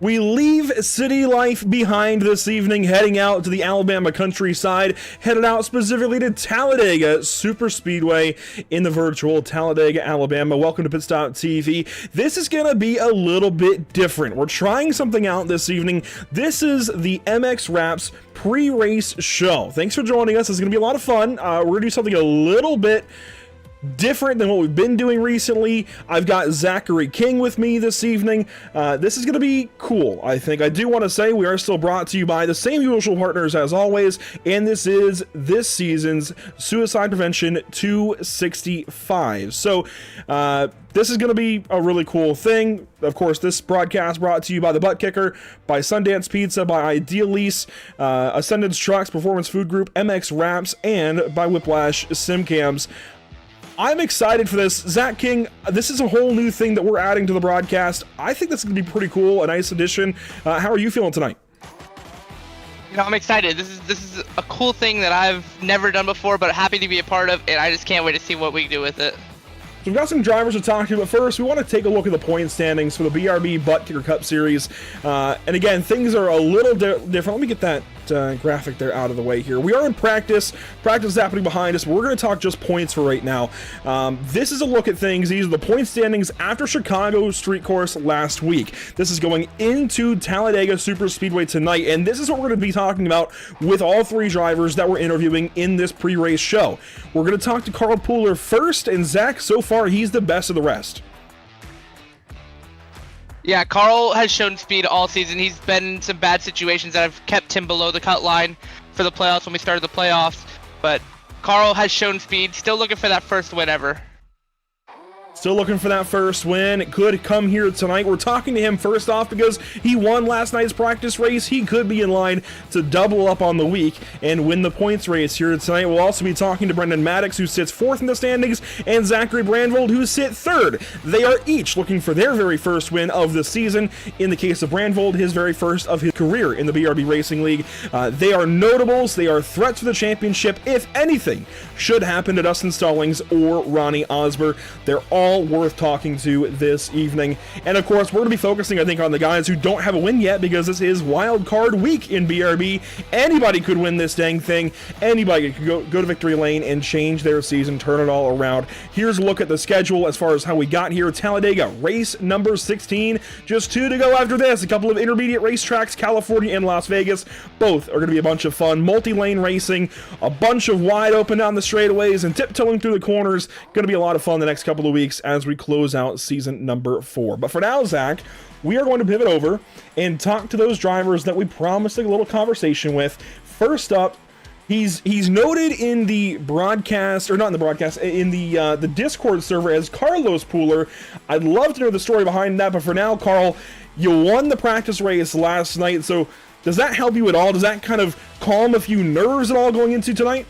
We leave city life behind this evening, heading out to the Alabama countryside, headed out specifically to Talladega Superspeedway in the virtual Talladega, Alabama. Welcome to Pit Stop TV. This is going to be a little bit different. We're trying something out this evening. This is the MX Wraps pre-race show. Thanks for joining us. It's going to be a lot of fun. We're going to do something a little bit different than what we've been doing recently. I've got Zachary King with me this evening. This is going to be cool, I think. I do want to say we are still brought to you by the same usual partners as always, and this is this season's Suicide Prevention 265. So, this is going to be a really cool thing. Of course, this broadcast brought to you by the Buttkicker, by Sundance Pizza, by Ideal Lease, Ascendance Trucks, Performance Food Group, MX Wraps, and by Whiplash Simcams. I'm excited for this. Zach King, this is a whole new thing that we're adding to the broadcast. I think this is going to be pretty cool, a nice addition. How are you feeling tonight? You know, I'm excited. This is a cool thing that I've never done before, but happy to be a part of, and I just can't wait to see what we can do with it. So we've got some drivers to talk to, but first we want to take a look at the point standings for the BRB Buttkicker Cup Series. And again, things are a little different. Let me get that graphic there out of the way here. We are in practice. Practice is happening behind us. We're going to talk just points for right now. This is a look at things. These are the point standings after Chicago Street Course last week. This is going into Talladega Superspeedway tonight, and this is what we're going to be talking about with all three drivers that we're interviewing in this pre-race show. We're going to talk to Carl Pooler first, and Zach, so far, he's the best of the rest. Yeah, Carl has shown speed all season. He's been in some bad situations that have kept him below the cut line for the playoffs when we started the playoffs. But Carl has shown speed. Still looking for that first win ever. Still looking for that first win. It could come here tonight. We're talking to him first off because he won last night's practice race. He could be in line to double up on the week and win the points race here tonight. We'll also be talking to Brendan Maddox, who sits fourth in the standings, and Zachary Brandvold, who sits third. They are each looking for their very first win of the season. In the case of Brandvold, his very first of his career in the BRB Racing League. They are notables. They are threats for the championship if anything should happen to Dustin Stallings or Ronnie Osber. They're all worth talking to this evening. And of course, we're going to be focusing, I think, on the guys who don't have a win yet because this is wild card week in BRB. Anybody could win this dang thing. Anybody could go to victory lane and change their season, turn it all around. Here's a look at the schedule as far as how we got here. Talladega, race number 16. Just 2 to go after this. A couple of intermediate racetracks, California and Las Vegas. Both are going to be a bunch of fun. Multi-lane racing, a bunch of wide open down the straightaways and tiptoeing through the corners. Going to be a lot of fun the next couple of weeks as we close out season number 4. But for now, Zach, we are going to pivot over and talk to those drivers that we promised a little conversation with. First up, he's noted in the broadcast, or not in the broadcast, in the Discord server as Carlos Pooler. I'd love to know the story behind that, but for now, Carl, you won the practice race last night, so does that help you at all? Does that kind of calm a few nerves at all going into tonight?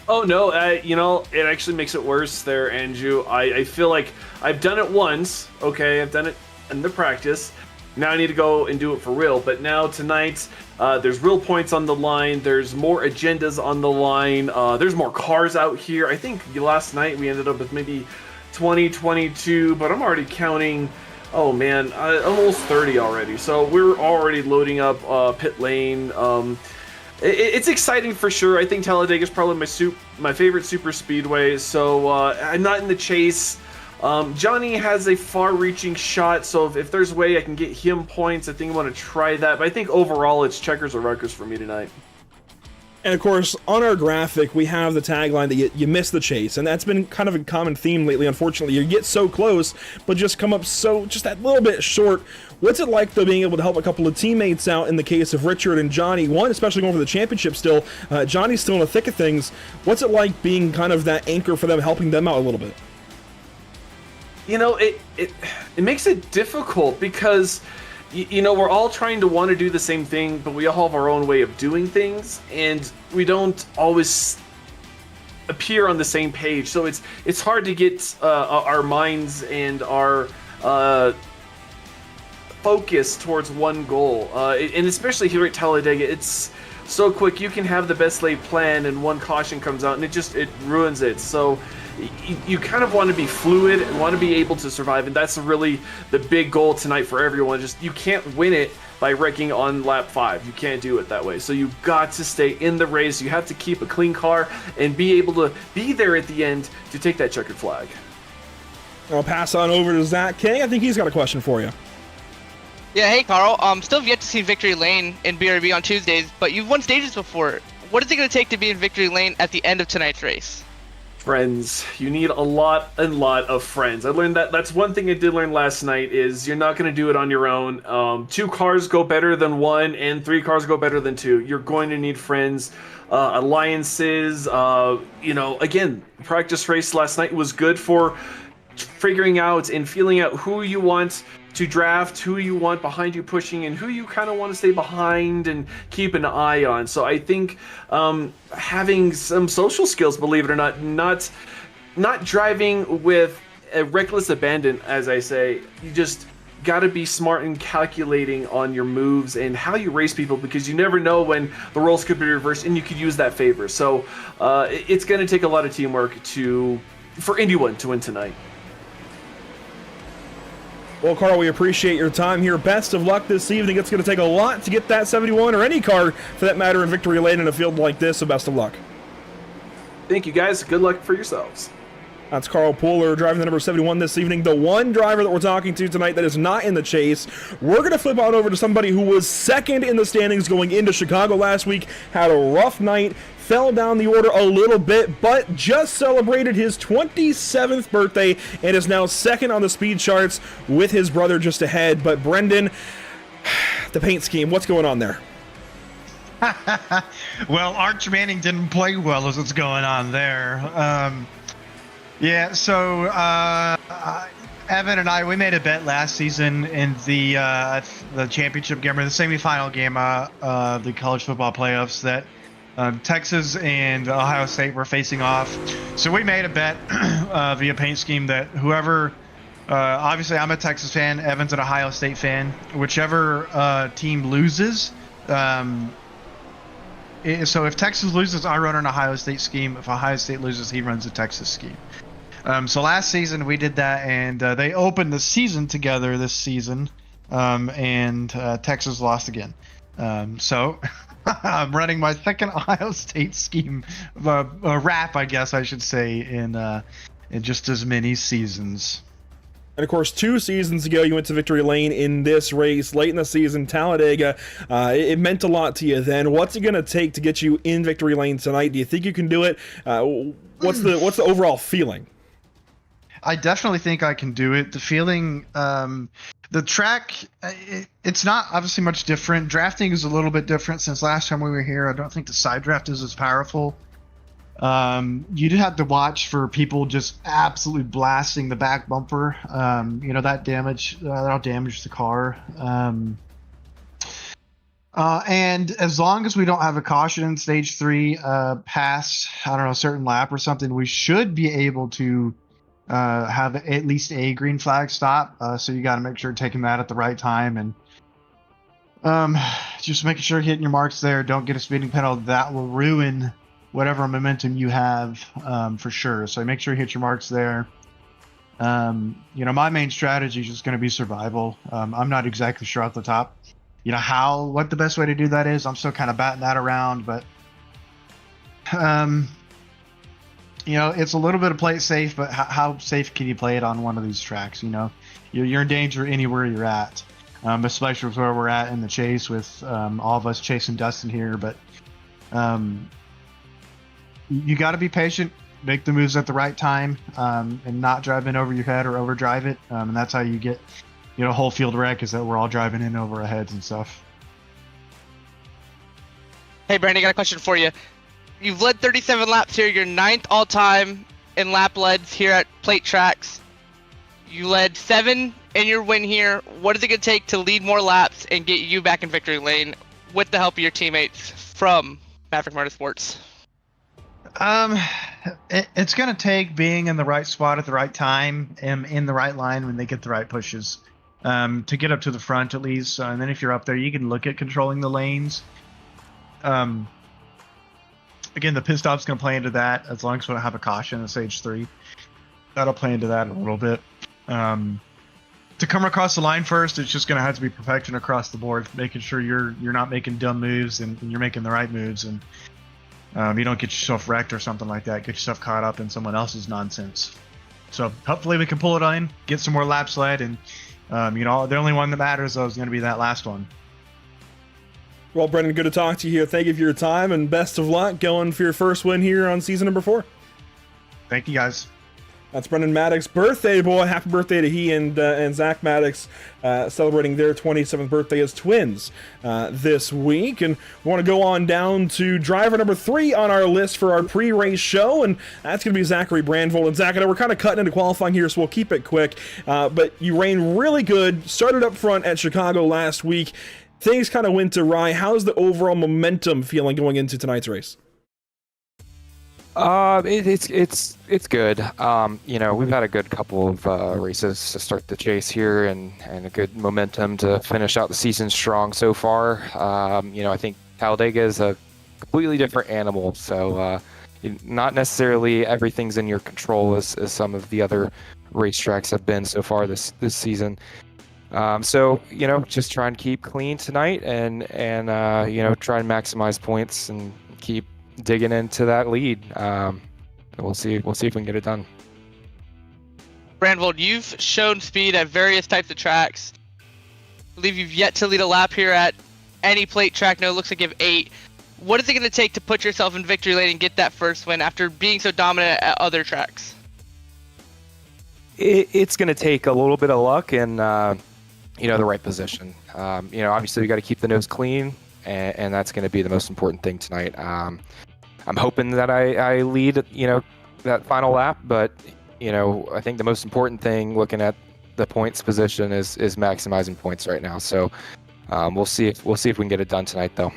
Oh no, you know, it actually makes it worse there, Andrew. I feel like I've done it once, okay, I've done it in the practice. Now I need to go and do it for real, but now tonight, there's real points on the line, there's more agendas on the line, there's more cars out here. I think last night we ended up with maybe 20, 22, but I'm already counting, oh man, almost 30 already. So we're already loading up pit lane. It's exciting for sure. I think Talladega is probably my favorite super speedway. So I'm not in the chase. Johnny has a far-reaching shot, so if there's a way I can get him points, I think I want to try that. But I think overall it's checkers or wreckers for me tonight. And of course, on our graphic, we have the tagline that you miss the chase, and that's been kind of a common theme lately, unfortunately. You get so close, but just come up just that little bit short. What's it like, though, being able to help a couple of teammates out in the case of Richard and Johnny? One, especially going for the championship still. Johnny's still in the thick of things. What's it like being kind of that anchor for them, helping them out a little bit? You know, it makes it difficult because, you know, we're all trying to want to do the same thing, but we all have our own way of doing things, and we don't always appear on the same page. So it's hard to get our minds and our focus towards one goal. And especially here at Talladega, it's so quick. You can have the best laid plan, and one caution comes out, and it ruins it. So you kind of want to be fluid and want to be able to survive, and that's really the big goal tonight for everyone. Just you can't win it by wrecking on lap 5. You can't do it that way. So you've got to stay in the race. You have to keep a clean car and be able to be there at the end to take that checkered flag. I'll pass on over to Zach King. I think he's got a question for you. Yeah, hey Carl. Still have yet to see Victory Lane in BRB on Tuesdays, but you've won stages before. What is it going to take to be in Victory Lane at the end of tonight's race? Friends. You need a lot of friends. I learned that's one thing I did learn last night is you're not going to do it on your own. 2 cars go better than 1, and 3 cars go better than 2. You're going to need friends, alliances. Again, practice race last night was good for figuring out and feeling out who you want to draft, who you want behind you pushing, and who you kind of want to stay behind and keep an eye on. So I think having some social skills, believe it or not driving with a reckless abandon, as I say, you just got to be smart and calculating on your moves and how you race people, because you never know when the roles could be reversed and you could use that favor. So it's going to take a lot of teamwork for anyone to win tonight. Well, Carl, we appreciate your time here. Best of luck this evening. It's going to take a lot to get that 71 or any car, for that matter, in Victory Lane in a field like this, so best of luck. Thank you, guys. Good luck for yourselves. That's Carl Pooler driving the number 71 this evening. The one driver that we're talking to tonight that is not in the chase. We're going to flip on over to somebody who was second in the standings going into Chicago last week, had a rough night, fell down the order a little bit, but just celebrated his 27th birthday and is now second on the speed charts with his brother just ahead. But Brendan, the paint scheme, what's going on there? Well, Arch Manning didn't play well is what's going on there. Yeah, so Evan and I, we made a bet last season in the championship game, or the semifinal game of the college football playoffs, that Texas and Ohio State were facing off. So we made a bet via paint scheme that whoever, obviously I'm a Texas fan, Evan's an Ohio State fan, whichever team loses. So if Texas loses, I run an Ohio State scheme. If Ohio State loses, he runs a Texas scheme. So last season we did that, and they opened the season together this season, and Texas lost again. So I'm running my second Ohio State scheme, a wrap, I guess I should say, in just as many seasons. And of course, 2 seasons ago, you went to Victory Lane in this race late in the season, Talladega. It meant a lot to you then. What's it going to take to get you in Victory Lane tonight? Do you think you can do it? What's the overall feeling? I definitely think I can do it. The feeling, the track, it's not obviously much different. Drafting is a little bit different since last time we were here. I don't think the side draft is as powerful. You do have to watch for people just absolutely blasting the back bumper. That'll damage the car. And as long as we don't have a caution in stage 3 past, I don't know, a certain lap or something, we should be able to have at least a green flag stop. So you got to make sure taking that at the right time, and just making sure hitting your marks there. Don't get a speeding penalty. That will ruin whatever momentum you have, for sure. So make sure you hit your marks there. My main strategy is just going to be survival. I'm not exactly sure off the top, what the best way to do that is. I'm still kind of batting that around, but it's a little bit of play it safe, but how safe can you play it on one of these tracks? You're in danger anywhere you're at, especially with where we're at in the chase with all of us chasing Dustin here. But you got to be patient, make the moves at the right time, and not drive in over your head or overdrive it. And that's how you get, whole field wreck, is that we're all driving in over our heads and stuff. Hey, Brandon, I got a question for you. You've led 37 laps here. You're 9th all-time in lap leads here at Plate Tracks. You led 7 in your win here. What is it going to take to lead more laps and get you back in Victory Lane with the help of your teammates from Maverick Motorsports? It's going to take being in the right spot at the right time and in the right line when they get the right pushes to get up to the front at least. And then if you're up there, you can look at controlling the lanes. Again, the pit stop's going to play into that as long as we don't have a caution in stage 3. That'll play into that a little bit. To come across the line first, it's just going to have to be perfection across the board, making sure you're not making dumb moves and you're making the right moves, and you don't get yourself wrecked or something like that, get yourself caught up in someone else's nonsense. So hopefully we can pull it in, get some more laps led, and the only one that matters though is going to be that last one. Well, Brendan, good to talk to you here. Thank you for your time, and best of luck going for your first win here on season number 4. Thank you, guys. That's Brendan Maddox, birthday boy. Happy birthday to he and Zach Maddox, celebrating their 27th birthday as twins this week. And we want to go on down to driver number 3 on our list for our pre-race show, and that's going to be Zachary Brandvold. And Zach, I know we're kind of cutting into qualifying here, so we'll keep it quick. But you ran really good, started up front at Chicago last week. Things kind of went awry. How's the overall momentum feeling going into tonight's race? It's good. We've had a good couple of races to start the chase here, and a good momentum to finish out the season strong so far. I think Talladega is a completely different animal, so not necessarily everything's in your control as some of the other racetracks have been so far this season. Just try and keep clean tonight, and try and maximize points and keep digging into that lead. We'll see if we can get it done. Brandvold, you've shown speed at various types of tracks. I believe you've yet to lead a lap here at any plate track. No, it looks like you have 8. What is it going to take to put yourself in victory lane and get that first win after being so dominant at other tracks? It's going to take a little bit of luck and the right position. Obviously we got to keep the nose clean, and that's going to be the most important thing tonight. I'm hoping that I lead, that final lap, but I think the most important thing looking at the points position is maximizing points right now. So we'll see if we can get it done tonight, though.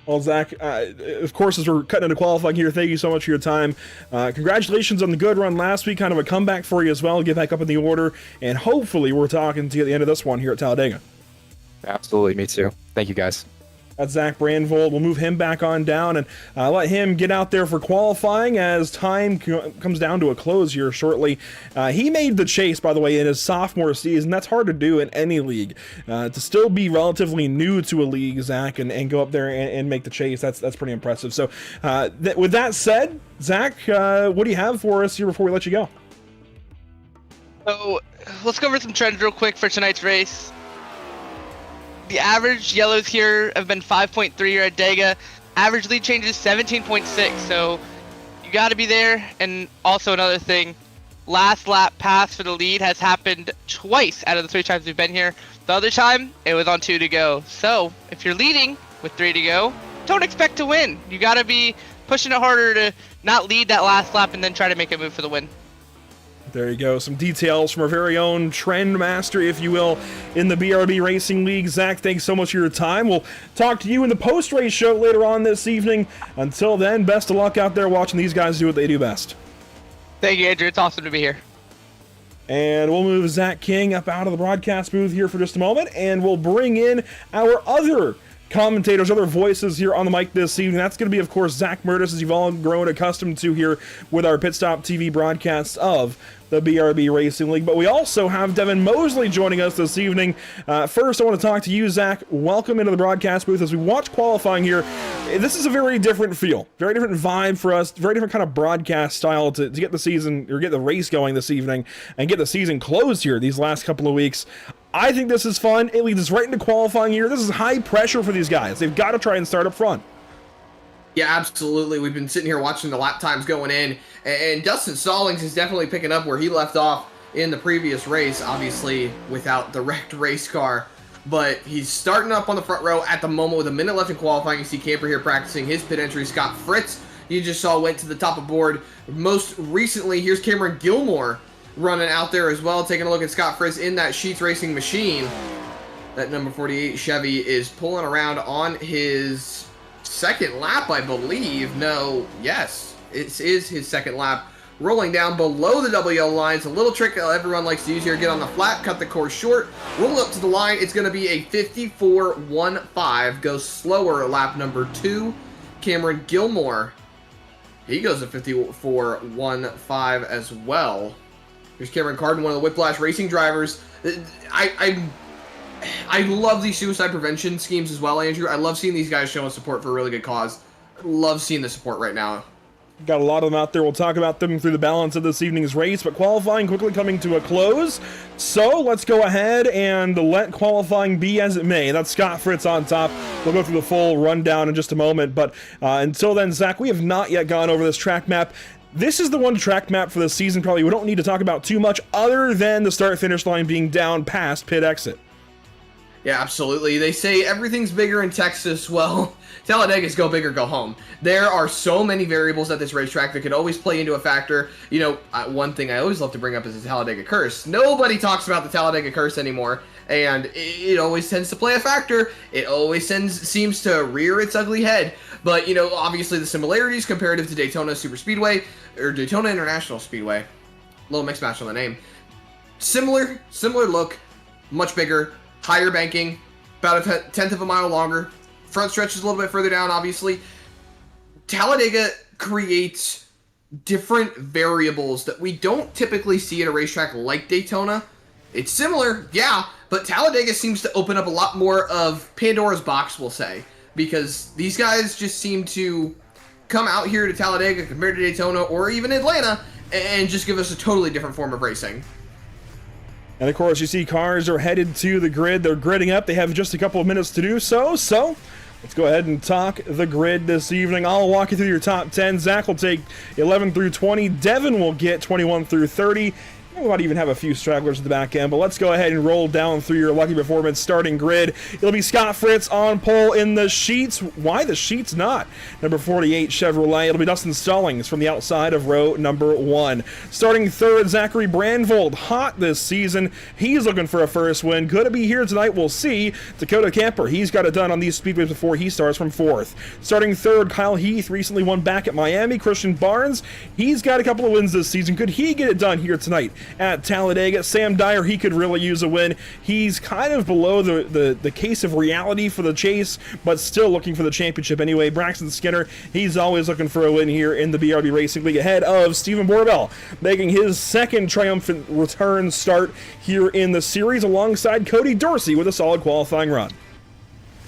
Well, Zach, of course, as we're cutting into qualifying here, thank you so much for your time. Congratulations on the good run last week, kind of a comeback for you as well. Get back up in the order, and hopefully we're talking to you at the end of this one here at Talladega. Absolutely, me too. Thank you, guys. That's Zach Brandvold. We'll move him back on down and let him get out there for qualifying as time comes down to a close here shortly. He made the chase, by the way, in his sophomore season. That's hard to do in any league. To still be relatively new to a league, Zach, and go up there and make the chase, that's pretty impressive. So with that said, Zach, what do you have for us here before we let you go? So let's go over some trends real quick for tonight's race. The average yellows here have been 5.3 here at Dega. Average lead change is 17.6, so you got to be there. And also another thing, last lap pass for the lead has happened twice out of the 3 times we've been here. The other time, it was on 2 to go. So if you're leading with 3 to go, don't expect to win. You got to be pushing it harder to not lead that last lap and then try to make a move for the win. There you go. Some details from our very own trend master, if you will, in the BRB Racing League. Zach, thanks so much for your time. We'll talk to you in the post-race show later on this evening. Until then, best of luck out there watching these guys do what they do best. Thank you, Andrew. It's awesome to be here. And we'll move Zach King up out of the broadcast booth here for just a moment, and we'll bring in our other commentators, other voices here on the mic this evening. That's going to be, of course, Zach Murtis, as you've all grown accustomed to here with our Pit Stop TV broadcasts of the BRB Racing League. But we also have Devin Mosley joining us this evening. First, I want to talk to you, Zach. Welcome into the broadcast booth. As we watch qualifying here, this is a very different feel, very different vibe for us, very different kind of broadcast style to get the season, or get the race going this evening, and get the season closed here these last couple of weeks. I think this is fun. It leads us right into qualifying here. This is high pressure for these guys. They've got to try and start up front. Yeah, absolutely. We've been sitting here watching the lap times going in, and Dustin Stallings is definitely picking up where he left off in the previous race, obviously without the wrecked race car. But he's starting up on the front row at the moment with a minute left in qualifying. You see Camper here practicing his pit entry. Scott Fritz, you just saw, went to the top of board. Most recently, here's Cameron Gilmore running out there as well, taking a look at Scott Fritz in that Sheets Racing machine. That number 48 Chevy is pulling around on his second lap, I believe. No, yes, it is his second lap. Rolling down below the double yellow line. It's a little trick everyone likes to use here. Get on the flat, cut the course short, roll up to the line. It's going to be a 54.15. Go slower lap number 2. Cameron Gilmore. He goes to 54.15 as well. Here's Cameron Carden, one of the Whiplash racing drivers. I love these suicide prevention schemes as well, Andrew. I love seeing these guys showing support for a really good cause. I love seeing the support right now. Got a lot of them out there. We'll talk about them through the balance of this evening's race, but qualifying quickly coming to a close. So let's go ahead and let qualifying be as it may. That's Scott Fritz on top. We'll go through the full rundown in just a moment, but until then, Zach, we have not yet gone over this track map. This is the one track map for the season probably we don't need to talk about too much other than the start-finish line being down past pit exit. Yeah, absolutely. They say everything's bigger in Texas. Well, Talladega's go big or go home. There are so many variables at this racetrack that could always play into a factor. You know, one thing I always love to bring up is the Talladega curse. Nobody talks about the Talladega curse anymore, and it always tends to play a factor. It always seems to rear its ugly head. But, you know, obviously the similarities comparative to Daytona Superspeedway, or Daytona International Speedway, a little mixed match on the name. Similar look, much bigger. Higher banking, about a tenth of a mile longer. Front stretch is a little bit further down, obviously. Talladega creates different variables that we don't typically see at a racetrack like Daytona. It's similar, yeah, but Talladega seems to open up a lot more of Pandora's box, we'll say, because these guys just seem to come out here to Talladega compared to Daytona or even Atlanta and just give us a totally different form of racing. And of course, you see cars are headed to the grid. They're gridding up. They have just a couple of minutes to do so. So let's go ahead and talk the grid this evening. I'll walk you through your top 10. Zach will take 11 through 20. Devin will get 21 through 30. We might even have a few stragglers at the back end, but let's go ahead and roll down through your Lucky Performance starting grid. It'll be Scott Fritz on pole in the sheets. Why the sheets not? Number 48 Chevrolet. It'll be Dustin Stallings from the outside of row number 1. Starting third, Zachary Brandvold, hot this season. He's looking for a first win. Could it be here tonight? We'll see. Dakota Kemper, he's got it done on these speedways before he starts from 4th. Starting third, Kyle Heath, recently won back at Miami. Christian Barnes, he's got a couple of wins this season. Could he get it done here tonight at Talladega? Sam Dyer, he could really use a win. He's kind of below the case of reality for the chase, but still looking for the championship anyway. Braxton Skinner, he's always looking for a win here in the BRB Racing League, ahead of Stephen Borbell, making his second triumphant return start here in the series alongside Cody Dorsey with a solid qualifying run.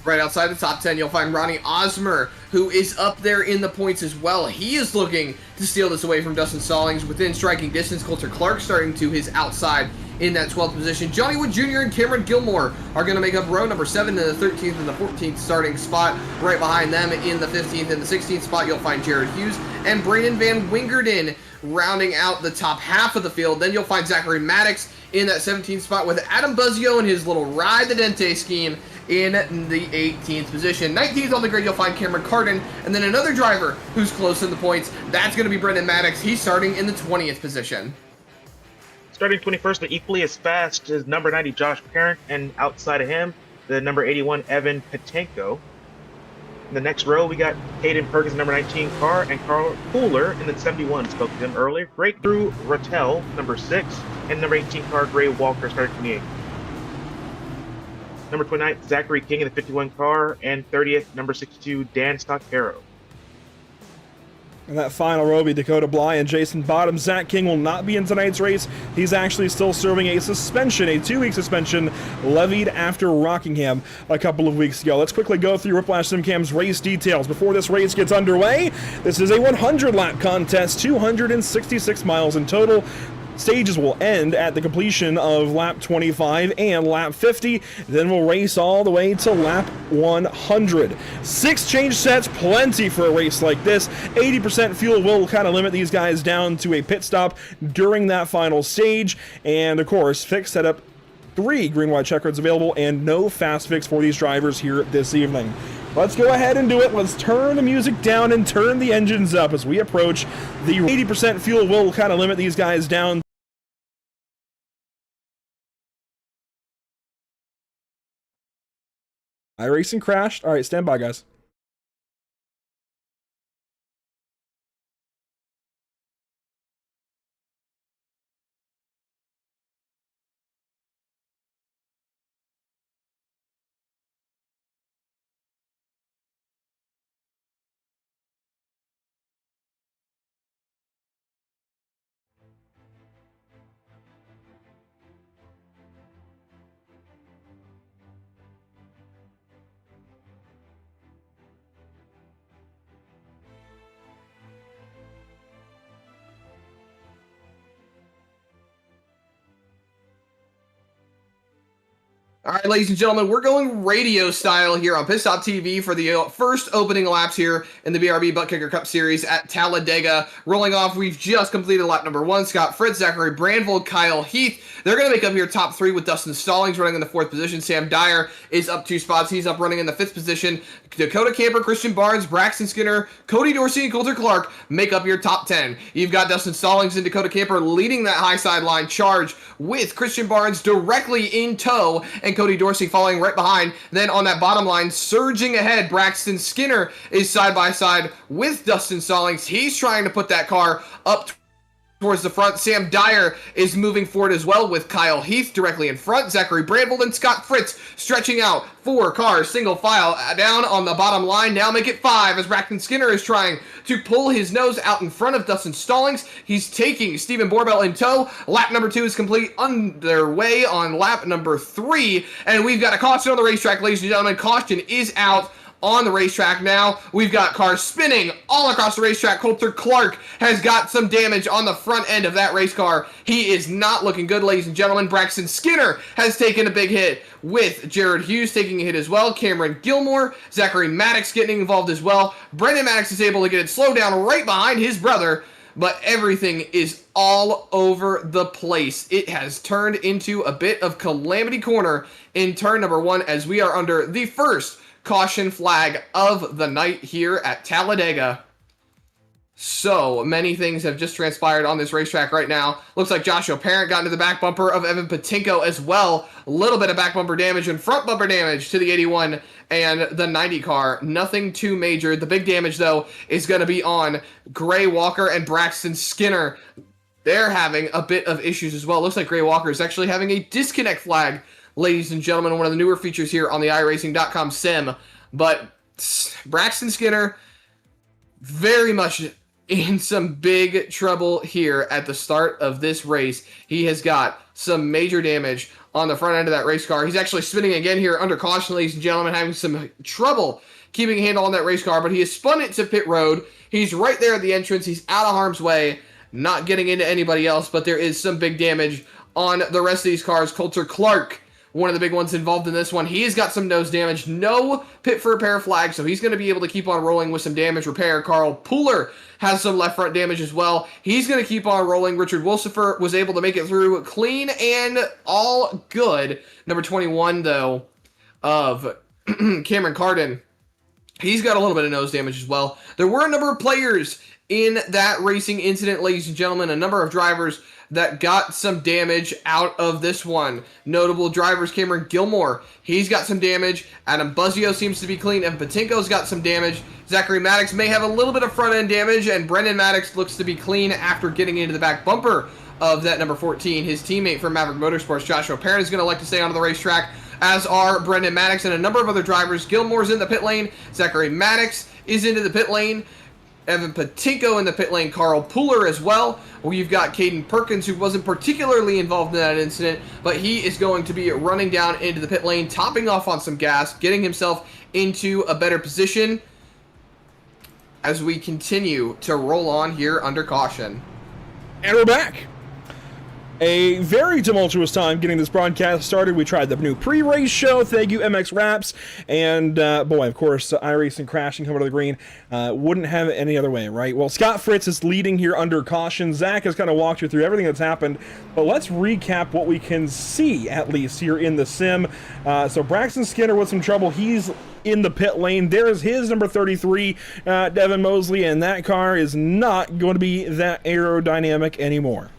Right outside the top 10, you'll find Ronnie Osmer, who is up there in the points as well. He is looking to steal this away from Dustin Stallings within striking distance. Coulter Clark starting to his outside in that 12th position. Johnny Wood Jr. and Cameron Gilmore are going to make up row number 7 in the 13th and the 14th starting spot. Right behind them in the 15th and the 16th spot, you'll find Jared Hughes and Brandon Van Wingerden rounding out the top half of the field. Then you'll find Zachary Maddox in that 17th spot with Adam Buzzio and his little Ride the Dente scheme in the 18th position. 19th on the grid, you'll find Cameron Carden, and then another driver who's close in the points. That's going to be Brendan Maddox. He's starting in the 20th position. Starting 21st, but equally as fast as number 90, Josh Parent, and outside of him, the number 81, Evan Patenko. In the next row, we got Hayden Perkins, number 19 car, and Carl Pooler in the 71. Spoke to him earlier. Breakthrough Rattel, number 6, and number 18 car, Gray Walker, starting 28. Number 29, Zachary King in the 51 car, and 30th, number 62, Dan Stockaro. In that final row will be Dakota Bly and Jason Bottom. Zach King will not be in tonight's race. He's actually still serving a suspension, a 2-week suspension levied after Rockingham a couple of weeks ago. Let's quickly go through Whiplash SimCam's race details before this race gets underway. This is a 100-lap contest, 266 miles in total. Stages will end at the completion of lap 25 and lap 50. Then we'll race all the way to lap 100. 6 change sets, plenty for a race like this. 80% fuel will kind of limit these guys down to a pit stop during that final stage. And of course, fixed setup, 3 green-white checkers available, and no fast fix for these drivers here this evening. Let's go ahead and do it. Let's turn the music down and turn the engines up as we approach the 80% fuel will kind of limit these guys down. iRacing crashed. All right, stand by, guys. All right, ladies and gentlemen, we're going radio style here on Pit Stop TV for the first opening laps here in the BRB Buttkicker Cup Series at Talladega. Rolling off, we've just completed lap number 1. Scott Fritz, Zachary Branvold, Kyle Heath. They're going to make up here top 3 with Dustin Stallings running in the 4th position. Sam Dyer is up 2 spots. He's up running in the 5th position. Dakota Camper, Christian Barnes, Braxton Skinner, Cody Dorsey, and Coulter Clark make up your top 10. You've got Dustin Stallings and Dakota Camper leading that high sideline charge with Christian Barnes directly in tow and Cody Dorsey following right behind. Then on that bottom line, surging ahead, Braxton Skinner is side by side with Dustin Stallings. He's trying to put that car up towards the front. Sam Dyer is moving forward as well with Kyle Heath directly in front. Zachary Branvold and Scott Fritz stretching out 4 cars, single file down on the bottom line. Now make it 5 as Braxton Skinner is trying to pull his nose out in front of Dustin Stallings. He's taking Stephen Borbell in tow. Lap number 2 is complete, underway on lap number 3. And we've got a caution on the racetrack, ladies and gentlemen. Caution is out on the racetrack now. We've got cars spinning all across the racetrack. Coulter Clark has got some damage on the front end of that race car. He is not looking good, ladies and gentlemen. Braxton Skinner has taken a big hit with Jared Hughes taking a hit as well. Cameron Gilmore, Zachary Maddox getting involved as well. Brendan Maddox is able to get it slowed down right behind his brother, but everything is all over the place. It has turned into a bit of calamity corner in turn number 1 as we are under the first caution flag of the night here at Talladega. So many things have just transpired on this racetrack right now. Looks like Joshua Parent got into the back bumper of Evan Patinko as well. A little bit of back bumper damage and front bumper damage to the 81 and the 90 car. Nothing too major. The big damage, though, is going to be on Gray Walker and Braxton Skinner. They're having a bit of issues as well. Looks like Gray Walker is actually having a disconnect flag, ladies and gentlemen, one of the newer features here on the iRacing.com sim. But Braxton Skinner, very much in some big trouble here at the start of this race. He has got some major damage on the front end of that race car. He's actually spinning again here under caution, ladies and gentlemen, having some trouble keeping a handle on that race car, but he has spun it to pit road. He's right there at the entrance. He's out of harm's way, not getting into anybody else, but there is some big damage on the rest of these cars. Coulter Clark, one of the big ones involved in this one. He has got some nose damage. No pit for repair flag, so he's going to be able to keep on rolling with some damage repair. Carl Pooler has some left front damage as well. He's going to keep on rolling. Richard Wolsifer was able to make it through clean and all good. Number 21, though, of Cameron Carden, he's got a little bit of nose damage as well. There were a number of players in that racing incident, ladies and gentlemen, a number of drivers that got some damage out of this one. Notable drivers, Cameron Gilmore, he's got some damage. Adam Buzzio seems to be clean, and Patinko's got some damage. Zachary Maddox may have a little bit of front-end damage, and Brendan Maddox looks to be clean after getting into the back bumper of that number 14. His teammate from Maverick Motorsports, Joshua Parent, is going to like to stay onto the racetrack, as are Brendan Maddox and a number of other drivers. Gilmore's in the pit lane. Zachary Maddox is into the pit lane. Evan Patinko in the pit lane, Carl Pooler as well. We've got Caden Perkins, who wasn't particularly involved in that incident, but he is going to be running down into the pit lane, topping off on some gas, getting himself into a better position as we continue to roll on here under caution. And we're back. A very tumultuous time getting this broadcast started. We tried the new pre-race show. Thank you, MX Raps. And, boy, of course, iRacing crashing coming to the green. Wouldn't have it any other way, right? Well, Scott Fritz is leading here under caution. Zach has kind of walked you through everything that's happened. But let's recap what we can see, at least, here in the sim. So Braxton Skinner with some trouble. He's in the pit lane. There's his number 33, Devin Mosley. And that car is not going to be that aerodynamic anymore.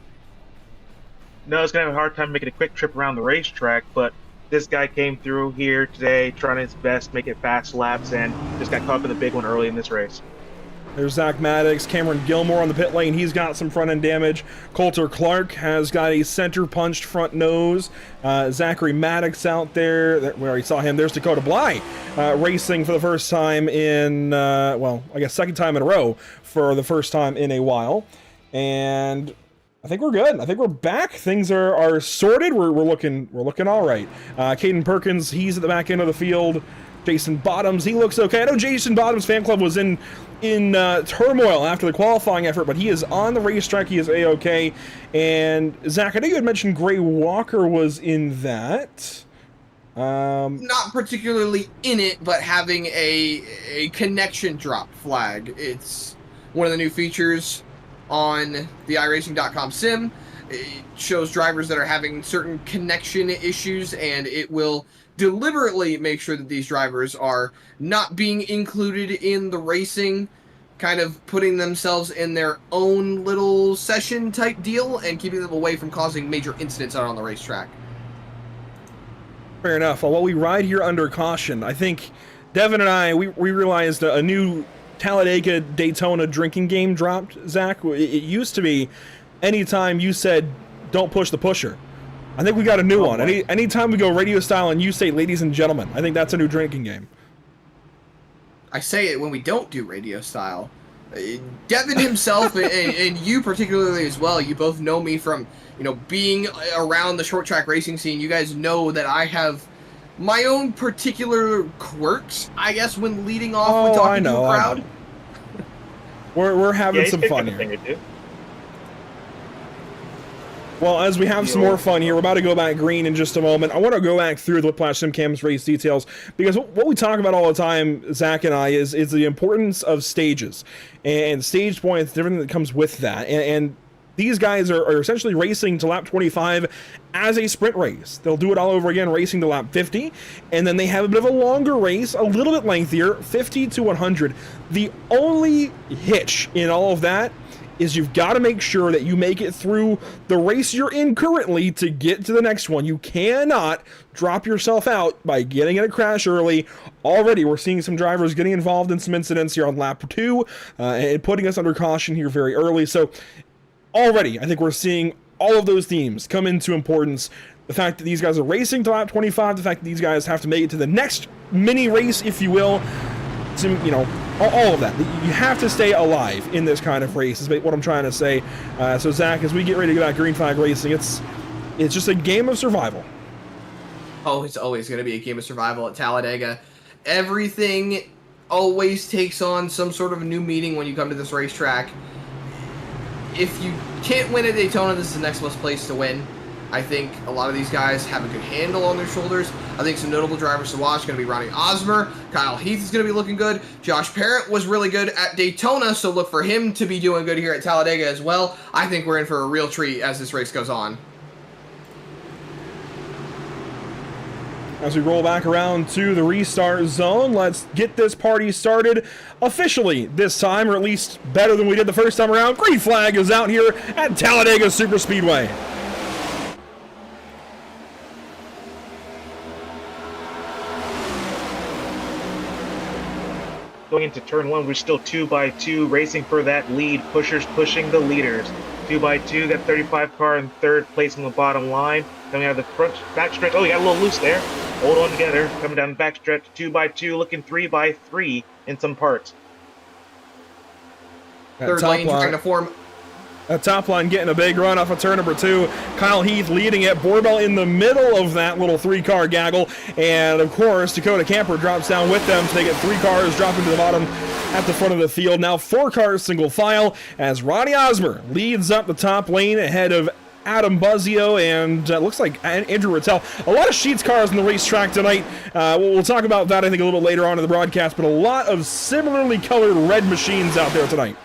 No, it's going to have a hard time making a quick trip around the racetrack, but this guy came through here today trying his best to make it fast laps and just got caught up in the big one early in this race. There's Zach Maddox, Cameron Gilmore on the pit lane. He's got some front-end damage. Coulter Clark has got a center-punched front nose. Zachary Maddox out there. We already saw him. There's Dakota Bly racing for the first time in, well, I guess second time in a row for the first time in a while. And I think we're good. I think we're back. Things are sorted. We're looking all right. Caden Perkins, he's at the back end of the field. Jason Bottoms, he looks okay. I know Jason Bottoms' fan club was in turmoil after the qualifying effort, but he is on the racetrack. He is a-okay. And Zach, I know you had mentioned Gray Walker was in that. Not particularly in it, but having a connection drop flag. It's one of the new features on the iRacing.com sim. It shows drivers that are having certain connection issues, and it will deliberately make sure that these drivers are not being included in the racing, kind of putting themselves in their own little session type deal and keeping them away from causing major incidents out on the racetrack. Fair enough. Well, while we ride here under caution, I think Devin and I, we realized a new Talladega Daytona drinking game dropped, Zach. It used to be anytime you said, don't push the pusher. I think we got a new one. Anytime we go radio style and you say, ladies and gentlemen, I think that's a new drinking game. I say it when we don't do radio style. Devin himself and you particularly as well, you both know me from, being around the short track racing scene. You guys know that I have my own particular quirks, I guess, when leading off when talking to a crowd. We're having some fun here. Well, as we have some more fun here, we're about to go back green in just a moment. I want to go back through the Whiplash SimCam's race details, because what we talk about all the time, Zach and I, is the importance of stages and stage points, everything that comes with that. And these guys are essentially racing to lap 25 as a sprint race. They'll do it all over again, racing to lap 50, and then they have a bit of a longer race, a little bit lengthier, 50 to 100. The only hitch in all of that is you've got to make sure that you make it through the race you're in currently to get to the next one. You cannot drop yourself out by getting in a crash early. Already, we're seeing some drivers getting involved in some incidents here on lap 2 and putting us under caution here very early. So already, I think we're seeing all of those themes come into importance. The fact that these guys are racing to lap 25, the fact that these guys have to make it to the next mini race, if you will, all of that. You have to stay alive in this kind of race, is what I'm trying to say. So, Zach, as we get ready to go back green flag racing, it's just a game of survival. Oh, it's always going to be a game of survival at Talladega. Everything always takes on some sort of a new meaning when you come to this racetrack. If you can't win at Daytona, this is the next best place to win. I think a lot of these guys have a good handle on their shoulders. I think some notable drivers to watch are going to be Ronnie Osmer. Kyle Heath is going to be looking good. Josh Parent was really good at Daytona, so look for him to be doing good here at Talladega as well. I think we're in for a real treat as this race goes on. As we roll back around to the restart zone, let's get this party started officially this time, or at least better than we did the first time around. Green flag is out here at Talladega Superspeedway. Going into turn 1, we're still 2x2 racing for that lead. Pushers pushing the leaders. 2x2, got 35 car in third place on the bottom line. Coming out of the front backstretch. Oh, you got a little loose there. Hold on together. Coming down the backstretch. 2x2, looking 3x3 in some parts. Third lane trying to form. That top line getting a big run off of turn number 2. Kyle Heath leading it. Borbell in the middle of that little 3-car gaggle. And, of course, Dakota Camper drops down with them. So they get 3 cars dropping to the bottom at the front of the field. Now 4 cars single file as Ronnie Osmer leads up the top lane ahead of Adam Buzzio and looks like Andrew Rattel. A lot of Sheets cars on the racetrack tonight. We'll talk about that, I think, a little bit later on in the broadcast. But a lot of similarly colored red machines out there tonight.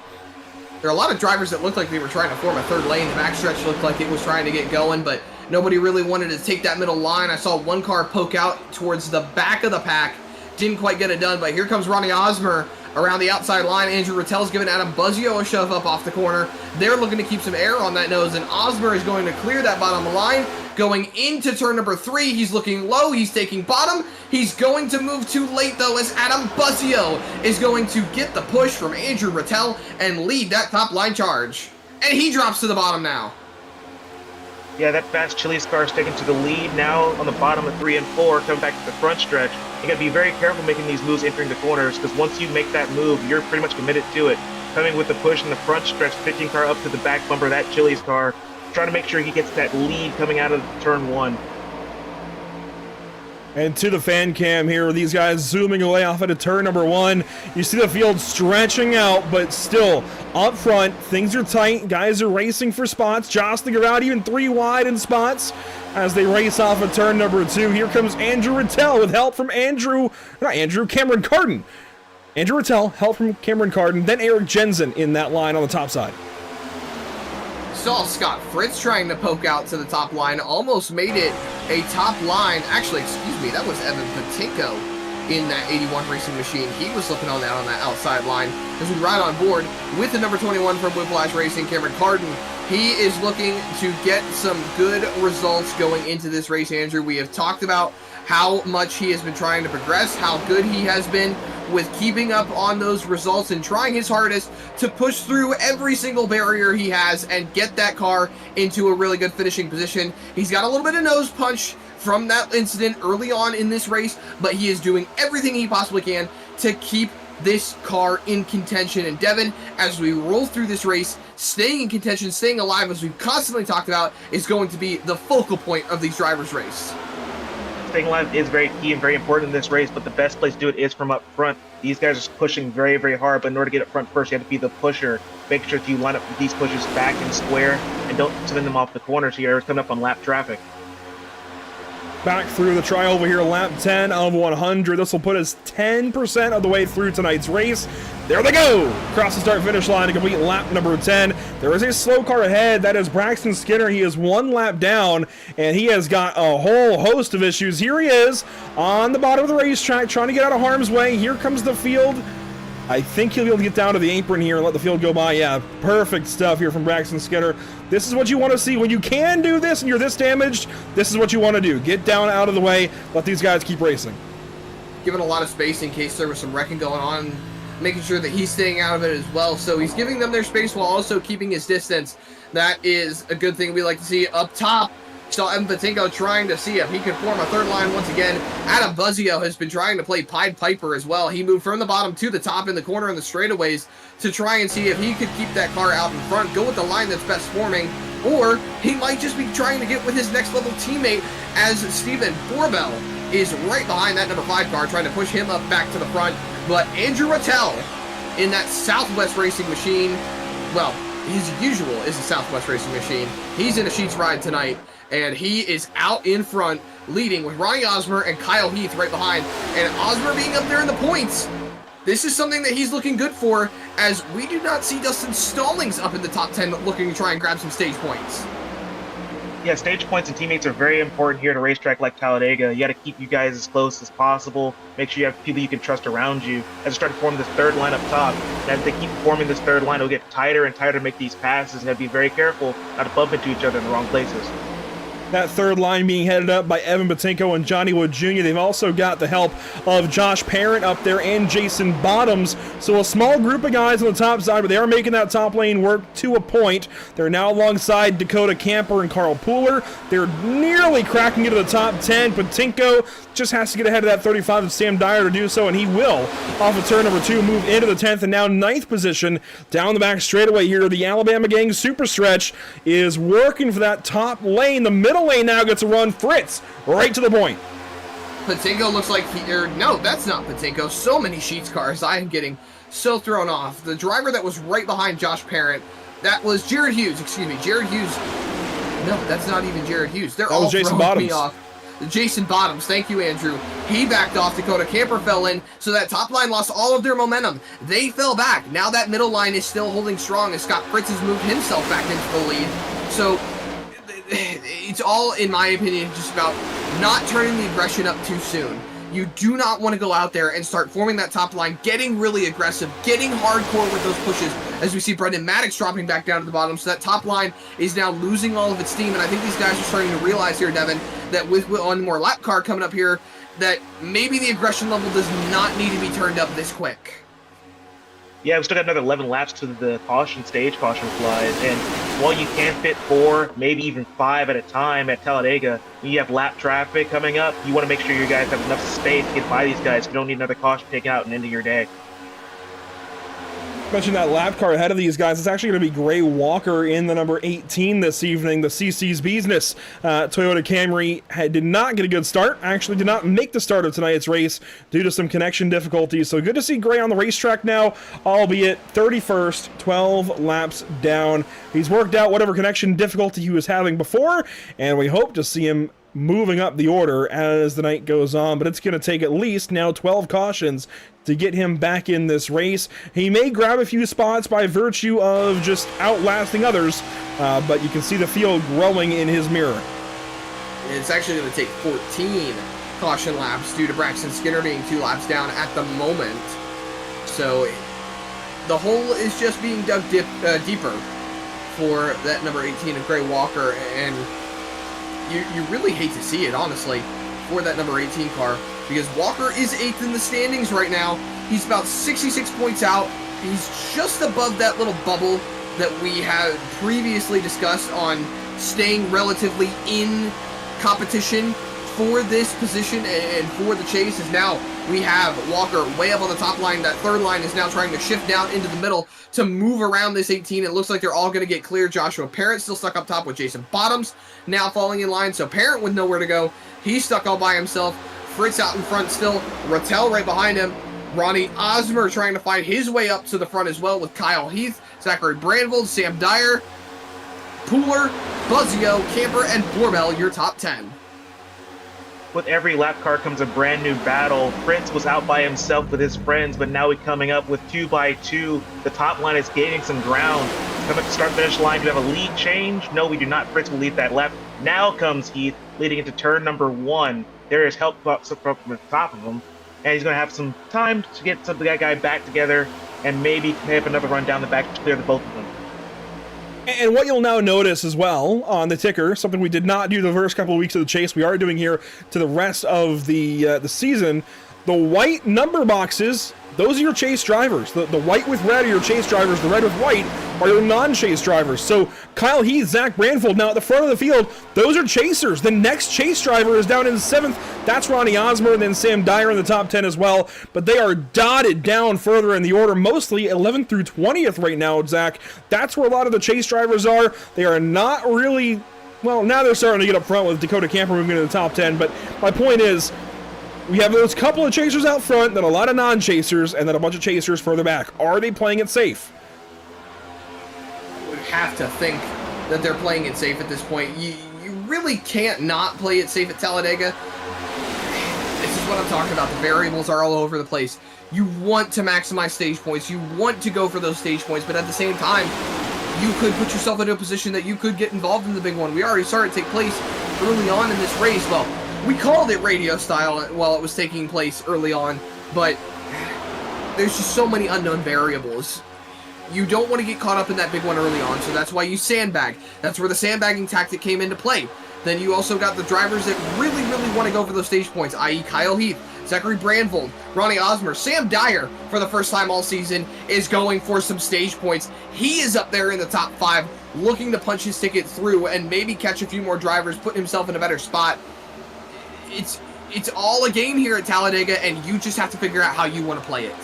There are a lot of drivers that looked like they were trying to form a third lane. The backstretch looked like it was trying to get going, but nobody really wanted to take that middle line. I saw one car poke out towards the back of the pack. Didn't quite get it done, but here comes Ronnie Osmer around the outside line. Andrew Rattel's giving Adam Buzzio a shove up off the corner. They're looking to keep some air on that nose, and Osmer is going to clear that bottom line. Going into turn number 3, he's looking low, he's taking bottom. He's going to move too late, though, as Adam Buzzio is going to get the push from Andrew Rattel and lead that top line charge. And he drops to the bottom now. Yeah, that fast Chili's car is taking to the lead now on the bottom of 3 and 4, coming back to the front stretch. You got to be very careful making these moves entering the corners, because once you make that move, you're pretty much committed to it. Coming with the push in the front stretch, 15 car up to the back bumper, that Chili's car, trying to make sure he gets that lead coming out of turn 1. And to the fan cam here, these guys zooming away off into turn number 1. You see the field stretching out, but still up front, things are tight. Guys are racing for spots, jostling around, even 3 wide in spots as they race off of turn number 2. Here comes Andrew Rattel with help from Cameron Carden. Andrew Rattel, help from Cameron Carden, then Eric Jensen in that line on the top side. Saw Scott Fritz trying to poke out to the top line, almost made it a top line. Actually, excuse me, that was Evan Patinko in that 81 racing machine. He was looking on that outside line as we ride on board with the number 21 from Whiplash Racing, Cameron Carden. He is looking to get some good results going into this race, Andrew. We have talked about how much he has been trying to progress, how good he has been with keeping up on those results and trying his hardest to push through every single barrier he has and get that car into a really good finishing position. He's got a little bit of nose punch from that incident early on in this race, but he is doing everything he possibly can to keep this car in contention. And Devin, as we roll through this race, staying in contention, staying alive, as we've constantly talked about, is going to be the focal point of these drivers' race. Staying alive is very key and very important in this race, but the best place to do it is from up front. These guys are pushing very, very hard, but in order to get up front first, you have to be the pusher. Make sure that you line up these pushers back and square and don't send them off the corner so you're coming up on lap traffic. Back through the trioval here, lap 10 of 100. This will put us 10% of the way through tonight's race. There they go! Across the start-finish line to complete lap number 10. There is a slow car ahead. That is Braxton Skinner. He is 1 lap down, and he has got a whole host of issues. Here he is on the bottom of the racetrack trying to get out of harm's way. Here comes the field. I think he'll be able to get down to the apron here and let the field go by. Yeah, perfect stuff here from Braxton Skinner. This is what you want to see. When you can do this and you're this damaged, this is what you want to do. Get down out of the way. Let these guys keep racing. Giving a lot of space in case there was some wrecking going on, making sure that he's staying out of it as well. So he's giving them their space while also keeping his distance. That is a good thing we like to see. Up top, saw Evan Patinko trying to see if he could form a third line once again. Adam Buzzio has been trying to play Pied Piper as well. He moved from the bottom to the top in the corner in the straightaways to try and see if he could keep that car out in front, go with the line that's best forming, or he might just be trying to get with his next level teammate as Steven Forbell is right behind that number 5 car, trying to push him up back to the front. But Andrew Rattel in that Southwest Racing machine, well, his usual is a Southwest Racing machine. He's in a Sheets ride tonight, and he is out in front, leading with Ronnie Osmer and Kyle Heath right behind. And Osmer being up there in the points, this is something that he's looking good for, as we do not see Dustin Stallings up in the top 10 looking to try and grab some stage points. Yeah, stage points and teammates are very important here at a racetrack like Talladega. You got to keep you guys as close as possible. Make sure you have people you can trust around you. As they start to form this third line up top, and as they keep forming this third line, it'll get tighter and tighter to make these passes, and have to be very careful not to bump into each other in the wrong places. That third line being headed up by Evan Patinko and Johnny Wood Jr. They've also got the help of Josh Parent up there and Jason Bottoms. So a small group of guys on the top side, but they are making that top lane work to a point. They're now alongside Dakota Camper and Carl Pooler. They're nearly cracking into the top 10. Patinko just has to get ahead of that 35 of Sam Dyer to do so, and he will. Off of turn number 2, move into the 10th, and now 9th position down the back straightaway here. The Alabama gang super stretch is working for that top lane. The middle lane now gets a run. Fritz right to the point. Patinko looks like no, that's not Patinko. So many Sheets cars. I am getting so thrown off. The driver that was right behind Josh Parent, that was Jared Hughes. Excuse me, Jared Hughes. No, that's not even Jared Hughes. They're all Jason throwing Bottoms. me off. Jason Bottoms, thank you, Andrew. He backed off. Dakota Camper fell in, so that top line lost all of their momentum. They fell back. Now that middle line is still holding strong as Scott Fritz has moved himself back into the lead. So it's all, in my opinion, just about not turning the aggression up too soon. You do not want to go out there and start forming that top line, getting really aggressive, getting hardcore with those pushes, as we see Brendan Maddox dropping back down to the bottom. So that top line is now losing all of its steam, and I think these guys are starting to realize here, Devin, that with one more lap car coming up here, that maybe the aggression level does not need to be turned up this quick. Yeah, we still got another 11 laps to the caution flies, and while you can fit 4, maybe even 5 at a time at Talladega, when you have lap traffic coming up, you want to make sure you guys have enough space to get by these guys. You don't need another caution taken out and ending your day. Mentioned that lap car ahead of these guys. It's actually going to be Gray Walker in the number 18 this evening. The CC's Business Toyota Camry did not get a good start. Actually did not make the start of tonight's race due to some connection difficulties. So good to see Gray on the racetrack now, albeit 31st, 12 laps down. He's worked out whatever connection difficulty he was having before, and we hope to see him moving up the order as the night goes on, but it's going to take at least now 12 cautions to get him back in this race. He may grab a few spots by virtue of just outlasting others, but you can see the field growing in his mirror. It's actually going to take 14 caution laps due to Braxton Skinner being 2 laps down at the moment. So the hole is just being dug deeper for that number 18 of Gray Walker, and you really hate to see it, honestly, for that number 18 car, because Walker is 8th in the standings right now. He's about 66 points out. He's just above that little bubble that we had previously discussed on staying relatively in competition for this position and for the chase. Is now we have Walker way up on the top line. That third line is now trying to shift down into the middle to move around this 18. It looks like they're all going to get clear. Joshua Parent still stuck up top with Jason Bottoms now falling in line, so Parent with nowhere to go. He's stuck all by himself. Fritz out in front still. Rattel right behind him. Ronnie Osmer trying to find his way up to the front as well with Kyle Heath, Zachary Brandvold, Sam Dyer, Pooler, Buzzio, Camper, and Borbell, your top 10. With every lap car comes a brand new battle. Fritz was out by himself with his friends, but now we're coming up with 2x2. The top line is gaining some ground. Coming to start-finish line, do we have a lead change? No, we do not. Fritz will lead that lap. Now comes Heath, leading into turn number 1. There is help from the top of him, and he's going to have some time to get that guy back together and maybe have another run down the back to clear the both of them. And what you'll now notice as well on the ticker, something we did not do the first couple of weeks of the chase, we are doing here to the rest of the season, the white number boxes, those are your chase drivers. The white with red are your chase drivers, the red with white are your non-chase drivers. So Kyle Heath, Zach Brandvold, now at the front of the field, those are chasers. The next chase driver is down in 7th. That's Ronnie Osmer, and then Sam Dyer in the top 10 as well. But they are dotted down further in the order, mostly 11th through 20th right now, Zach. That's where a lot of the chase drivers are. They are not really, well, now they're starting to get up front with Dakota Camper moving into the top 10. But my point is, we have those couple of chasers out front, then a lot of non-chasers, and then a bunch of chasers further back. Are they playing it safe? I would have to think that they're playing it safe at this point. You really can't not play it safe at Talladega. This is what I'm talking about. The variables are all over the place. You want to maximize stage points. You want to go for those stage points, but at the same time, you could put yourself into a position that you could get involved in the big one. We already saw it take place early on in this race. Well, we called it radio style while it was taking place early on, but there's just so many unknown variables. You don't want to get caught up in that big one early on, so that's why you sandbag. That's where the sandbagging tactic came into play. Then you also got the drivers that really, really want to go for those stage points, i.e. Kyle Heath, Zachary Brandvold, Ronnie Osmer. Sam Dyer, for the first time all season, is going for some stage points. He is up there in the top 5, looking to punch his ticket through and maybe catch a few more drivers, put himself in a better spot. It's all a game here at Talladega, and you just have to figure out how you want to play it.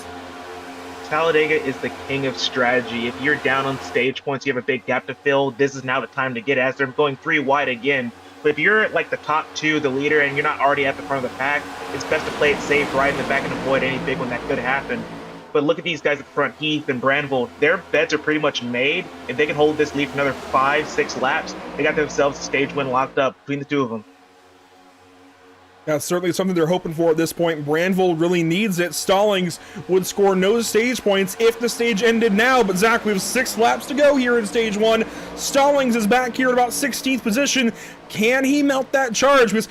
Talladega is the king of strategy. If you're down on stage points, you have a big gap to fill, this is now the time to get it, as they're going 3 wide again. But if you're like the top 2, the leader, and you're not already at the front of the pack, it's best to play it safe right in the back and avoid any big one that could happen. But look at these guys at the front, Heath and Brandvold. Their beds are pretty much made. If they can hold this lead for another 5-6 laps, they got themselves a stage win locked up between the two of them. That's certainly something they're hoping for at this point. Brandvold really needs it. Stallings would score no stage points if the stage ended now, but Zach, we have 6 laps to go here in stage 1. Stallings is back here at about 16th position. Can he melt that charge? Because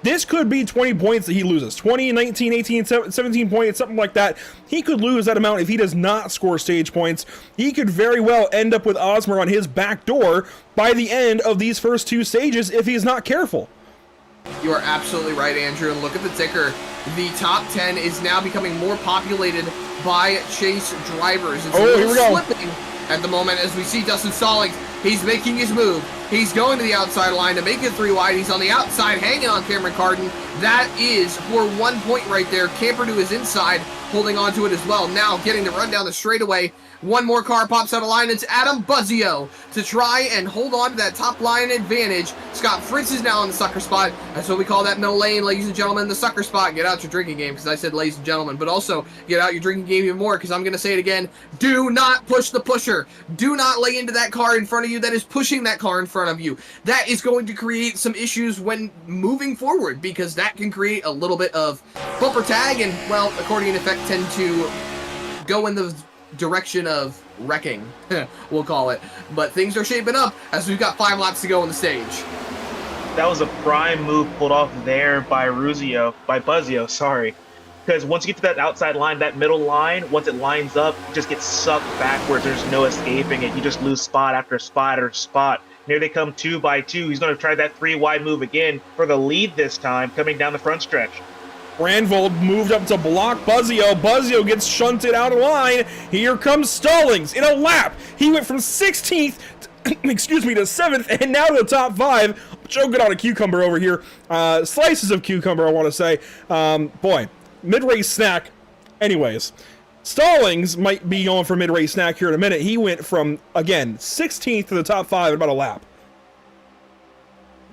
this could be 20 points that he loses. 20, 19, 18, 17 points, something like that. He could lose that amount if he does not score stage points. He could very well end up with Osmer on his back door by the end of these first 2 stages if he's not careful. You are absolutely right, Andrew. And look at the ticker. The top 10 is now becoming more populated by chase drivers. It's here we go. Slipping at the moment as we see Dustin Stallings. He's making his move. He's going to the outside line to make it 3 wide. He's on the outside hanging on Cameron Carden. That is for 1 point right there. Camper to his inside holding on to it as well. Now getting the run down the straightaway. One more car pops out of line. It's Adam Buzzio to try and hold on to that top line advantage. Scott Fritz is now in the sucker spot. That's what we call that middle lane, ladies and gentlemen, the sucker spot. Get out your drinking game, because I said ladies and gentlemen, but also get out your drinking game even more, because I'm going to say it again. Do not push the pusher. Do not lay into that car in front of you that is pushing that car in front of you. That is going to create some issues when moving forward, because that can create a little bit of bumper tag and, well, accordion effect tend to go in the direction of wrecking, we'll call it. But things are shaping up as we've got 5 laps to go on the stage. That was a prime move pulled off there by Buzzio, sorry. Because once you get to that outside line, that middle line, once it lines up, it just gets sucked backwards. There's no escaping it. You just lose spot after spot after spot. And here they come 2 by 2. He's going to try that 3 wide move again for the lead this time, coming down the front stretch. Brandvold moved up to block Buzzio. Buzzio gets shunted out of line. Here comes Stallings in a lap. He went from 16th to, excuse me, to 7th, and now to the top 5. Choking on a cucumber over here. Slices of cucumber, I want to say. Boy, mid-race snack. Anyways, Stallings might be going for mid-race snack here in a minute. He went from, again, 16th to the top 5 in about a lap.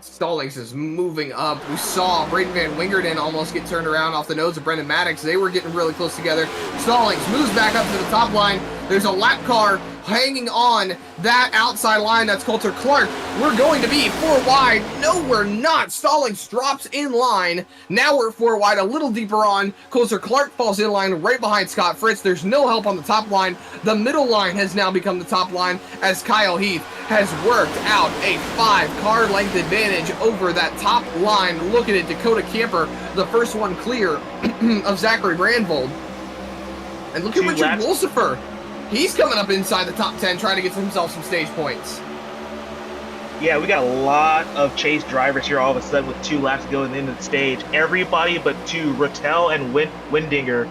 Stallings is moving up. We saw Braden Van Wingerden almost get turned around off the nose of Brendan Maddox. They were getting really close together. Stallings moves back up to the top line. There's a lap car hanging on that outside line. That's Coulter Clark. We're going to be 4 wide. No, we're not. Stallings drops in line. Now we're 4 wide, a little deeper on. Coulter Clark falls in line right behind Scott Fritz. There's no help on the top line. The middle line has now become the top line as Kyle Heath has worked out a 5-car length advantage over that top line. Look at it, Dakota Camper, the first one clear of Zachary Brandvold. And look at Richard Wolsifer. He's coming up inside the top 10, trying to get himself some stage points. Yeah, we got a lot of chase drivers here all of a sudden with 2 laps going into the stage. Everybody but 2, Rattel and Windinger,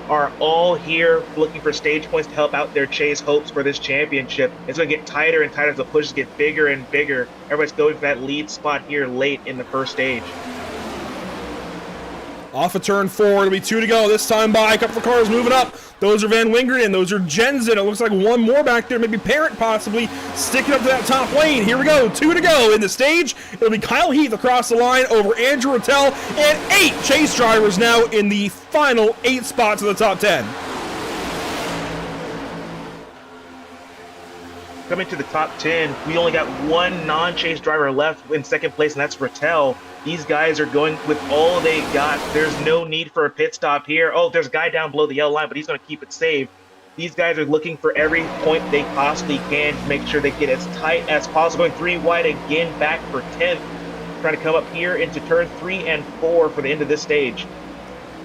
are all here looking for stage points to help out their chase hopes for this championship. It's going to get tighter and tighter as the pushes get bigger and bigger. Everybody's going for that lead spot here late in the first stage. Off of turn 4, it'll be 2 to go. This time by a couple of cars moving up. Those are Van Wingerden, those are Jensen. It looks like one more back there, maybe Parent possibly, sticking up to that top lane. Here we go, 2 to go in the stage. It'll be Kyle Heath across the line over Andrew Rattel, and 8 chase drivers now in the final 8 spots of the top 10. Coming to the top 10, we only got 1 non-chase driver left in second place, and that's Rattel. These guys are going with all they got. There's no need for a pit stop here. Oh, there's a guy down below the yellow line, but he's going to keep it safe. These guys are looking for every point they possibly can to make sure they get as tight as possible. Going 3 wide again, back for 10th. Trying to come up here into turn 3 and 4 for the end of this stage.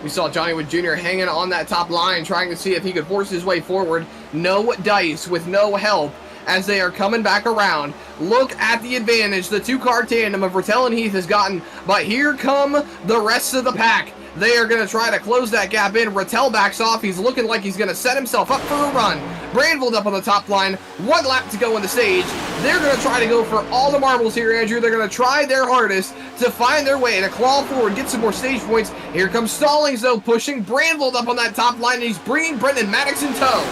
We saw Johnny Wood Jr. hanging on that top line, trying to see if he could force his way forward. No dice with no help as they are coming back around. Look at the advantage the 2-car tandem of Rattel and Heath has gotten, but here come the rest of the pack. They are going to try to close that gap in. Rattel backs off. He's looking like he's going to set himself up for a run. Brandvold up on the top line. 1 lap to go in the stage. They're going to try to go for all the marbles here, Andrew. They're going to try their hardest to find their way to claw forward, get some more stage points. Here comes Stallings, though, pushing Brandvold up on that top line, and he's bringing Brendan Maddox in tow.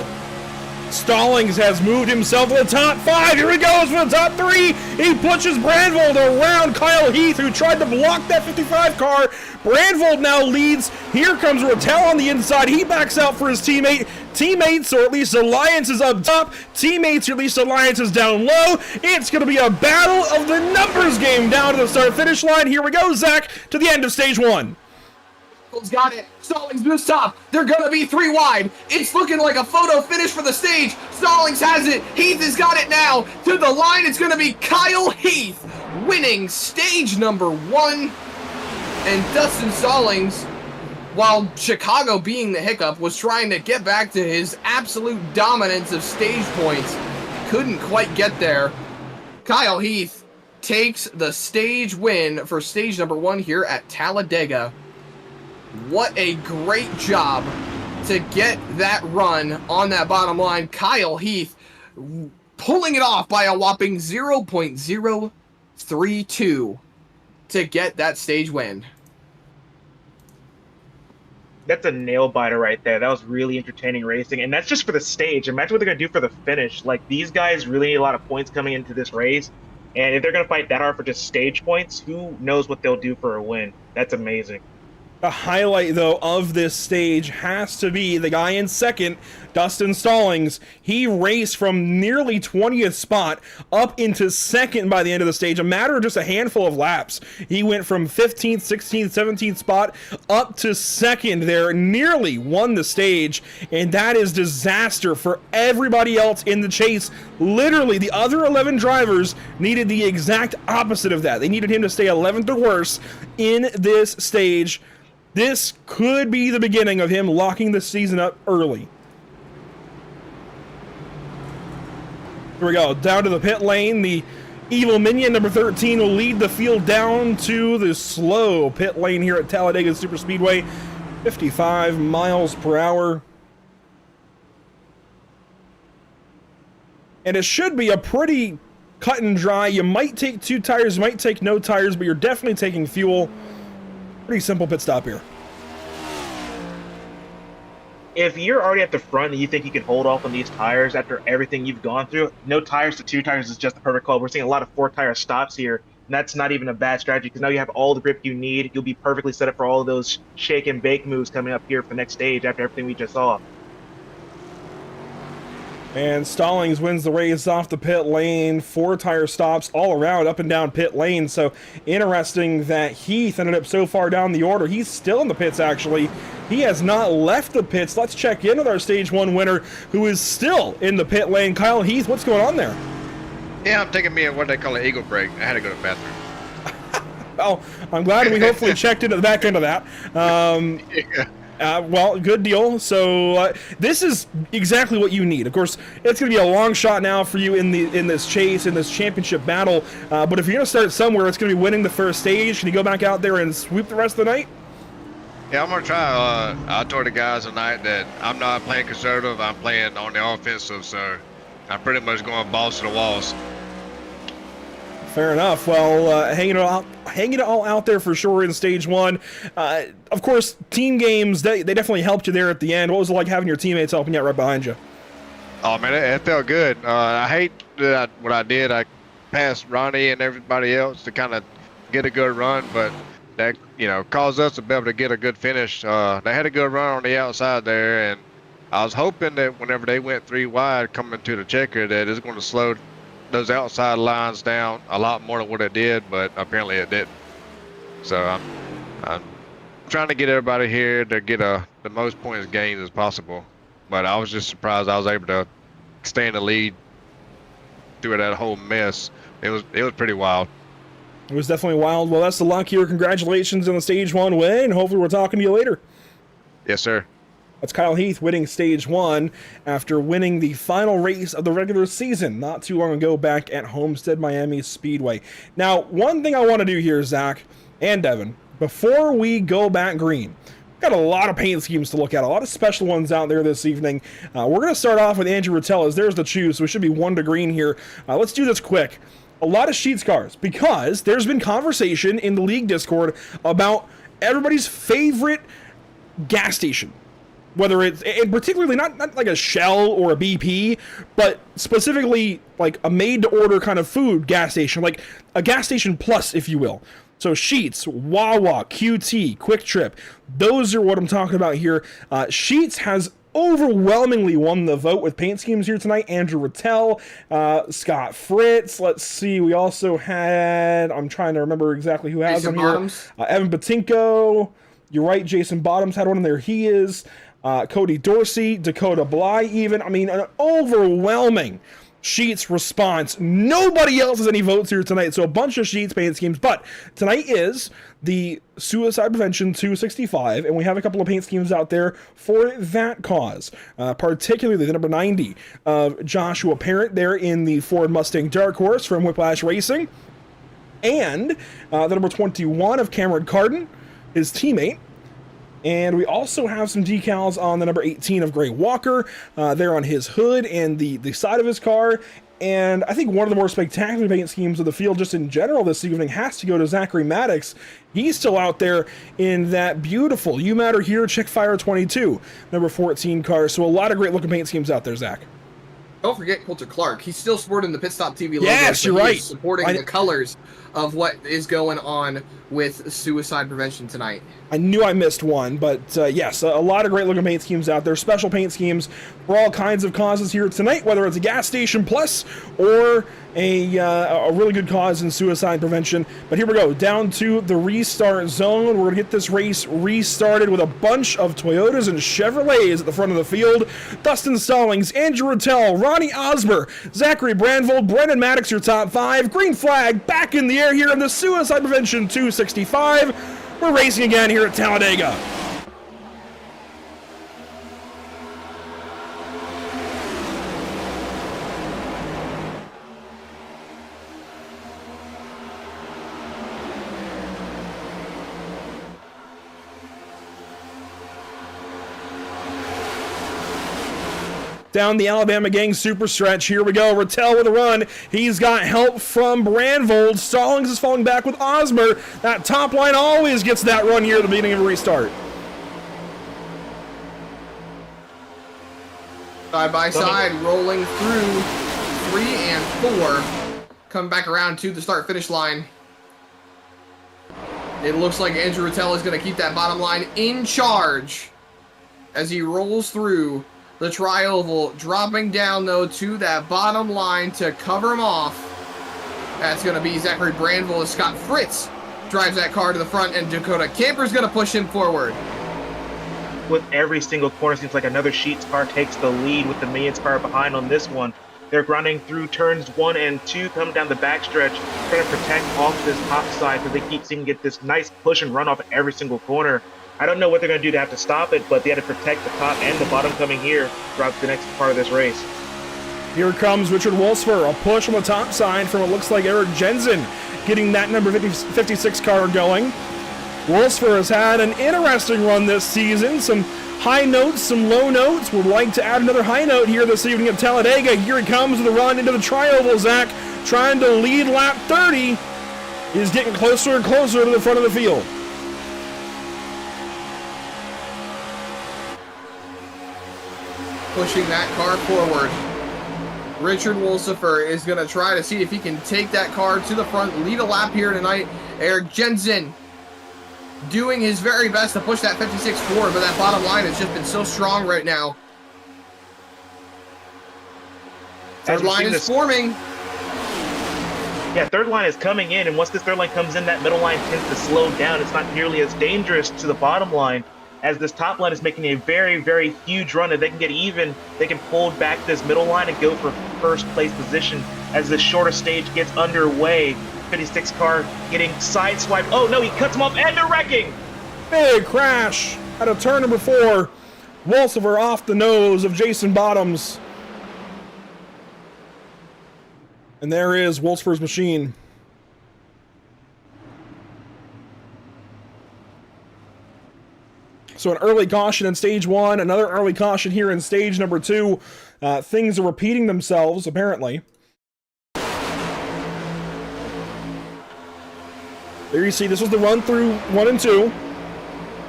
Stallings has moved himself to the top 5. Here he goes for the top 3. He pushes Brandvold around Kyle Heath, who tried to block that 55 car. Brandvold now leads. Here comes Rattel on the inside. He backs out for his teammates, or at least Alliance is up top. Teammates, or at least Alliance is down low. It's going to be a battle of the numbers game down to the start-finish line. Here we go, Zach, to the end of stage 1. Got it. Stallings moves top. They're going to be 3 wide. It's looking like a photo finish for the stage. Stallings has it. Heath has got it now. To the line, it's going to be Kyle Heath winning stage number 1. And Dustin Stallings, while Chicago being the hiccup, was trying to get back to his absolute dominance of stage points. Couldn't quite get there. Kyle Heath takes the stage win for stage number 1 here at Talladega. What a great job to get that run on that bottom line. Kyle Heath pulling it off by a whopping 0.032 to get that stage win. that's a nail biter right there. That was really entertaining racing, and that's just for the stage. Imagine what they're gonna do for the finish. Like, these guys really need a lot of points coming into this race, and if they're gonna fight that hard for just stage points, who knows what they'll do for a win? That's amazing. The highlight, though, of this stage has to be the guy in second, Dustin Stallings. He raced from nearly 20th spot up into second by the end of the stage, a matter of just a handful of laps. He went from 15th, 16th, 17th spot up to second there, nearly won the stage, and that is disaster for everybody else in the chase. Literally, the other 11 drivers needed the exact opposite of that. They needed him to stay 11th or worse in this stage. This could be the beginning of him locking the season up early. Here we go, down to the pit lane. The evil minion, number 13, will lead the field down to the slow pit lane here at Talladega Superspeedway. 55 miles per hour. And it should be a pretty cut and dry. You might take 2 tires, might take no tires, but you're definitely taking fuel. Pretty simple pit stop here. If you're already at the front and you think you can hold off on these tires after everything you've gone through, no tires to 2 tires is just the perfect call. We're seeing a lot of 4-tire stops here, and that's not even a bad strategy because now you have all the grip you need. You'll be perfectly set up for all of those shake and bake moves coming up here for the next stage after everything we just saw. And Stallings wins the race off the pit lane. 4-tire stops all around, up and down pit lane. So interesting that Heath ended up so far down the order. He's still in the pits, actually. He has not left the pits. Let's check in with our Stage 1 winner, who is still in the pit lane. Kyle Heath, what's going on there? Yeah, I'm taking me a what they call an eagle break. I had to go to the bathroom. Well, I'm glad we hopefully checked into the back end of that. Yeah. Well, good deal. So this is exactly what you need. Of course, it's going to be a long shot now for you in this chase, in this championship battle. But if you're going to start somewhere, it's going to be winning the first stage. Can you go back out there and sweep the rest of the night? Yeah, I'm going to try. I told the guys tonight that I'm not playing conservative. I'm playing on the offensive, so I'm pretty much going balls to the walls. Fair enough. Well, hanging it all out there for sure in Stage 1. Of course, team games, they definitely helped you there at the end. What was it like having your teammates helping you out right behind you? Oh, man, it felt good. I hate that what I did. I passed Ronnie and everybody else to kind of get a good run, but that, caused us to be able to get a good finish. They had a good run on the outside there, and I was hoping that whenever they went 3 wide coming to the checker that it's going to slow those outside lines down a lot more than what it did, but apparently it didn't. So I'm trying to get everybody here to get the most points gained as possible. But I was just surprised I was able to stay in the lead through that whole mess. It was pretty wild. It was definitely wild. Well, that's the luck here. Congratulations on the Stage 1 win. Hopefully we're talking to you later. Yes, sir. That's Kyle Heath winning Stage 1 after winning the final race of the regular season not too long ago back at Homestead Miami Speedway. Now, one thing I want to do here, Zach and Devin, before we go back green, we've got a lot of paint schemes to look at, a lot of special ones out there this evening. We're going to start off with Andrew Rattel, as there's the choose, so we should be 1 to green here. Let's do this quick. A lot of Sheets cars, because there's been conversation in the league Discord about everybody's favorite gas station. Whether it's, and particularly not like a Shell or a BP, but specifically like a made-to-order kind of food gas station, like a gas station plus, if you will. So Sheets, Wawa, QT, Quick Trip, those are what I'm talking about here. Sheets has overwhelmingly won the vote with paint schemes here tonight. Andrew Rattel, Scott Fritz. Let's see, we also had, I'm trying to remember exactly who has Jason on Bottoms. here. Evan Patinko. You're right, Jason Bottoms had one in there. He is. Cody Dorsey, Dakota Bly even. I mean, an overwhelming Sheets response. Nobody else has any votes here tonight, so a bunch of Sheets paint schemes. But tonight is the Suicide Prevention 265, and we have a couple of paint schemes out there for that cause. Particularly the number 90 of Joshua Parent there in the Ford Mustang Dark Horse from Whiplash Racing. And the number 21 of Cameron Carden, his teammate. And we also have some decals on the number 18 of Gray Walker there on his hood and the side of his car. And I think one of the more spectacular paint schemes of the field just in general this evening has to go to Zachary Maddox. He's still out there in that beautiful You Matter Here Chick Fire 22, number 14 car. So a lot of great looking paint schemes out there, Zach. Don't forget Coulter Clark. He's still sporting the Pit Stop TV logo. Yes, so you're right. Supporting the colors of what is going on with suicide prevention tonight. I knew I missed one, but yes, a lot of great looking paint schemes out there. Special paint schemes for all kinds of causes here tonight, whether it's a gas station plus or a really good cause in suicide prevention. But here we go, down to the restart zone. We're going to get this race restarted with a bunch of Toyotas and Chevrolets at the front of the field. Dustin Stallings, Andrew Rattel, Ronnie Osber, Zachary Brandvold, Brendan Maddox, your top 5. Green flag back in the air here in the Suicide Prevention 265. We're racing again here at Talladega. Down the Alabama Gang super stretch. Here we go. Rattel with a run. He's got help from Brandvold. Stallings is falling back with Osmer. That top line always gets that run here at the beginning of a restart. Side by side, rolling through 3 and 4. Come back around to the start finish line. It looks like Andrew Rattel is going to keep that bottom line in charge as he rolls through the tri-oval, dropping down, though, to that bottom line to cover him off. That's going to be Zachary Brandvold as Scott Fritz drives that car to the front, and Dakota Camper's going to push him forward. With every single corner, seems like another Sheets car takes the lead with the Millions car behind on this one. They're running through turns 1 and 2, coming down the backstretch, trying to protect off this top side because they keep seeing get this nice push and run off every single corner. I don't know what they're going to do to have to stop it, but they had to protect the top and the bottom coming here throughout the next part of this race. Here comes Richard Wolfsfer, a push on the top side from what looks like Eric Jensen, getting that number 56 car going. Wolfsfer has had an interesting run this season, some high notes, some low notes. Would like to add another high note here this evening at Talladega. Here he comes with a run into the tri-oval. Zach trying to lead lap 30. He's getting closer and closer to the front of the field. Pushing that car forward. Richard Wolfsfer is going to try to see if he can take that car to the front, lead a lap here tonight. Eric Jensen doing his very best to push that 56 forward, but that bottom line has just been so strong right now. Third line is forming. Yeah, third line is coming in, and once this third line comes in, that middle line tends to slow down. It's not nearly as dangerous to the bottom line, as this top line is making a very, very huge run. If they can get even, they can pull back this middle line and go for first place position as this shorter stage gets underway. 56 car getting sideswiped. Oh no, he cuts him off and they're wrecking! Big crash at a turn number 4. Wolfsfer off the nose of Jason Bottoms. And there is Wolfsfer's machine. So an early caution in stage 1, another early caution here in stage number 2. Things are repeating themselves, apparently. There you see, this was the run through 1 and 2.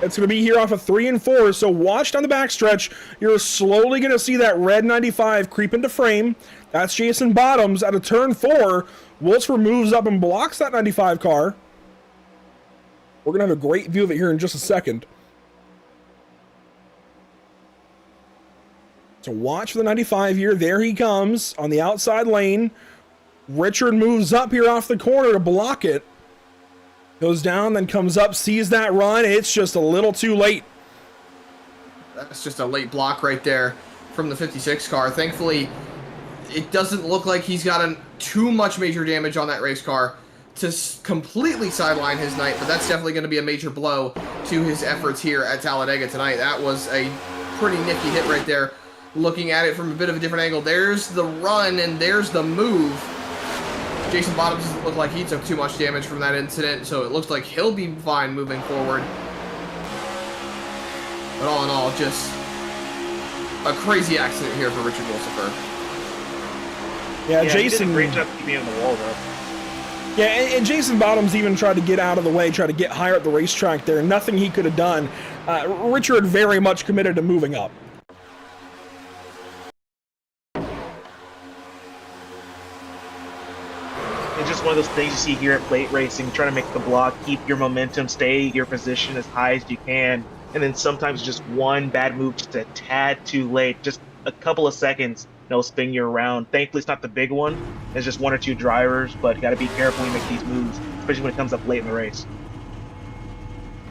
It's going to be here off of 3 and 4, so watch down the backstretch. You're slowly going to see that red 95 creep into frame. That's Jason Bottoms at a turn 4. Wolfsfer moves up and blocks that 95 car. We're going to have a great view of it here in just a second. So watch for the 95 here. There he comes on the outside lane. Richard moves up here off the corner to block it. Goes down, then comes up, sees that run. It's just a little too late. That's just a late block right there from the 56 car. Thankfully, it doesn't look like he's gotten too much major damage on that race car to completely sideline his night, but that's definitely going to be a major blow to his efforts here at Talladega tonight. That was a pretty nifty hit right there. Looking at it from a bit of a different angle, there's the run and there's the move. Jason Bottoms doesn't look like he took too much damage from that incident, so it looks like he'll be fine moving forward. But all in all, just a crazy accident here for Richard Wilsifer. Yeah, He Jason. did a great job keeping on the wall, though. Yeah, and Jason Bottoms even tried to get out of the way, try to get higher at the racetrack there. Nothing he could have done. Richard very much committed to moving up. It's just one of those things you see here at plate racing, trying to make the block, keep your momentum, stay your position as high as you can, and then sometimes just one bad move just a tad too late, just a couple of seconds, and it'll spin you around. Thankfully, it's not the big one. It's just one or two drivers, but you got to be careful when you make these moves, especially when it comes up late in the race.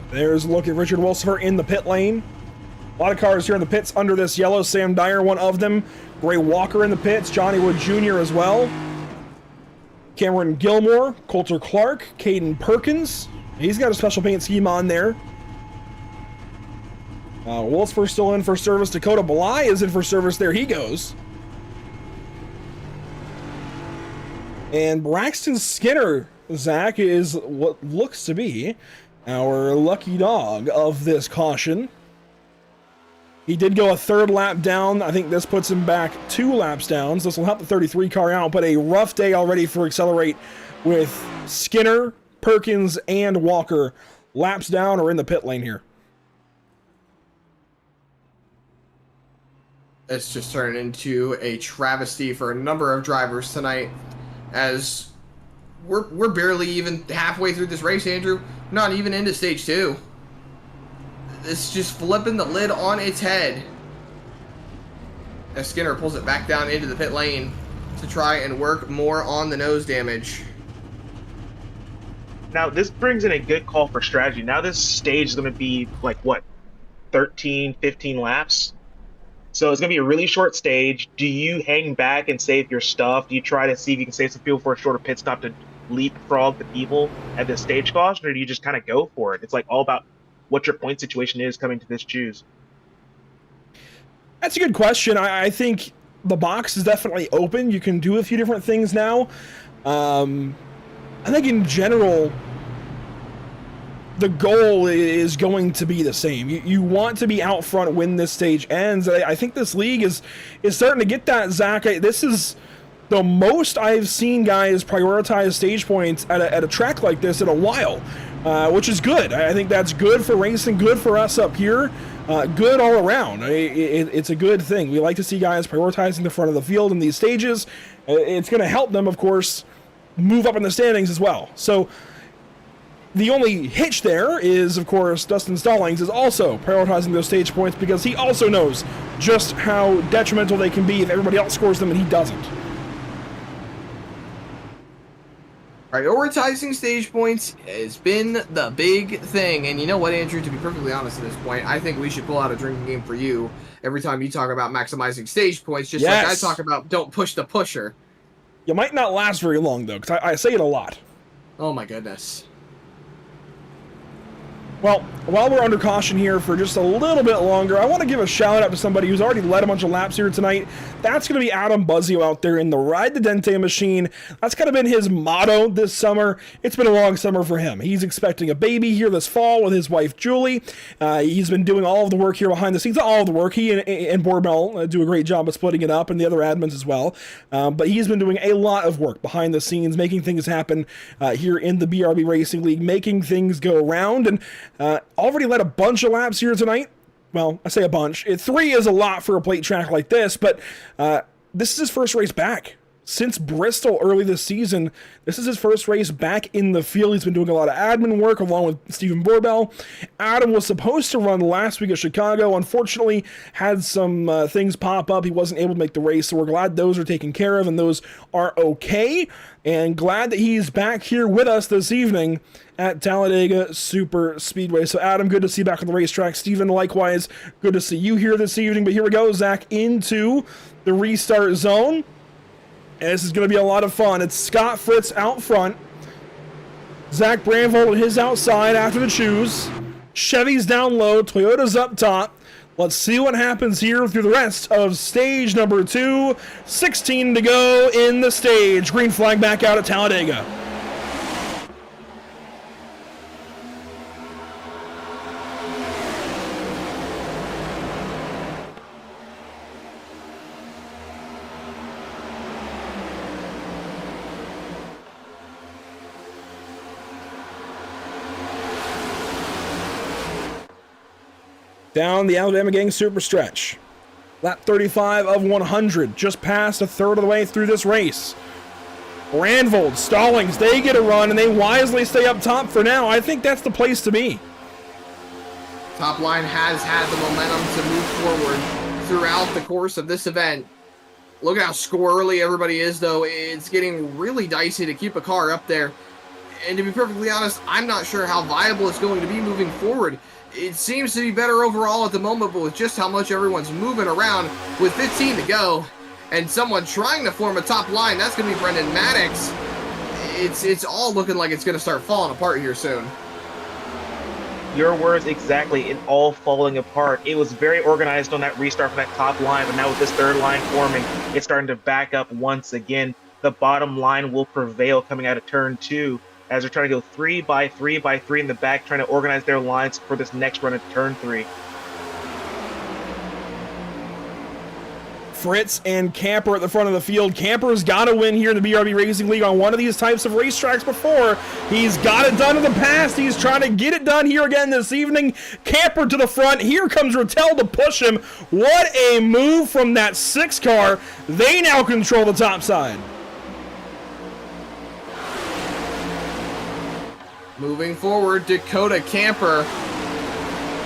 There's a look at Richard Wilsifer in the pit lane. A lot of cars here in the pits under this yellow. Sam Dyer, one of them. Gray Walker in the pits. Johnny Wood Jr. as well. Cameron Gilmore, Coulter Clark, Caden Perkins. He's got a special paint scheme on there. Wilsifer still in for service. Dakota Belay is in for service. There he goes. And Braxton Skinner, Zach, is what looks to be our lucky dog of this caution. He did go a third lap down. I think this puts him back 2 laps down. So this will help the 33 car out, but a rough day already for Accelerate with Skinner, Perkins, and Walker laps down or in the pit lane here. It's just turned into a travesty for a number of drivers tonight, as we're barely even halfway through this race, Andrew. Not even into stage 2. It's just flipping the lid on its head as Skinner pulls it back down into the pit lane to try and work more on the nose damage. Now, this brings in a good call for strategy. Now this stage is going to be, like, what, 13, 15 laps? So it's going to be a really short stage. Do you hang back and save your stuff? Do you try to see if you can save some fuel for a shorter pit stop to leapfrog the people at this stage caution, or do you just kind of go for it? It's like all about what your point situation is coming to this choose. That's a good question. I think the box is definitely open. You can do a few different things now. I think in general, the goal is going to be the same. You want to be out front when this stage ends. I think this league is starting to get that, Zach. This is the most I've seen guys prioritize stage points at a track like this in a while, which is good. I think that's good for racing, good for us up here, good all around. It's a good thing. We like to see guys prioritizing the front of the field in these stages. It's going to help them, of course, move up in the standings as well. So the only hitch there is, of course, Dustin Stallings is also prioritizing those stage points because he also knows just how detrimental they can be if everybody else scores them and he doesn't. Prioritizing stage points has been the big thing. And you know what, Andrew, to be perfectly honest at this point, I think we should pull out a drinking game for you every time you talk about maximizing stage points, just like I talk about don't push the pusher. You might not last very long, though, because I say it a lot. Oh, my goodness. Well, while we're under caution here for just a little bit longer, I want to give a shout out to somebody who's already led a bunch of laps here tonight. That's going to be Adam Buzzio out there in the Ride the Dente machine. That's kind of been his motto this summer. It's been a long summer for him. He's expecting a baby here this fall with his wife, Julie. He's been doing all of the work here behind the scenes. All of the work. He and Borbell do a great job of splitting it up, and the other admins as well. But he's been doing a lot of work behind the scenes, making things happen here in the BRB Racing League, making things go around, and already led a bunch of laps here tonight. Well, I say a bunch. 3 is a lot for a plate track like this, but this is his first race back. Since Bristol early this season, this is his first race back in the field. He's been doing a lot of admin work along with Stephen Borbell. Adam was supposed to run last week at Chicago. Unfortunately, had some things pop up. He wasn't able to make the race, so we're glad those are taken care of and those are okay. And glad that he's back here with us this evening at Talladega Super Speedway. So Adam, good to see you back on the racetrack. Stephen, likewise, good to see you here this evening. But here we go, Zach, into the restart zone. And this is going to be a lot of fun. It's Scott Fritz out front. Zach Branvold at his outside after the choose. Chevy's down low. Toyota's up top. Let's see what happens here through the rest of stage number 2. 16 to go in the stage. Green flag back out at Talladega. Down the Alabama Gang Super Stretch. Lap 35 of 100, just past a third of the way through this race. Brandvold, Stallings, they get a run, and they wisely stay up top for now. I think that's the place to be. Top line has had the momentum to move forward throughout the course of this event. Look at how squirrely everybody is, though. It's getting really dicey to keep a car up there. And to be perfectly honest, I'm not sure how viable it's going to be moving forward. It seems to be better overall at the moment, but with just how much everyone's moving around, with 15 to go, and someone trying to form a top line, that's going to be Brendan Maddox. It's all looking like it's going to start falling apart here soon. Your words exactly, it all falling apart. It was very organized on that restart from that top line, but now with this third line forming, it's starting to back up once again. The bottom line will prevail coming out of turn 2, as they're trying to go 3 by 3 by 3 in the back, trying to organize their lines for this next run at turn 3. Fritz and Camper at the front of the field. Camper's got to win here in the BRB Racing League on one of these types of racetracks before. He's got it done in the past. He's trying to get it done here again this evening. Camper to the front. Here comes Rattel to push him. What a move from that 6 car. They now control the top side. Moving forward, Dakota Camper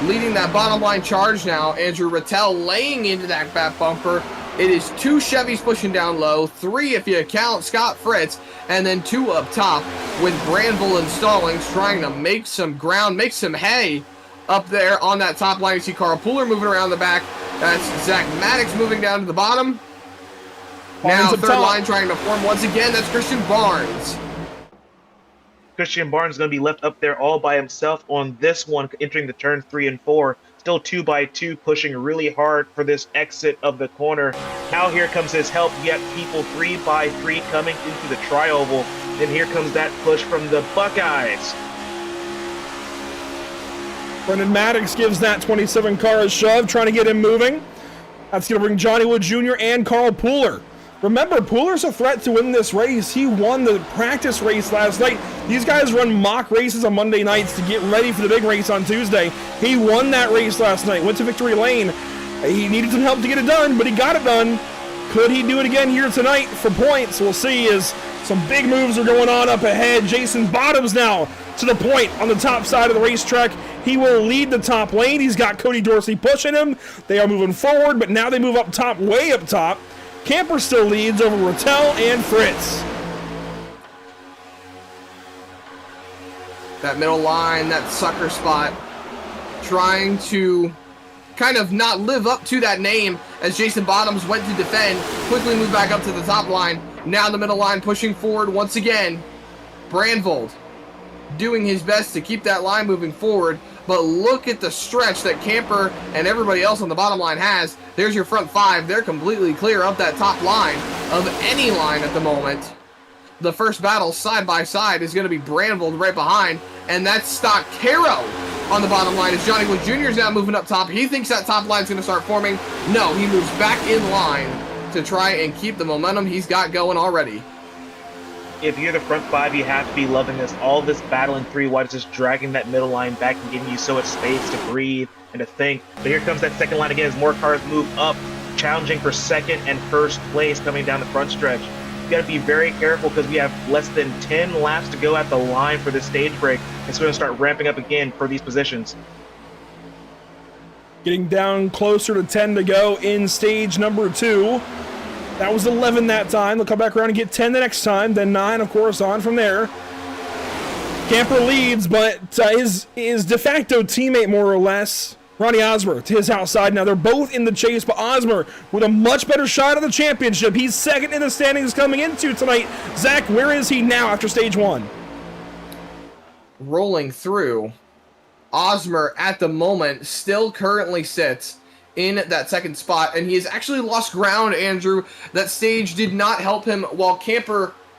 leading that bottom line charge now. Andrew Rattel laying into that back bumper. It is 2 Chevys pushing down low, 3 if you count Scott Fritz, and then 2 up top with Brandvold and Stallings trying to make some ground, make some hay up there on that top line. You see Carl Pooler moving around the back. That's Zach Maddox moving down to the bottom. Now third line trying to form once again. That's Christian Barnes. Christian Barnes is going to be left up there all by himself on this one, entering the turn 3 and 4. Still 2 by 2, pushing really hard for this exit of the corner. Now here comes his help. You got people 3 by 3 coming into the tri-oval. Then here comes that push from the Buckeyes. Brendan Maddox gives that 27 car a shove, trying to get him moving. That's going to bring Johnny Wood Jr. and Carl Pooler. Remember, Pooler's a threat to win this race. He won the practice race last night. These guys run mock races on Monday nights to get ready for the big race on Tuesday. He won that race last night, went to victory lane. He needed some help to get it done, but he got it done. Could he do it again here tonight for points? We'll see, as some big moves are going on up ahead. Jason Bottoms now to the point on the top side of the racetrack. He will lead the top lane. He's got Cody Dorsey pushing him. They are moving forward, but now they move up top, way up top. Camper still leads over Rattel and Fritz. That middle line, that sucker spot, trying to kind of not live up to that name as Jason Bottoms went to defend, quickly moved back up to the top line. Now the middle line pushing forward once again. Brandvold doing his best to keep that line moving forward, but look at the stretch that Camper and everybody else on the bottom line has. There's your front 5. They're completely clear up that top line of any line at the moment. The first battle side by side is going to be Brandvold right behind, and that's Stock Caro on the bottom line as Johnny Wood Jr. is now moving up top. He thinks that top line is going to start forming. No, he moves back in line to try and keep the momentum he's got going already. If you're the front 5, you have to be loving this. All this battle in 3 wide is just dragging that middle line back and giving you so much space to breathe and to think. But here comes that second line again as more cars move up, challenging for second and first place coming down the front stretch. You got to be very careful because we have less than 10 laps to go at the line for this stage break. It's going to start ramping up again for these positions. Getting down closer to 10 to go in stage number 2. That was 11 that time. They'll come back around and get 10 the next time. Then 9, of course, on from there. Camper leads, but his de facto teammate, more or less, Ronnie Osmer, to his outside. Now, they're both in the chase, but Osmer with a much better shot at the championship. He's second in the standings coming into tonight. Zach, where is he now after stage 1? Rolling through. Osmer, at the moment, still currently sits in that second spot, and he has actually lost ground, Andrew. That stage did not help him while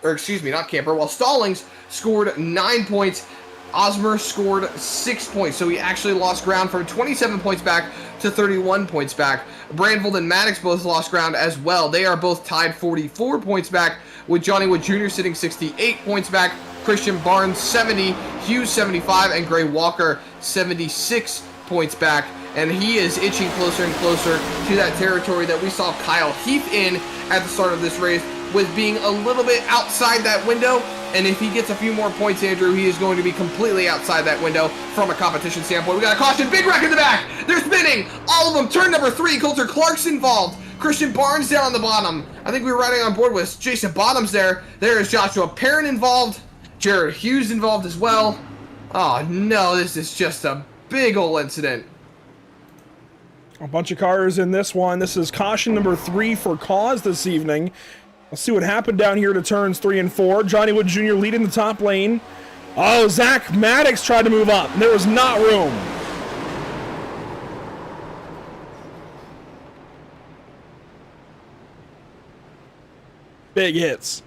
while Stallings scored 9 points. Osmer scored 6 points, so he actually lost ground from 27 points back to 31 points back. Brandvold and Maddox both lost ground as well. They are both tied 44 points back, with Johnny Wood Jr. sitting 68 points back, Christian Barnes 70, Hughes 75, and Gray Walker 76 points back. and he is itching closer and closer to that territory that we saw Kyle Heath in at the start of this race, with being a little bit outside that window. And if he gets a few more points, Andrew, he is going to be completely outside that window from a competition standpoint. We got a caution, big wreck in the back. They're spinning, all of them. Turn number 3, Coulter Clark's involved. Christian Barnes down on the bottom. I think we were riding on board with Jason Bottoms there. There is Joshua Perrin involved. Jared Hughes involved as well. Oh no, this is just a big ol' incident. A bunch of cars in this one. This is caution number 3 for cause this evening. Let's see what happened down here to turns 3 and 4. Johnny Wood Jr. leading the top lane. Oh, Zach Maddox tried to move up. There was not room. Big hits.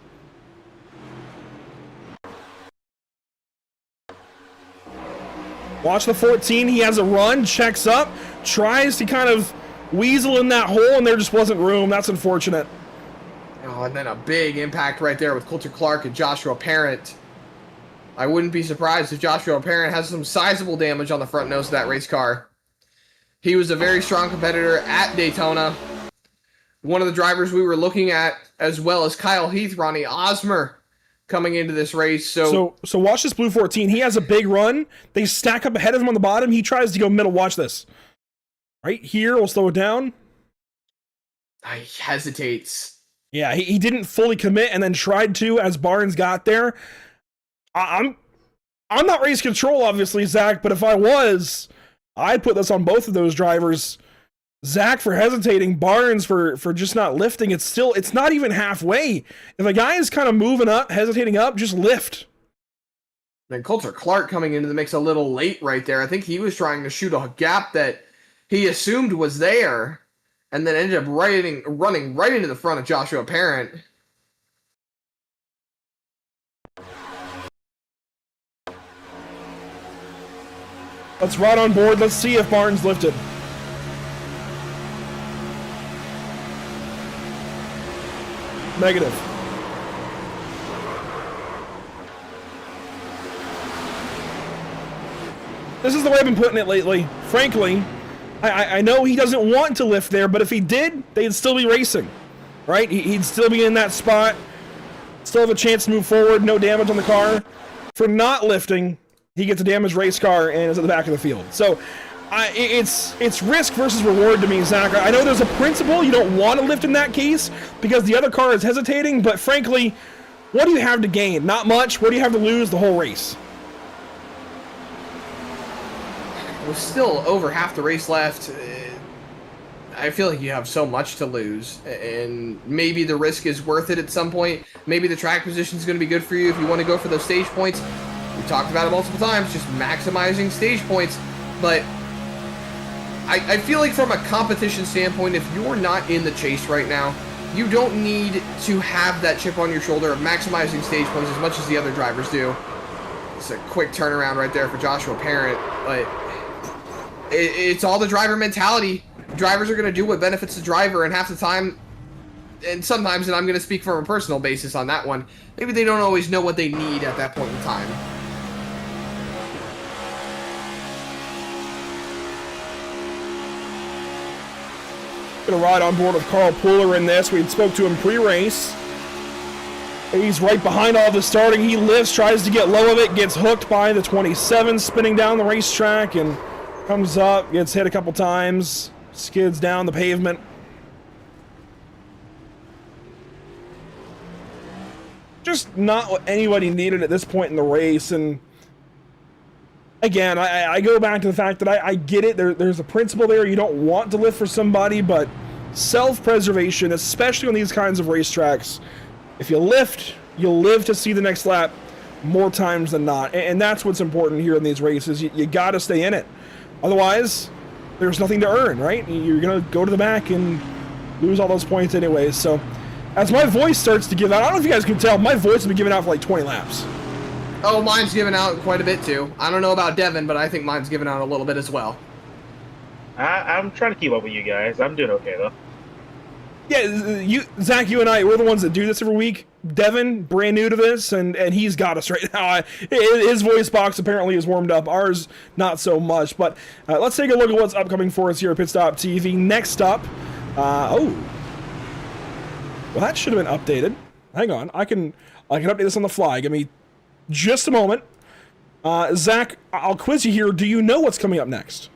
Watch the 14. He has a run, checks up, tries to kind of weasel in that hole, and there just wasn't room. That's unfortunate. Oh, and then a big impact right there with Coulter Clark and Joshua Parent. I wouldn't be surprised if Joshua Parent has some sizable damage on the front nose of that race car. He was a very strong competitor at Daytona. One of the drivers we were looking at, as well as Kyle Heath, Ronnie Osmer, coming into this race. So watch this blue 14. He has a big run. They stack up ahead of him on the bottom. He tries to go middle. Watch this. Right here, we'll slow it down. He hesitates. Yeah, he didn't fully commit and then tried to as Barnes got there. I'm not race control, obviously, Zach, but if I was, I'd put this on both of those drivers. Zach for hesitating, Barnes for just not lifting. It's not even halfway. If a guy is kind of moving up, hesitating up, just lift. Then Coulter Clark coming into the mix a little late right there. I think he was trying to shoot a gap that he assumed was there, and then ended up running right into the front of Joshua Parent. Let's ride on board. Let's see if Barnes lifted. Negative. This is the way I've been putting it lately. Frankly, I know he doesn't want to lift there, but if he did, they'd still be racing, right? He'd still be in that spot, still have a chance to move forward, no damage on the car. For not lifting, he gets a damaged race car and is at the back of the field. So it's risk versus reward to me, Zach. I know there's a principle. You don't want to lift in that case because the other car is hesitating, but frankly, what do you have to gain? Not much. What do you have to lose? The whole race. With still over half the race left, I feel like you have so much to lose, and maybe the risk is worth it at some point. Maybe the track position is going to be good for you if you want to go for those stage points. We talked about it multiple times, just maximizing stage points, but I feel like from a competition standpoint, if you're not in the chase right now, you don't need to have that chip on your shoulder of maximizing stage points as much as the other drivers do. It's a quick turnaround right there for Joshua Parent, but it's all the driver mentality. Drivers are going to do what benefits the driver, and half the time, and sometimes, and I'm going to speak from a personal basis on that one, maybe they don't always know what they need at that point in time. Gonna ride on board with Carl Pooler in this. We spoke to him pre-race. He's right behind all the starting. He lifts, tries to get low of it, gets hooked by the 27, spinning down the racetrack, and comes up, gets hit a couple times, skids down the pavement. Just not what anybody needed at this point in the race. And again, I go back to the fact that I get it. There's a principle there. You don't want to lift for somebody, but self-preservation, especially on these kinds of racetracks, if you lift, you'll live to see the next lap more times than not. And that's what's important here in these races. You got to stay in it. Otherwise, there's nothing to earn, right? You're going to go to the back and lose all those points anyways. So as my voice starts to give out, I don't know if you guys can tell, my voice has been giving out for like 20 laps. Oh, mine's giving out quite a bit too. I don't know about Devin, but I think mine's giving out a little bit as well. I'm trying to keep up with you guys. I'm doing okay though. Yeah, Zach, you and I, we're the ones that do this every week. Devin, brand new to this, and he's got us right now. His voice box apparently is warmed up. Ours, not so much. But let's take a look at what's upcoming for us here at Pit Stop TV. Next up, well, that should have been updated. Hang on, I can update this on the fly. Give me just a moment. Zach, I'll quiz you here. Do you know what's coming up next?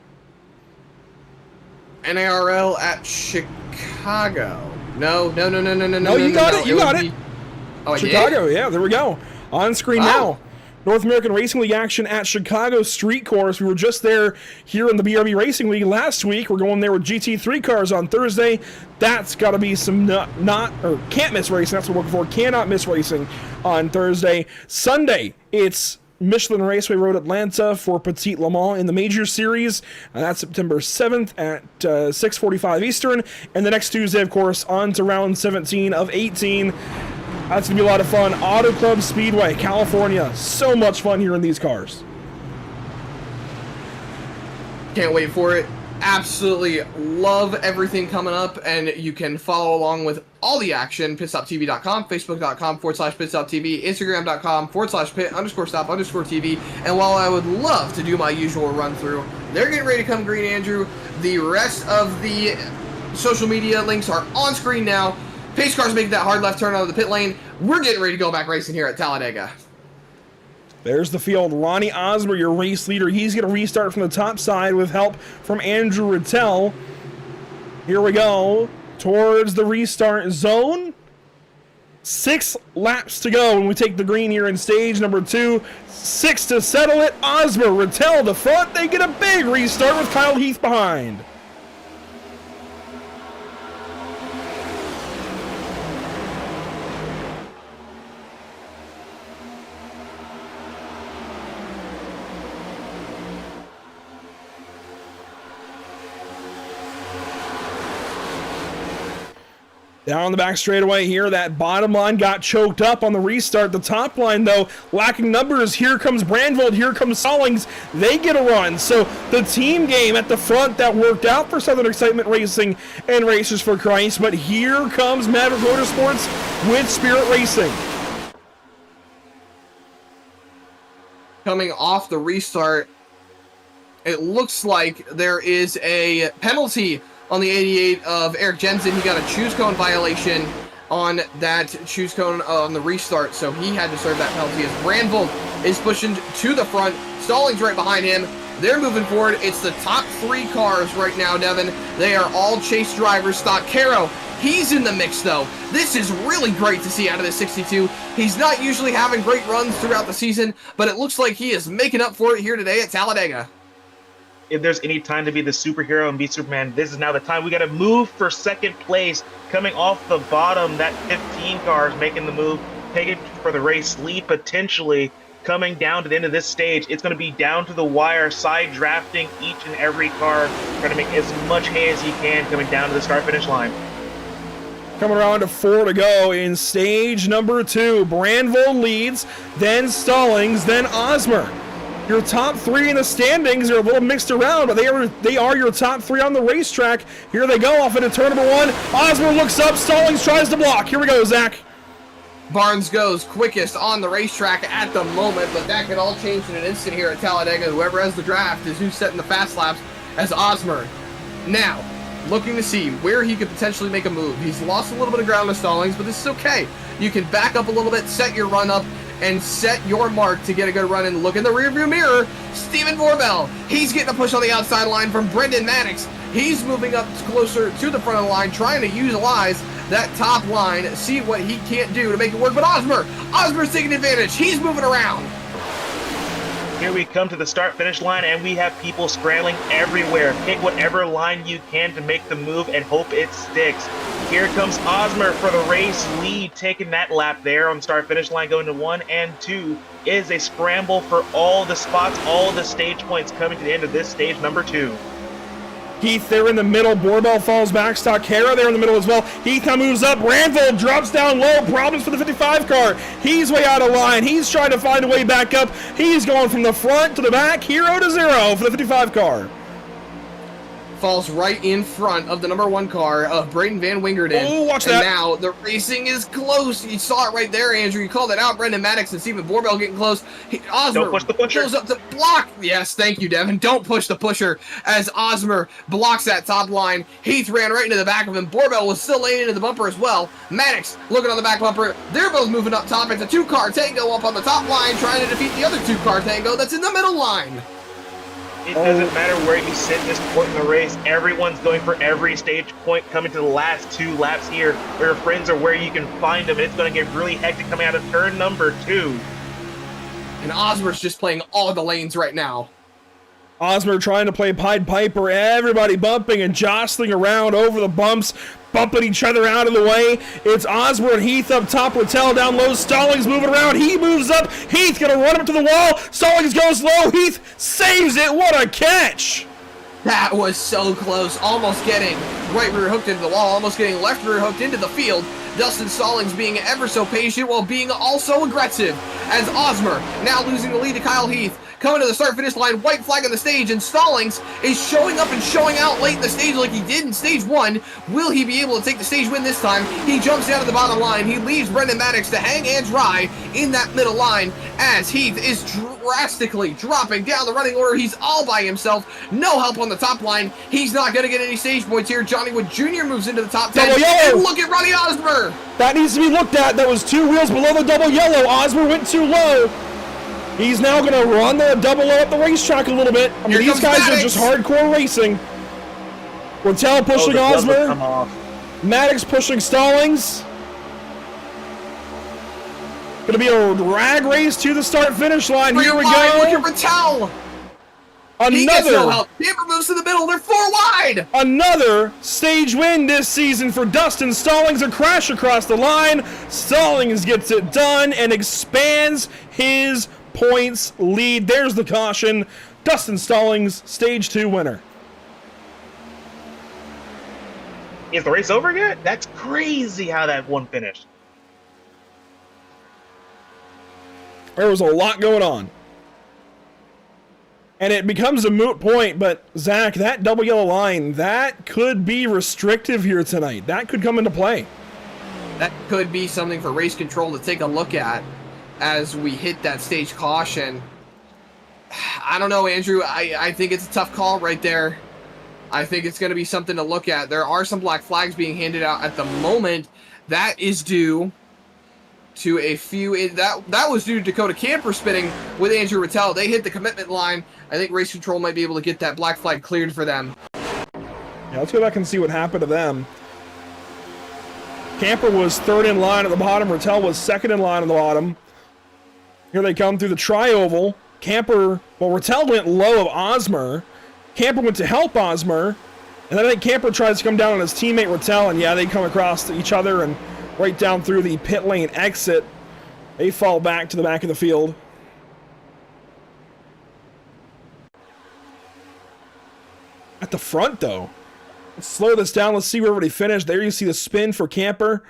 NARL at Chicago. No. No, you got it. You got it. Oh, Chicago, yeah, there we go. On screen now. North American Racing League action at Chicago Street Course. We were just there here in the BRB Racing League last week. We're going there with GT3 cars on Thursday. That's got to be some can't miss racing. That's what we're looking for. Cannot miss racing on Thursday. Sunday, it's Michelin Raceway Road Atlanta for Petit Le Mans in the Major Series. That's September 7th at 6:45 Eastern. And the next Tuesday, of course, on to round 17 of 18. That's going to be a lot of fun. Auto Club Speedway, California. So much fun here in these cars. Can't wait for it. Absolutely love everything coming up, and you can follow along with all the action. PitStopTV.com, Facebook.com/PitStopTV, Instagram.com/pit_stop_TV. And while I would love to do my usual run through, they're getting ready to come green, Andrew. The rest of the social media links are on screen now. Pace cars making that hard left turn out of the pit lane. We're getting ready to go back racing here at Talladega. There's the field. Ronnie Osmer, your race leader. He's going to restart from the top side with help from Andrew Rattel. Here we go. Towards the restart zone. 6 laps to go when we take the green here in stage number 2. 6 to settle it. Osmer, Rattel the front. They get a big restart with Kyle Heath behind. Down the back straightaway here, that bottom line got choked up on the restart. The top line, though, lacking numbers. Here comes Brandvold, here comes Stallings. They get a run. So the team game at the front that worked out for Southern Excitement Racing and Racers for Christ. But here comes Maverick Motorsports with Spirit Racing. Coming off the restart, it looks like there is a penalty on the 88 of Eric Jensen. He got a choose cone violation on that choose cone on the restart, so he had to serve that penalty as Brandvold is pushing to the front. Stallings right behind him. They're moving forward. It's the top 3 cars right now, Devin. They are all chase drivers. Stock Caro, he's in the mix, though. This is really great to see out of the 62. He's not usually having great runs throughout the season, but it looks like he is making up for it here today at Talladega. If there's any time to be the superhero and be Superman, this is now the time. We got to move for second place. Coming off the bottom, that 15 car is making the move, taking for the race lead potentially. Coming down to the end of this stage, it's going to be down to the wire, side drafting each and every car, trying to make as much hay as he can coming down to the start-finish line. Coming around to 4 to go in stage number 2. Brandvold leads, then Stallings, then Osmer. Your top 3 in the standings are a little mixed around, but they are your top 3 on the racetrack. Here they go off into turn number 1. Osmer looks up, Stallings tries to block. Here we go, Zach. Barnes goes quickest on the racetrack at the moment, but that could all change in an instant here at Talladega. Whoever has the draft is who's setting the fast laps as Osmer. Now, looking to see where he could potentially make a move. He's lost a little bit of ground to Stallings, but this is okay. You can back up a little bit, set your run up, and set your mark to get a good run and look in the rearview mirror. Steven Vorbel, he's getting a push on the outside line from Brendan Maddox. He's moving up closer to the front of the line, trying to utilize that top line, see what he can't do to make it work. But Osmer's taking advantage. He's moving around. Here we come to the start-finish line, and we have people scrambling everywhere. Pick whatever line you can to make the move and hope it sticks. Here comes Osmer for the race lead, taking that lap there on the start-finish line, going to 1 and 2. Is a scramble for all the spots, all the stage points coming to the end of this stage number 2. Heath there in the middle. Borbell falls back. Stockera there in the middle as well. Heath now moves up. Brandvold drops down low. Problems for the 55 car. He's way out of line. He's trying to find a way back up. He's going from the front to the back. 0 to 0 for the 55 car. falls right in front of the number 1 car of Braden Van Wingerden. Oh, watch and that. now the racing is close. You saw it right there, Andrew. You called it out. Brendan Maddox and Stephen Borbell getting close. Osmer Don't push the pusher. goes up to block. Yes, thank you, Devin. Don't push the pusher as Osmer blocks that top line. Heath ran right into the back of him. Borbell was still laying into the bumper as well. Maddox looking on the back bumper. They're both moving up top. It's a 2-car tango up on the top line trying to defeat the other 2-car tango that's in the middle line. It doesn't matter where you sit this point in the race. Everyone's going for every stage point coming to the last 2 laps here. Where your friends are where you can find them. And it's going to get really hectic coming out of turn number 2. And Osmer's just playing all the lanes right now. Osmer trying to play Pied Piper, everybody bumping and jostling around over the bumps, bumping each other out of the way. It's Osmer and Heath up top, Rattel down low, Stallings moving around, he moves up, Heath gonna run up to the wall, Stallings goes low, Heath saves it, what a catch! That was so close, almost getting right rear hooked into the wall, almost getting left rear hooked into the field. Dustin Stallings being ever so patient while being also aggressive as Osmer now losing the lead to Kyle Heath. Coming to the start-finish line, white flag on the stage, and Stallings is showing up and showing out late in the stage like he did in stage 1. Will he be able to take the stage win this time? He jumps down to the bottom line. He leaves Brendan Maddox to hang and dry in that middle line as Heath is drastically dropping down the running order. He's all by himself. No help on the top line. He's not going to get any stage points here. Johnny Wood Jr. moves into the top 10. Double yellow. And look at Ronnie Osmer. That needs to be looked at. That was 2 wheels below the double yellow. Osmer went too low. He's now going to run the double low up the racetrack a little bit. I mean, these guys are just hardcore racing. Rattel pushing Osmer. Maddox pushing Stallings. Going to be a drag race to the start-finish line. Here we go. Look at Rattel. He gets no Another, help. Camper moves to the middle. They're 4 wide. another stage win this season for Dustin Stallings. A crash across the line. Stallings gets it done and expands his points lead. There's the caution. Dustin Stallings, stage 2 winner. Is the race over yet? That's crazy how that one finished. There was a lot going on. And it becomes a moot point, but Zach, that double yellow line, that could be restrictive here tonight. That could come into play. That could be something for race control to take a look at as we hit that stage caution. I don't know, Andrew. I think it's a tough call right there. I think it's going to be something to look at. There are some black flags being handed out at the moment. That is due to a few. That was due to Dakota Camper spinning with Andrew Rattel. They hit the commitment line. I think race control might be able to get that black flag cleared for them. Yeah, let's go back and see what happened to them. Camper was 3rd in line at the bottom. Rattel was 2nd in line at the bottom. Here they come through the tri-oval. Camper, well, Rattel went low of Osmer. Camper went to help Osmer. And then I think Camper tries to come down on his teammate Rattel, and yeah, they come across each other and right down through the pit lane exit. They fall back to the back of the field. At the front, though. Let's slow this down. Let's see where everybody finished. There you see the spin for Camper.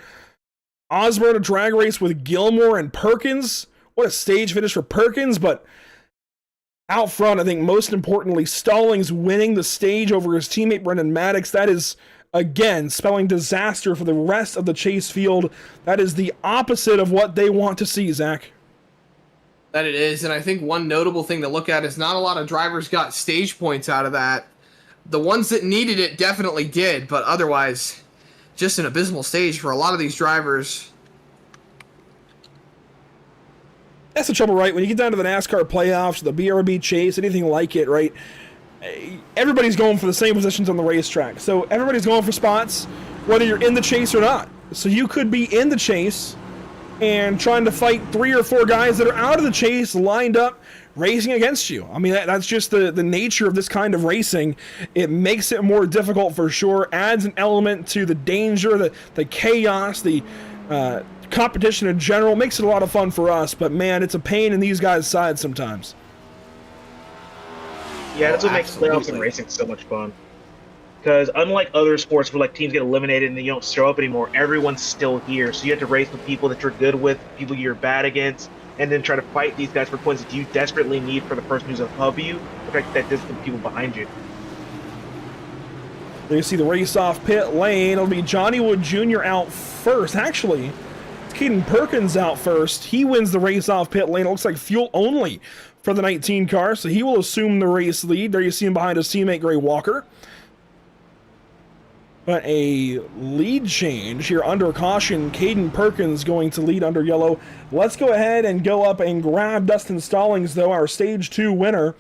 Osmer in a drag race with Gilmore and Perkins. What a stage finish for Perkins, but out front, I think most importantly, Stallings winning the stage over his teammate Brendan Maddox. That is, again, spelling disaster for the rest of the chase field. That is the opposite of what they want to see, Zach. That it is, and I think one notable thing to look at is not a lot of drivers got stage points out of that. The ones that needed it definitely did, but otherwise, just an abysmal stage for a lot of these drivers. That's the trouble, right? When you get down to the NASCAR playoffs, the BRB chase, anything like it, right? Everybody's going for the same positions on the racetrack. So everybody's going for spots, whether you're in the chase or not. So you could be in the chase and trying to fight 3 or 4 guys that are out of the chase, lined up, racing against you. I mean, that's just the nature of this kind of racing. It makes it more difficult for sure, adds an element to the danger, the chaos, the competition in general. Makes it a lot of fun for us, but man, it's a pain in these guys' sides sometimes. Yeah, that's what makes playoffs and racing so much fun. Because unlike other sports where like teams get eliminated and then you don't show up anymore, everyone's still here. So you have to race with people that you're good with, people you're bad against, and then try to fight these guys for points that you desperately need for the person who's above you, the fact that there's the people behind you. There you see the race off pit lane. It'll be Johnny Wood Jr. out first. Actually, it's Caden Perkins out first. He wins the race off pit lane. It looks like fuel only for the 19 car, so he will assume the race lead. There you see him behind his teammate Gray Walker. But a lead change here under caution. Caden Perkins going to lead under yellow. Let's go ahead and go up and grab Dustin Stallings, though, our Stage 2 winner,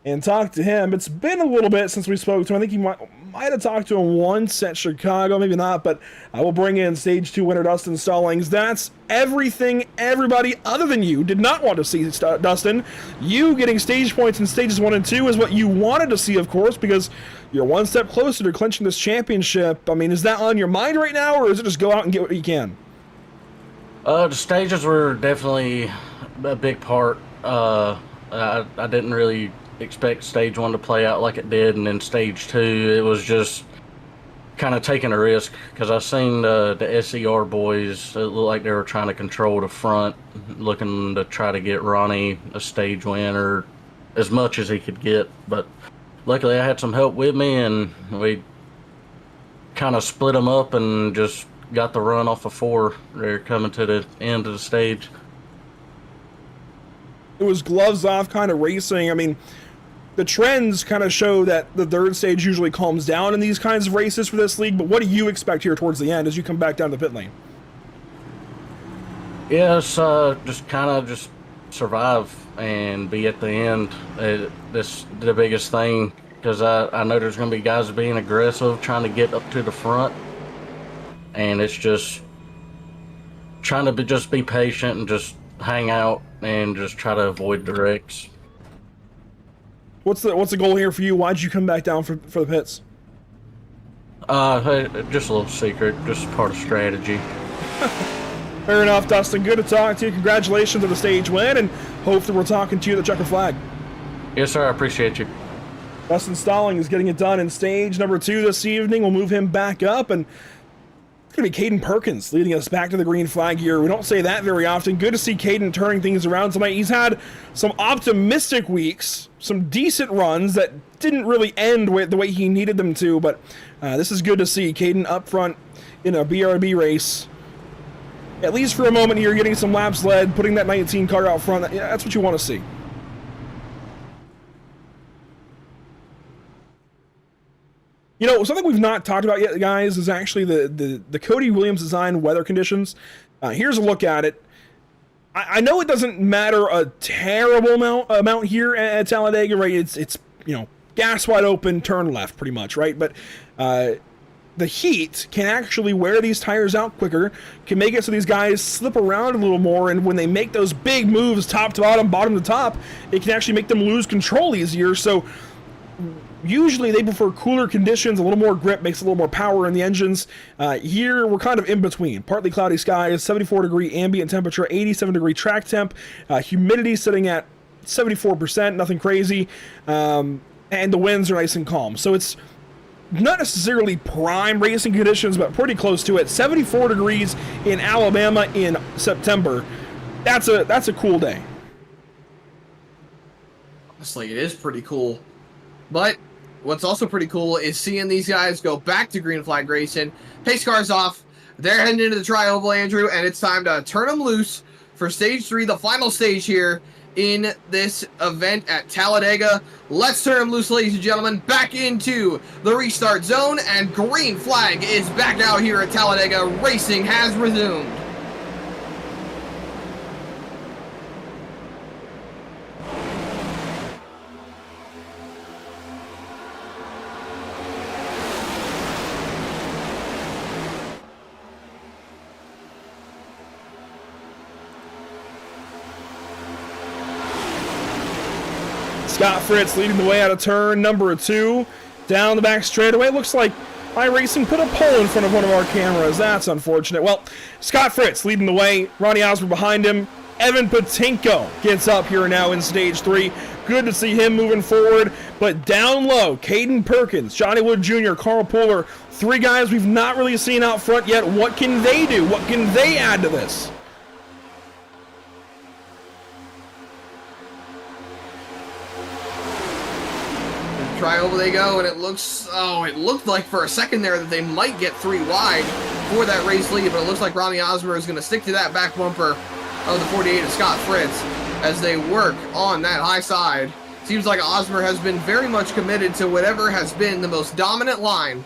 and talk to him. It's been a little bit since we spoke to him. I think he might have talked to him once at Chicago, maybe not, but I will bring in Stage 2 winner Dustin Stallings. That's everything everybody other than you did not want to see, Dustin. You getting stage points in Stages 1 and 2 is what you wanted to see, of course, because you're one step closer to clinching this championship. I mean, is that on your mind right now, or is it just go out and get what you can? The stages were definitely a big part. I didn't really expect Stage 1 to play out like it did, and then Stage 2, it was just kind of taking a risk, because I seen the SER boys, it looked like they were trying to control the front, looking to try to get Ronnie a stage win, or as much as he could get, but luckily I had some help with me, and we kind of split them up and just got the run off of 4 there coming to the end of the stage. It was gloves off kind of racing. I mean, the trends kind of show that the third stage usually calms down in these kinds of races for this league, but what do you expect here towards the end as you come back down the pit lane? Yes, just kind of just survive and be at the end. That's the biggest thing, because I know there's going to be guys being aggressive, trying to get up to the front, and it's just trying to just be patient and just hang out and just try to avoid the wrecks. What's the goal here for you? Why'd you come back down for the pits? Just a little secret, just part of strategy. Fair enough, Dustin. Good to talk to you. Congratulations on the stage win, and hopefully we're talking to you at the Checker Flag. Yes, sir. I appreciate you. Dustin Stallings getting it done in stage number 2 this evening. We'll move him back up, and it's going to be Caden Perkins leading us back to the green flag here. We don't say that very often. Good to see Caden turning things around tonight. He's had some optimistic weeks, some decent runs that didn't really end with the way he needed them to, but this is good to see Caden up front in a BRB race. At least for a moment here, getting some laps led, putting that 19 car out front. That's what you want to see. You know, something we've not talked about yet, guys, is actually the Cody Williams design weather conditions. Here's a look at it. I know it doesn't matter a terrible amount here at Talladega, right? It's you know, gas wide open, turn left, pretty much, right? But the heat can actually wear these tires out quicker, can make it so these guys slip around a little more, and when they make those big moves top to bottom, bottom to top, it can actually make them lose control easier. So usually they prefer cooler conditions, a little more grip, makes a little more power in the engines. Here we're kind of in between. Partly cloudy skies, 74-degree ambient temperature, 87-degree track temp, humidity sitting at 74%, nothing crazy, and the winds are nice and calm. So it's not necessarily prime racing conditions, but pretty close to it. 74 degrees in Alabama in September. That's a cool day. Honestly, it is pretty cool. But what's also pretty cool is seeing these guys go back to green flag racing. Pace cars off. They're heading into the tri-oval, Andrew, and it's time to turn them loose for stage 3, the final stage here in this event at Talladega. Let's turn them loose, ladies and gentlemen, back into the restart zone, and green flag is back out here at Talladega. Racing has resumed. Scott Fritz leading the way out of turn number 2. Down the back straightaway. Looks like iRacing put a pole in front of one of our cameras. That's unfortunate. Well, Scott Fritz leading the way. Ronnie Osborne behind him. Evan Patinko gets up here now in stage 3. Good to see him moving forward. But down low, Caden Perkins, Johnny Wood Jr., Carl Puller. 3 guys we've not really seen out front yet. What can they do? What can they add to this? Tri-oval they go, and it looked like for a second there that they might get 3 wide for that race lead, but it looks like Ronnie Osmer is going to stick to that back bumper of the 48 of Scott Fritz as they work on that high side. Seems like Osmer has been very much committed to whatever has been the most dominant line,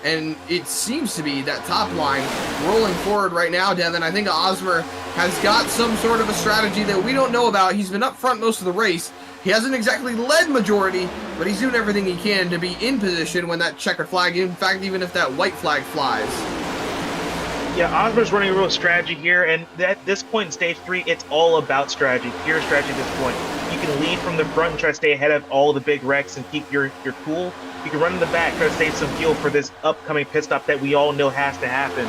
and it seems to be that top line rolling forward right now, Devin. I think Osmer has got some sort of a strategy that we don't know about. He's been up front most of the race. He hasn't exactly led majority, but he's doing everything he can to be in position when that checkered flag, in fact, even if that white flag flies. Yeah, Osmer's running a real strategy here, and at this point in stage 3, it's all about strategy, pure strategy at this point. You can lead from the front and try to stay ahead of all the big wrecks and keep your cool. You can run in the back, try to save some fuel for this upcoming pit stop that we all know has to happen.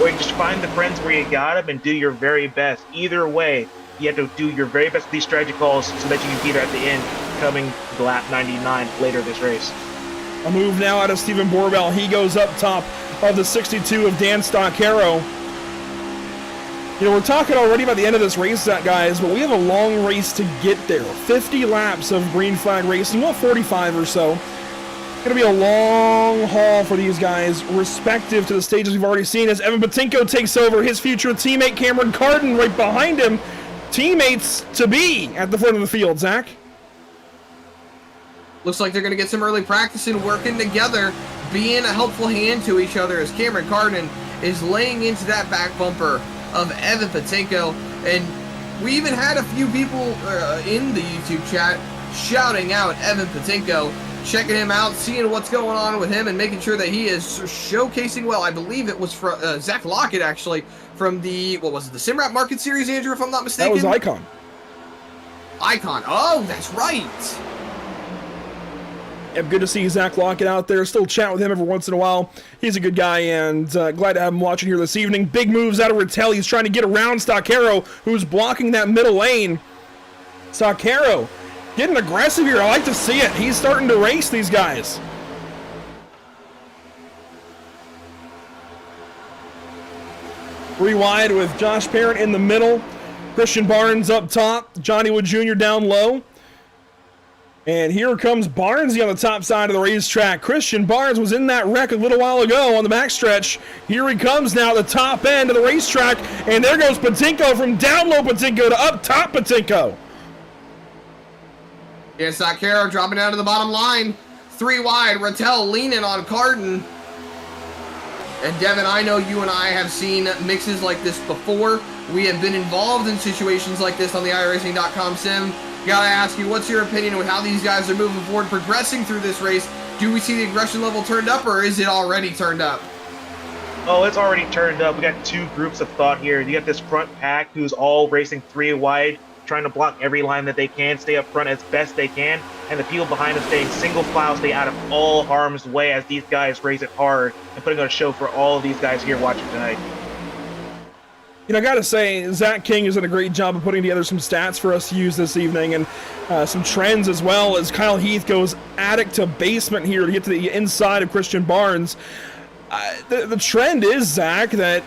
Or you can just find the friends where you got them and do your very best. Either way, you have to do your very best with these strategy calls so that you can be there at the end, coming to lap 99 later this race. A move now out of Steven Borbell. He goes up top of the 62 of Dan Stoccaro. You know, we're talking already about the end of this race, guys, but we have a long race to get there. 50 laps of green flag racing, well, 45 or so. It's going to be a long haul for these guys, respective to the stages we've already seen, as Evan Patinko takes over his future teammate Cameron Carden right behind him. Teammates to be at the front of the field, Zach. Looks like they're going to get some early practice in working together, being a helpful hand to each other as Cameron Carden is laying into that back bumper of Evan Patinko. And we even had a few people in the YouTube chat shouting out Evan Patinko, checking him out, seeing what's going on with him, and making sure that he is showcasing well. I believe it was from Zach Lockett, actually, from the, what was it, the Simrap Market Series, Andrew, if I'm not mistaken? That was Icon. Icon. Oh, that's right. Yeah, good to see Zach Lockett out there. Still chat with him every once in a while. He's a good guy, and glad to have him watching here this evening. Big moves out of Rattel. He's trying to get around Stoccaro, who's blocking that middle lane. Stoccaro getting aggressive here. I like to see it. He's starting to race these guys. Three wide with Josh Parent in the middle. Christian Barnes up top. Johnny Wood Jr. down low. And here comes Barnesy on the top side of the racetrack. Christian Barnes was in that wreck a little while ago on the backstretch. Here he comes now, the top end of the racetrack. And there goes Patinko, from down low Patinko to up top Patinko. Yeah, Stoccaro dropping down to the bottom line. Three wide, Rattel leaning on Carden. And Devin, I know you and I have seen mixes like this before. We have been involved in situations like this on the iRacing.com sim. Gotta ask you, what's your opinion with how these guys are moving forward, progressing through this race? Do we see the aggression level turned up, or is it already turned up? Oh, it's already turned up. We got two groups of thought here. You got this front pack who's all racing three wide, trying to block every line that they can, stay up front as best they can, and the people behind them staying single file, stay out of all harm's way as these guys race it hard and putting on a show for all of these guys here watching tonight. You know, I gotta say, Zach King has done a great job of putting together some stats for us to use this evening, and some trends as well, as Kyle Heath goes attic to basement here to get to the inside of Christian Barnes. The trend is, Zach, that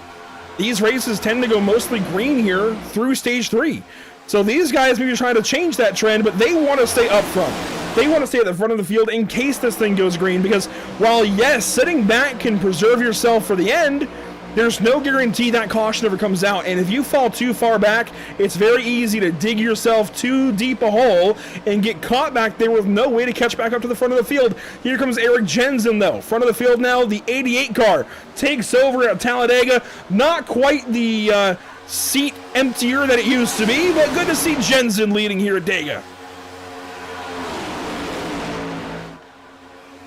these races tend to go mostly green here through stage 3. So these guys maybe trying to change that trend, but they want to stay up front. They want to stay at the front of the field in case this thing goes green, because while, yes, sitting back can preserve yourself for the end, there's no guarantee that caution ever comes out. And if you fall too far back, it's very easy to dig yourself too deep a hole and get caught back there with no way to catch back up to the front of the field. Here comes Eric Jensen, though. Front of the field now, the 88 car takes over at Talladega. Not quite the seat emptier that it used to be, but good to see Jensen leading here at Dega.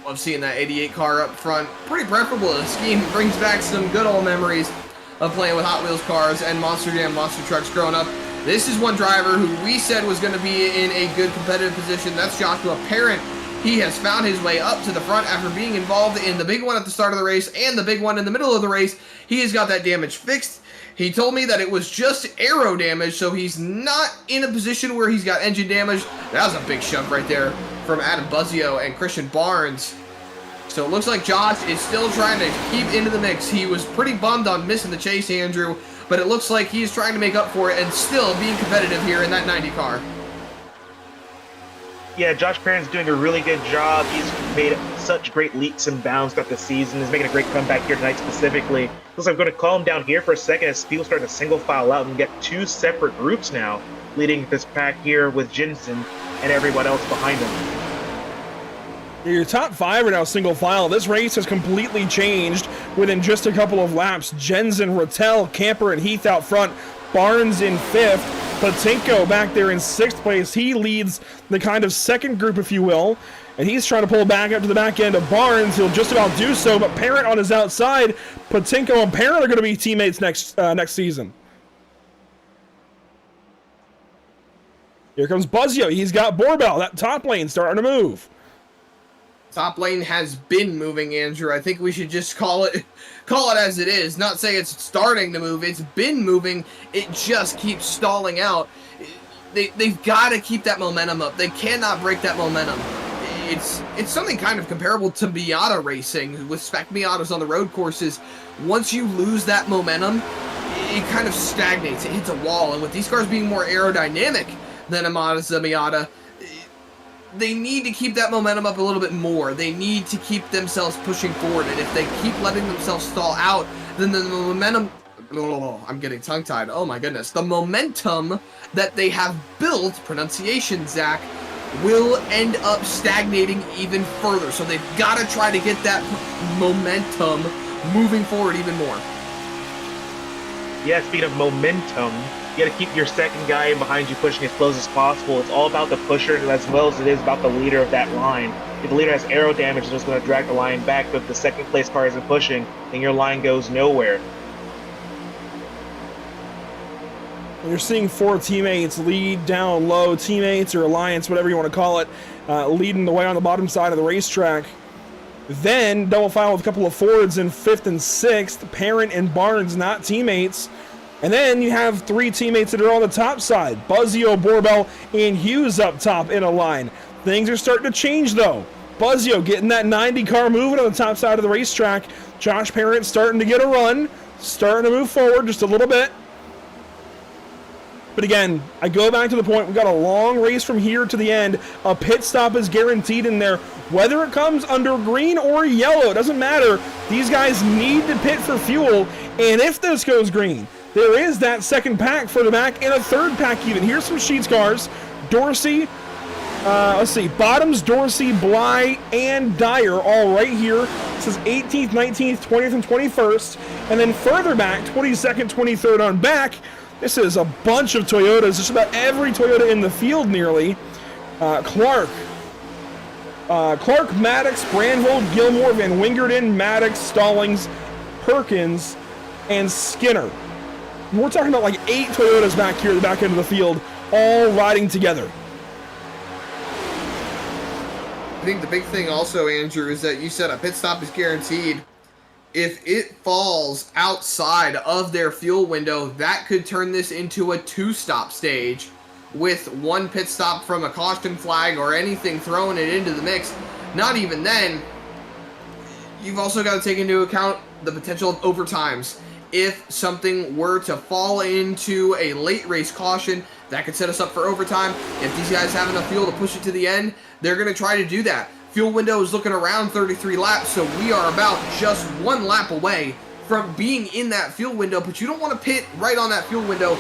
Love seeing that 88 car up front. Pretty preferable to the scheme. It brings back some good old memories of playing with Hot Wheels cars and Monster Jam monster trucks growing up. This is one driver who we said was going to be in a good competitive position. That's Joshua Parent. He has found his way up to the front after being involved in the big one at the start of the race and the big one in the middle of the race. He has got that damage fixed. He told me that it was just aero damage, so he's not in a position where he's got engine damage. That was a big shove right there from Adam Buzzio and Christian Barnes. So it looks like Josh is still trying to keep into the mix. He was pretty bummed on missing the chase, Andrew, but it looks like he's trying to make up for it and still being competitive here in that 90 car. Yeah, Josh Perrin's doing a really good job. He's made such great leaps and bounds throughout the season. He's making a great comeback here tonight specifically. Looks like I'm going to calm down here for a second as people start to single file out and get two separate groups now, leading this pack here with Jensen and everyone else behind him. Your top five are now single file. This race has completely changed within just a couple of laps. Jensen, Rattel, Camper, and Heath out front. Barnes in fifth. Patinko back there in sixth place. He leads the kind of second group, if you will, and he's trying to pull back up to the back end of Barnes. He'll just about do so, but Parent on his outside. Patinko and Parent are going to be teammates next season. Here comes Buzzio. He's got Borbell. That top lane starting to move. Top lane has been moving, Andrew. I think we should just call it as it is. Not say it's starting to move. It's been moving. It just keeps stalling out. They've got to keep that momentum up. They cannot break that momentum. It's something kind of comparable to Miata racing with spec Miatas on the road courses. Once you lose that momentum, it kind of stagnates. It hits a wall. And with these cars being more aerodynamic than a Mazda Miata, they need to keep that momentum up a little bit more. They need to keep themselves pushing forward, and if they keep letting themselves stall out, then the momentum... Oh, I'm getting tongue-tied. Oh my goodness. The momentum that they have built, pronunciation, Zach, will end up stagnating even further. So they've got to try to get that momentum moving forward even more. Yeah, speaking of momentum, you got to keep your second guy in behind you pushing as close as possible. It's all about the pusher as well as it is about the leader of that line. If the leader has aero damage, it's just going to drag the line back, but if the second place car isn't pushing, then your line goes nowhere. And you're seeing four teammates lead down low, teammates or alliance, whatever you want to call it, leading the way on the bottom side of the racetrack. Then double file with a couple of Fords in fifth and sixth, Parent and Barnes not teammates. And then you have three teammates that are on the top side, Buzzio, Borbell, and Hughes up top in a line. Things are starting to change though. Buzzio getting that 90 car moving on the top side of the racetrack. Josh Parent starting to get a run, starting to move forward just a little bit. But again, I go back to the point, we've got a long race from here to the end. A pit stop is guaranteed in there. Whether it comes under green or yellow, it doesn't matter. These guys need to pit for fuel, and if this goes green, there is that second pack for the back and a third pack even. Here's some Sheets cars. Dorsey, let's see, Bottoms, Dorsey, Bly, and Dyer all right here. This is 18th, 19th, 20th, and 21st. And then further back, 22nd, 23rd on back. This is a bunch of Toyotas, just about every Toyota in the field nearly. Clark, Maddox, Brandvold, Gilmore, Van Wingerden, Maddox, Stallings, Perkins, and Skinner. We're talking about like 8 Toyotas back here at the back end of the field, all riding together. I think the big thing also, Andrew, is that you said a pit stop is guaranteed. If it falls outside of their fuel window, that could turn this into a 2-stop stage with one pit stop from a caution flag or anything throwing it into the mix. Not even then, you've also got to take into account the potential of overtimes. If something were to fall into a late race caution, that could set us up for overtime. If these guys have enough fuel to push it to the end, they're going to try to do that. Fuel window is looking around 33 laps, so we are about just 1 lap away from being in that fuel window, but you don't want to pit right on that fuel window.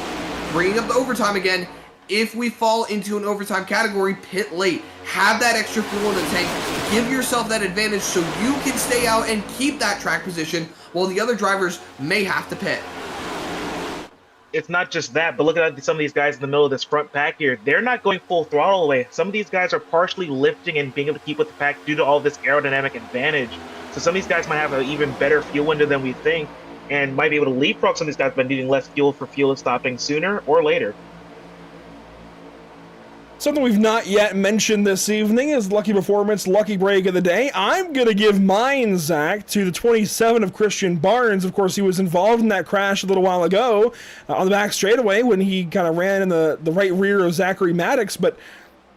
Bringing up the overtime again, if we fall into an overtime category, pit late. Have that extra fuel in the tank. Give yourself that advantage so you can stay out and keep that track position while the other drivers may have to pit. It's not just that, but look at some of these guys in the middle of this front pack here. They're not going full throttle away. Some of these guys are partially lifting and being able to keep with the pack due to all this aerodynamic advantage. So some of these guys might have an even better fuel window than we think and might be able to leapfrog some of these guys by needing less fuel for fuel stopping sooner or later. Something we've not yet mentioned this evening is Lucky Performance, Lucky Break of the Day. I'm going to give mine, Zach, to the 27 of Christian Barnes. Of course, he was involved in that crash a little while ago on the back straightaway when he kind of ran in the right rear of Zachary Maddox, but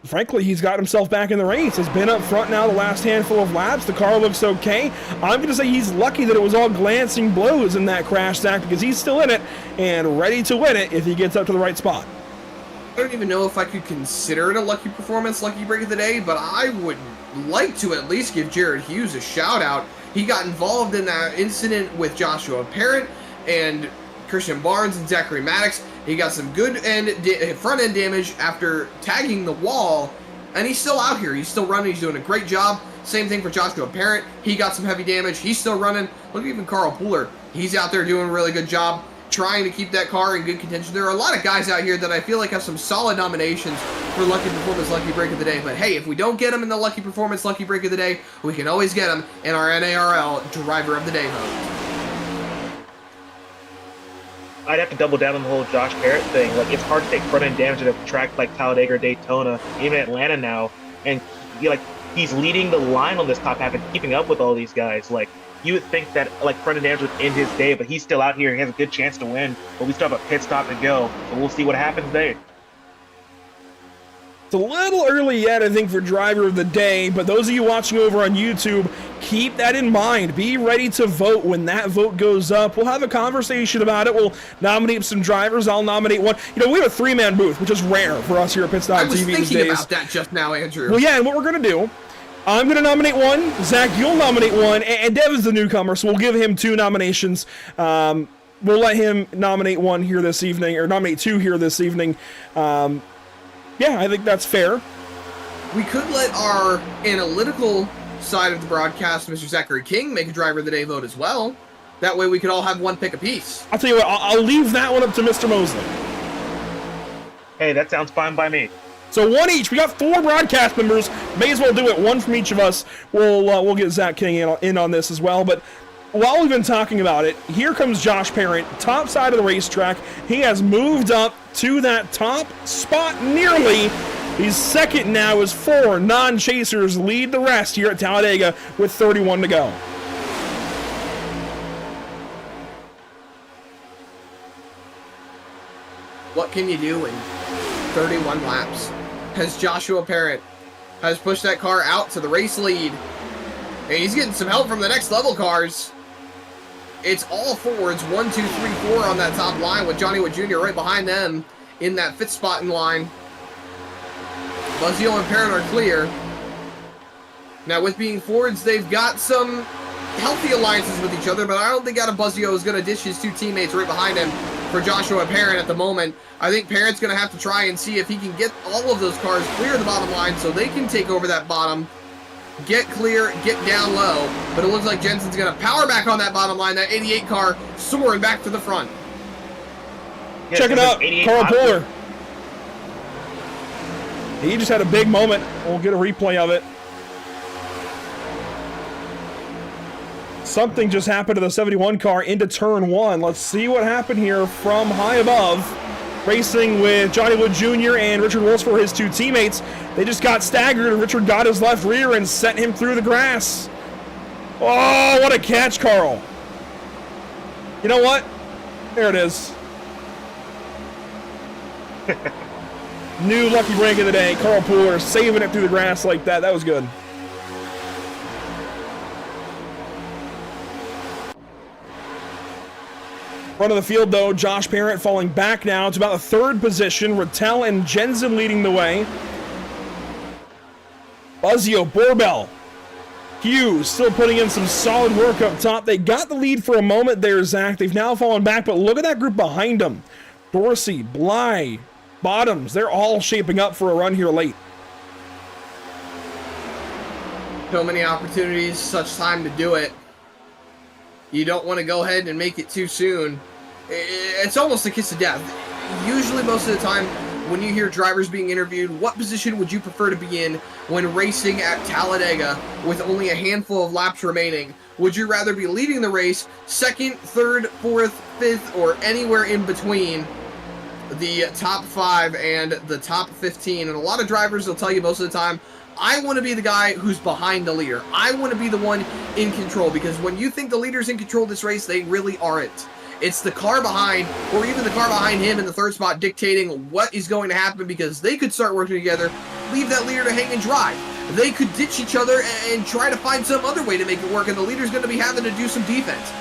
frankly, he's got himself back in the race. Has been up front now the last handful of laps. The car looks okay. I'm going to say he's lucky that it was all glancing blows in that crash, Zach, because he's still in it and ready to win it if he gets up to the right spot. don't even know if I could consider it a lucky performance, lucky break of the day, but I would like to at least give Jared Hughes a shout out. He got involved in that incident with Joshua Parent and Christian Barnes and Zachary Maddox. He got some good front end damage after tagging the wall, and he's still out here. He's still running. He's doing a great job. Same thing for Joshua Parent. He got some heavy damage. He's still running. Look at even Carl Pooler. He's out there doing a really good job trying to keep that car in good contention. There are a lot of guys out here that I feel like have some solid nominations for Lucky Performance, Lucky Break of the Day. But hey, if we don't get them in the Lucky Performance, Lucky Break of the Day, we can always get them in our NARL Driver of the Day vote. I'd have to double down on the whole Josh Parrott thing. Like, it's hard to take front end damage at a track like Talladega or Daytona, even Atlanta now, and he's leading the line on this top half and keeping up with all these guys. Like, you would think that like front end damage would end his day, but he's still out here. He has a good chance to win, but we still have a pit stop to go. So we'll see what happens there. It's a little early yet, I think, for Driver of the Day, but those of you watching over on YouTube, keep that in mind. Be ready to vote when that vote goes up. We'll have a conversation about it. We'll nominate some drivers. I'll nominate one. You know, we have a 3-man booth, which is rare for us here at Pit Stop TV these days. I was thinking about that just now, Andrew. Well, yeah, and what we're going to do, I'm going to nominate one. Zach, you'll nominate one. And Dev is the newcomer, so we'll give him 2 nominations. We'll let him nominate one here this evening, or nominate 2 here this evening. Yeah, I think that's fair. We could let our analytical side of the broadcast, Mr. Zachary King, make a Driver of the Day vote as well. That way we could all have one pick apiece. I'll tell you what, I'll leave that one up to Mr. Mosley. Hey, that sounds fine by me. So 1 each. We got 4 broadcast members. May as well do it. 1 from each of us. We'll get Zach King in on this as well. But while we've been talking about it, here comes Josh Parent, top side of the racetrack. He has moved up to that top spot nearly. He's second now as 4 non-chasers lead the rest here at Talladega with 31 to go. What can you do in 31 laps? As Joshua Parent has pushed that car out to the race lead. And he's getting some help from the next level cars. It's all Fords, 1, 2, 3, 4 on that top line with Johnny Wood Jr. right behind them in that 5th spot in line. Buzzio and Parent are clear. Now with being Fords, they've got some healthy alliances with each other, but I don't think Adam Buzzio is going to ditch his 2 teammates right behind him for Joshua Parent at the moment. I think Parent's going to have to try and see if he can get all of those cars clear the bottom line so they can take over that bottom. Get clear, get down low, but it looks like Jensen's going to power back on that bottom line, that 88 car soaring back to the front. Yeah, check it out, Carl Pooler. He just had a big moment. We'll get a replay of it. Something just happened to the 71 car into turn 1. Let's see what happened here from high above. Racing with Johnny Wood Jr. and Richard Wolfsfor, his 2 teammates. They just got staggered, and Richard got his left rear and sent him through the grass. Oh, what a catch, Carl. You know what? There it is. New lucky break of the day. Carl Pooler saving it through the grass like that. That was good. Front of the field, though, Josh Parent falling back now to about the 3rd position. Rattel and Jensen leading the way. Buzzio, Borbell, Hughes still putting in some solid work up top. They got the lead for a moment there, Zach. They've now fallen back, but look at that group behind them. Dorsey, Bly, Bottoms, they're all shaping up for a run here late. So many opportunities, such time to do it. You don't want to go ahead and make it too soon. It's almost a kiss of death. Usually, most of the time, when you hear drivers being interviewed, what position would you prefer to be in when racing at Talladega with only a handful of laps remaining? Would you rather be leading the race, 2nd, 3rd, 4th, 5th, or anywhere in between the top 5 and the top 15? And a lot of drivers will tell you most of the time, I want to be the guy who's behind the leader. I want to be the one in control, because when you think the leader's in control of this race, they really aren't. It's the car behind, or even the car behind him in the 3rd spot, dictating what is going to happen, because they could start working together, leave that leader to hang and dry. They could ditch each other and try to find some other way to make it work, and the leader's going to be having to do some defense.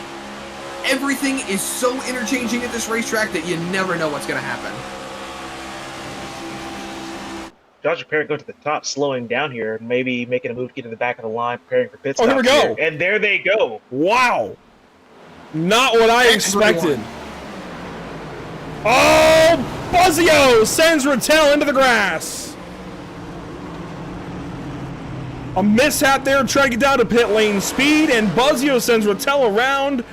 Everything is so interchanging at this racetrack that you never know what's going to happen. Josh Parent going to the top, slowing down here, maybe making a move to get to the back of the line, preparing for pit stop. Oh, here we go. And there they go. Wow. Not what I expected. Oh, Buzzio sends Rattel into the grass. A mishap there, trying to get down to pit lane speed, and Buzzio sends Rattel around.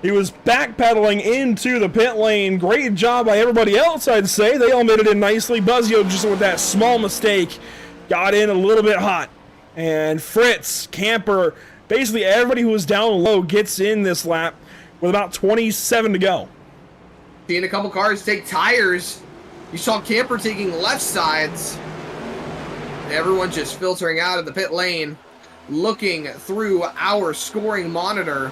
He was backpedaling into the pit lane. Great job by everybody else, I'd say. They all made it in nicely. Buzzio, just with that small mistake, got in a little bit hot. And Fritz, Camper, basically everybody who was down low gets in this lap with about 27 to go. Seeing a couple cars take tires. You saw Camper taking left sides. Everyone just filtering out of the pit lane, looking through our scoring monitor.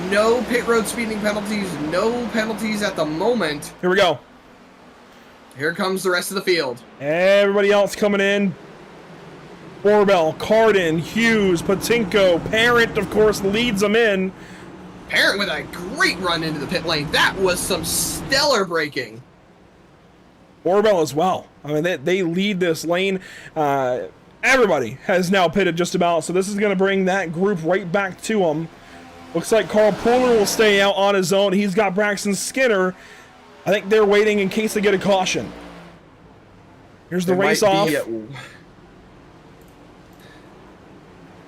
No pit road speeding penalties, no penalties at the moment. Here we go. Here comes the rest of the field. Everybody else coming in. Borbell, Cardin, Hughes, Patinko, Parent, of course, leads them in. Parent with a great run into the pit lane. That was some stellar braking. Borbell as well. I mean, they lead this lane. Everybody has now pitted just about, so this is going to bring that group right back to them. Looks like Carl Puller will stay out on his own. He's got Braxton Skinner. I think they're waiting in case they get a caution. Here's the race off.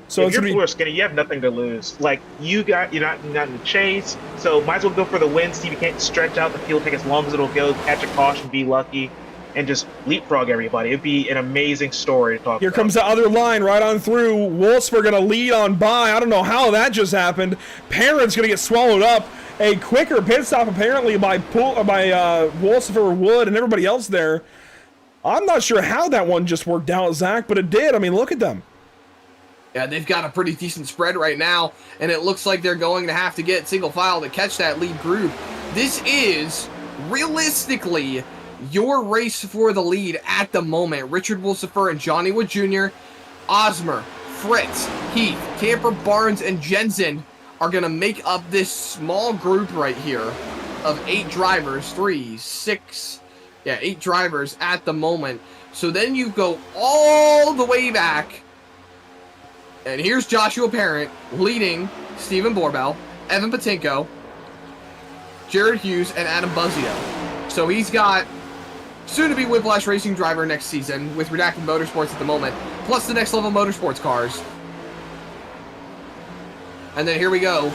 So if you're Puller Skinner, you have nothing to lose. Like, you're not in the chase, so might as well go for the win. See if you can't stretch out the field, take as long as it'll go, catch a caution, be lucky, and just leapfrog everybody. It'd be an amazing story to talk Here about. comes the other line right on through. Wolfsburg going to lead on by. I don't know how that just happened. Parent's going to get swallowed up. A quicker pit stop apparently by Wolfsburg, Wood, and everybody else there. I'm not sure how that one just worked out, Zach, but it did. I mean, look at them. Yeah, they've got a pretty decent spread right now, and it looks like they're going to have to get single file to catch that lead group. This is, realistically, your race for the lead at the moment. Richard Wolsifer and Johnny Wood Jr., Osmer, Fritz, Heath, Camper, Barnes, and Jensen are going to make up this small group right here of 8 drivers, 8 drivers at the moment. So then you go all the way back, and here's Joshua Parent leading Stephen Borbell, Evan Patinko, Jared Hughes, and Adam Buzzio. So he's got soon-to-be Whiplash Racing driver next season with Redacted Motorsports at the moment, plus the Next Level Motorsports cars. And then here we go.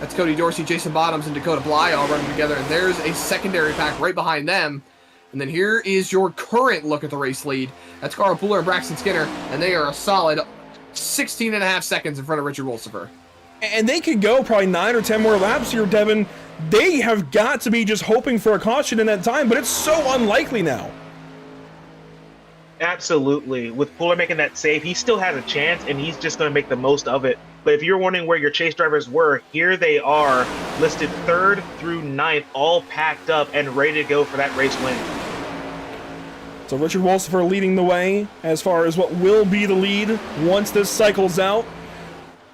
That's Cody Dorsey, Jason Bottoms, and Dakota Bly all running together, and there's a secondary pack right behind them. And then here is your current look at the race lead. That's Carl Puller and Braxton Skinner, and they are a solid 16 and a half seconds in front of Richard Wolsifer. And they could go probably 9 or 10 more laps here, Devin. They have got to be just hoping for a caution in that time, but it's so unlikely now. Absolutely. With Puller making that save, he still has a chance, and he's just going to make the most of it. But if you're wondering where your chase drivers were, here they are, listed 3rd through 9th, all packed up and ready to go for that race win. So Richard Wolsifer leading the way as far as what will be the lead once this cycles out.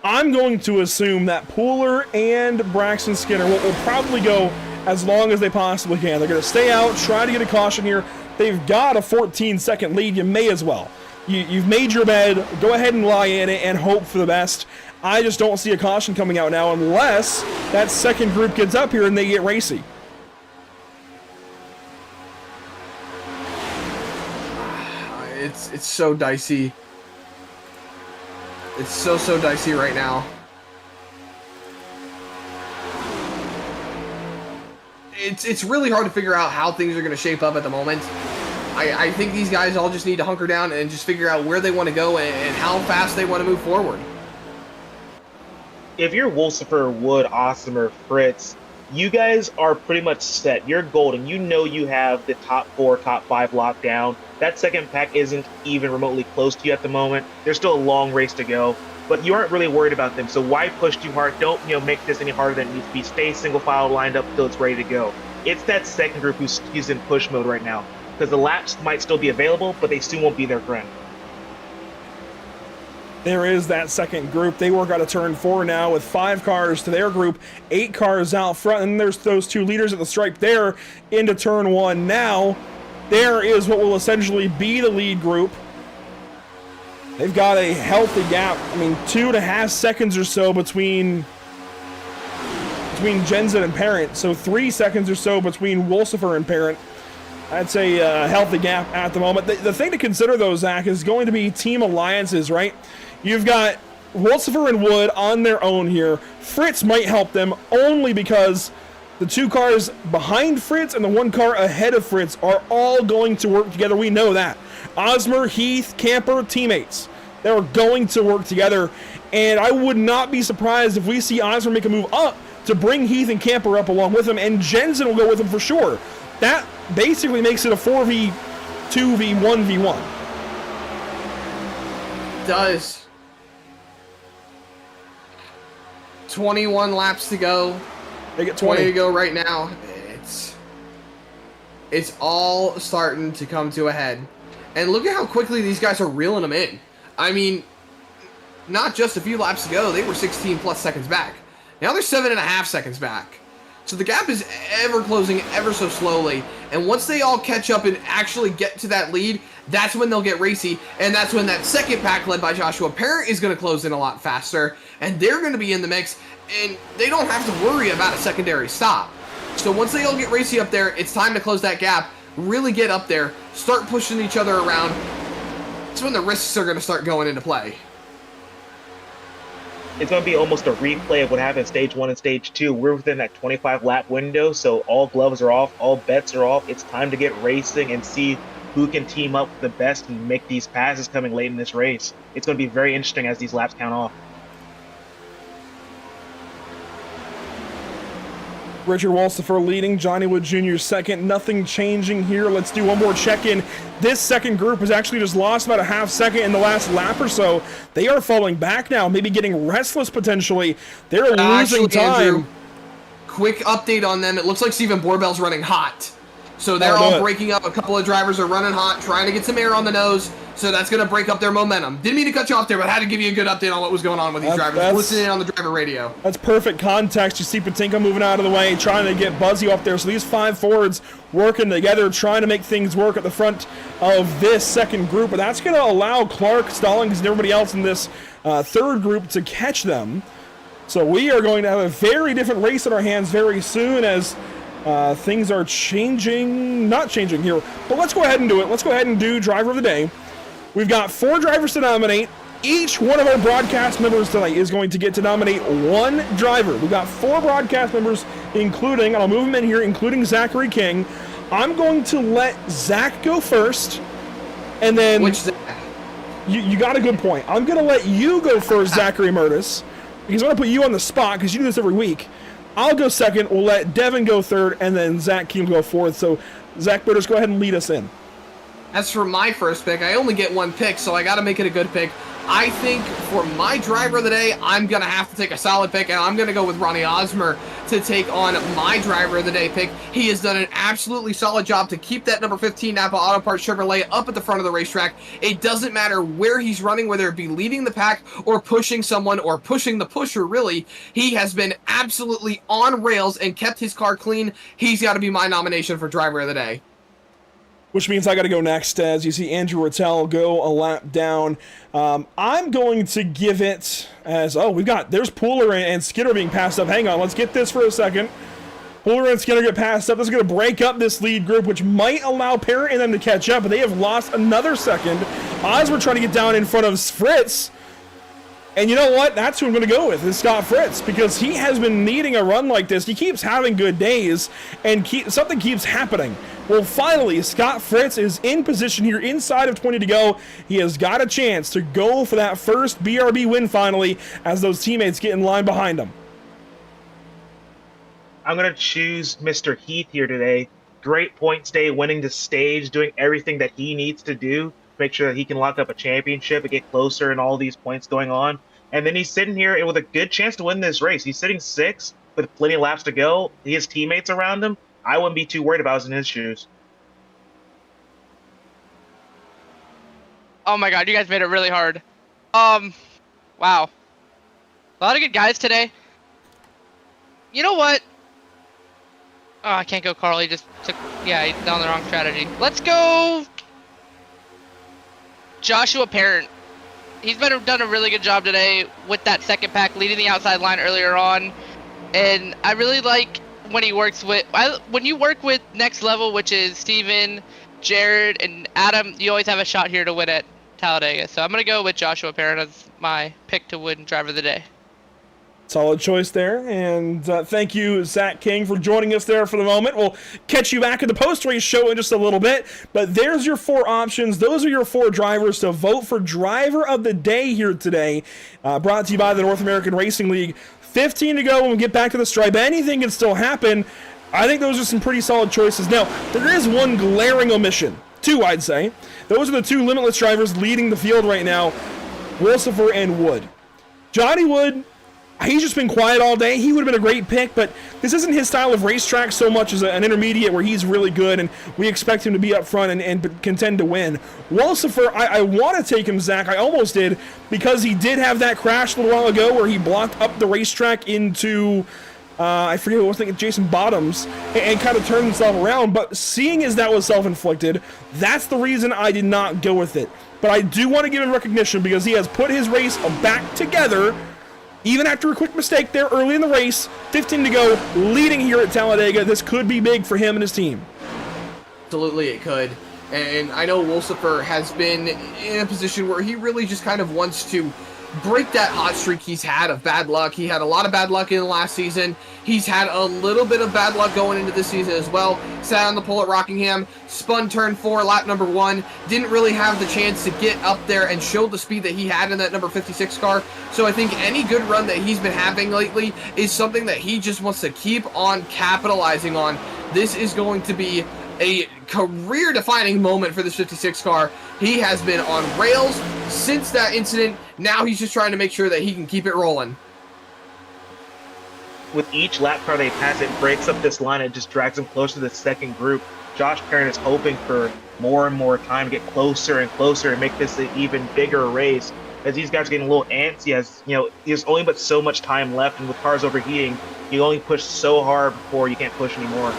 I'm going to assume that Puller and Braxton Skinner will probably go as long as they possibly can. They're going to stay out, try to get a caution here. They've got a 14-second lead. You may as well. You've made your bed. Go ahead and lie in it and hope for the best. I just don't see a caution coming out now unless that second group gets up here and they get racy. It's so dicey. It's so dicey right now. It's really hard to figure out how things are going to shape up at the moment. I think these guys all just need to hunker down and just figure out where they want to go and how fast they want to move forward. If you're Wolsifer, Wood, Ossimer, Fritz, you guys are pretty much set. You're golden. You know you have the top 4, top 5 locked down. That second pack isn't even remotely close to you at the moment. There's still a long race to go, but you aren't really worried about them. So why push too hard? Don't make this any harder than it needs to be. Stay single file lined up until it's ready to go. It's that second group who's in push mode right now because the laps might still be available, but they soon won't be their friend. There is that second group. They work out of turn 4 now with 5 cars to their group, 8 cars out front, and there's those 2 leaders at the stripe there into turn 1 now. there is what will essentially be the lead group. They've got a healthy gap. I mean, 2.5 seconds or so between Jensen and Parent. So 3 seconds or so between Wolsifer and Parent. That's a healthy gap at the moment. The thing to consider, though, Zach, is going to be team alliances, right? You've got Wolsifer and Wood on their own here. Fritz might help them only because the 2 cars behind Fritz and the 1 car ahead of Fritz are all going to work together. We know that. Osmer, Heath, Camper, teammates. They're going to work together. And I would not be surprised if we see Osmer make a move up to bring Heath and Camper up along with him. And Jensen will go with him for sure. That basically makes it a 4v2v1v1. Does. 21 laps to go. They get 20 20 to go right now. It's all starting to come to a head. And look at how quickly these guys are reeling them in. I mean, not just a few laps ago, they were 16 plus seconds back. Now they're 7.5 seconds back. So the gap is ever closing ever so slowly. And once they all catch up and actually get to that lead, that's when they'll get racy. And that's when that second pack led by Joshua Parent is going to close in a lot faster. And they're going to be in the mix. And they don't have to worry about a secondary stop. So once they all get racy up there, it's time to close that gap. Really get up there. Start pushing each other around. That's when the risks are going to start going into play. It's going to be almost a replay of what happened in Stage 1 and Stage 2. We're within that 25-lap window, so all gloves are off, all bets are off. It's time to get racing and see who can team up the best and make these passes coming late in this race. It's going to be very interesting as these laps count off. Richard Wolsifer leading, Johnny Wood Jr. second. Nothing changing here. Let's do one more check-in. This second group has actually just lost about a half second in the last lap or so. They are falling back now, maybe getting restless potentially. They're losing time. Andrew, quick update on them. It looks like Steven Borbell's running hot. So they're all breaking up. A couple of drivers are running hot, trying to get some air on the nose. So that's going to break up their momentum. Didn't mean to cut you off there, but I had to give you a good update on what was going on with these drivers. Listening on the driver radio. That's perfect context. You see Patinka moving out of the way, trying to get Buzzy up there. So these 5 Fords working together, trying to make things work at the front of this second group. But that's going to allow Clark, Stallings, and everybody else in this third group to catch them. So we are going to have a very different race in our hands very soon as things are changing. Not changing here, but let's go ahead and do it. Let's go ahead and do Driver of the Day. We've got 4 drivers to nominate. Each one of our broadcast members tonight is going to get to nominate 1 driver. We've got 4 broadcast members, including, and I'll move them in here, including Zachary King. I'm going to let Zach go first, and then... Which Zach? You got a good point. I'm going to let you go first, Zachary Murtis, because I'm going to put you on the spot, because you do this every week. I'll go second, we'll let Devin go third, and then Zach King will go fourth. So, Zach Murtis, go ahead and lead us in. As for my first pick, I only get 1 pick, so I got to make it a good pick. I think for my driver of the day, I'm going to have to take a solid pick, and I'm going to go with Ronnie Osmer to take on my driver of the day pick. He has done an absolutely solid job to keep that number 15 Napa Auto Parts Chevrolet up at the front of the racetrack. It doesn't matter where he's running, whether it be leading the pack or pushing someone or pushing the pusher, really. He has been absolutely on rails and kept his car clean. He's got to be my nomination for driver of the day. Which means I got to go next, as you see Andrew Rattel go a lap down. I'm going to give it as, there's Pooler and Skinner being passed up. Hang on, let's get this for a second. Pooler and Skinner get passed up. This is going to break up this lead group, which might allow Parent and them to catch up, but they have lost another second. Osmer trying to get down in front of Fritz. And you know what? That's who I'm going to go with, is Scott Fritz, because he has been needing a run like this. He keeps having good days, and something keeps happening. Well, finally, Scott Fritz is in position here inside of 20 to go. He has got a chance to go for that first BRB win finally as those teammates get in line behind him. I'm going to choose Mr. Heath here today. Great points day, winning the stage, doing everything that he needs to do. Make sure that he can lock up a championship and get closer and all these points going on. And then he's sitting here with a good chance to win this race. He's sitting 6th with plenty of laps to go. He has teammates around him. I wouldn't be too worried if I was in his shoes. Oh my god, you guys made it really hard. Wow. A lot of good guys today. You know what? Oh, I can't go Carl. He just took, yeah, he's on the wrong strategy. Let's go Joshua Parent. He's done a really good job today with that second pack, leading the outside line earlier on. And I really like when he works with, when you work with next level, which is Steven, Jared, and Adam, you always have a shot here to win at Talladega. So I'm going to go with Joshua Parent as my pick to win driver of the day. Solid choice there, and thank you, Zach King, for joining us there for the moment. We'll catch you back at the post-race show in just a little bit, but there's your 4 options. Those are your 4 drivers to vote for driver of the day here today, brought to you by the North American Racing League. 15 to go when we get back to the stripe. Anything can still happen. I think those are some pretty solid choices. Now, there is one glaring omission. 2, I'd say. Those are the 2 Limitless drivers leading the field right now, Wilsifer and Wood. Johnny Wood, he's just been quiet all day. He would have been a great pick, but this isn't his style of racetrack so much as an intermediate where he's really good, and we expect him to be up front and contend to win. Wilsifer, I want to take him, Zach. I almost did, because he did have that crash a little while ago where he blocked up the racetrack into, I forget who I was thinking, Jason Bottoms, and kind of turned himself around. But seeing as that was self-inflicted, that's the reason I did not go with it. But I do want to give him recognition because he has put his race back together, even after a quick mistake there early in the race. 15 to go, leading here at Talladega. This could be big for him and his team. Absolutely, it could. And I know Wilsifer has been in a position where he really just kind of wants to break that hot streak he's had of bad luck. He had a lot of bad luck in the last season. He's had a little bit of bad luck going into this season as well. Sat on the pole at Rockingham, spun turn 4, lap number 1. Didn't really have the chance to get up there and show the speed that he had in that number 56 car. So I think any good run that he's been having lately is something that he just wants to keep on capitalizing on. This is going to be a career-defining moment for this 56 car. He has been on rails since that incident. Now he's just trying to make sure that he can keep it rolling. With each lap car they pass, it breaks up this line. It just drags them closer to the second group. Josh Parent is hoping for more and more time to get closer and closer and make this an even bigger race. As these guys are getting a little antsy, he has only but so much time left, and with cars overheating, you only push so hard before you can't push anymore.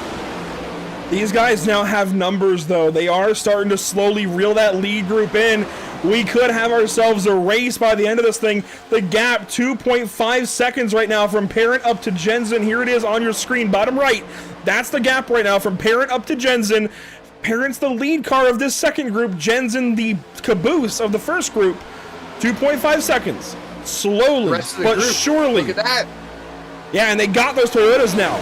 These guys now have numbers, though. They are starting to slowly reel that lead group in. We could have ourselves a race by the end of this thing. The gap, 2.5 seconds right now from Parent up to Jensen. Here it is on your screen, bottom right. That's the gap right now from Parent up to Jensen. Parent's the lead car of this second group. Jensen the caboose of the first group. 2.5 seconds. Slowly, but group, surely. look at that. Yeah, and they got those Toyotas now.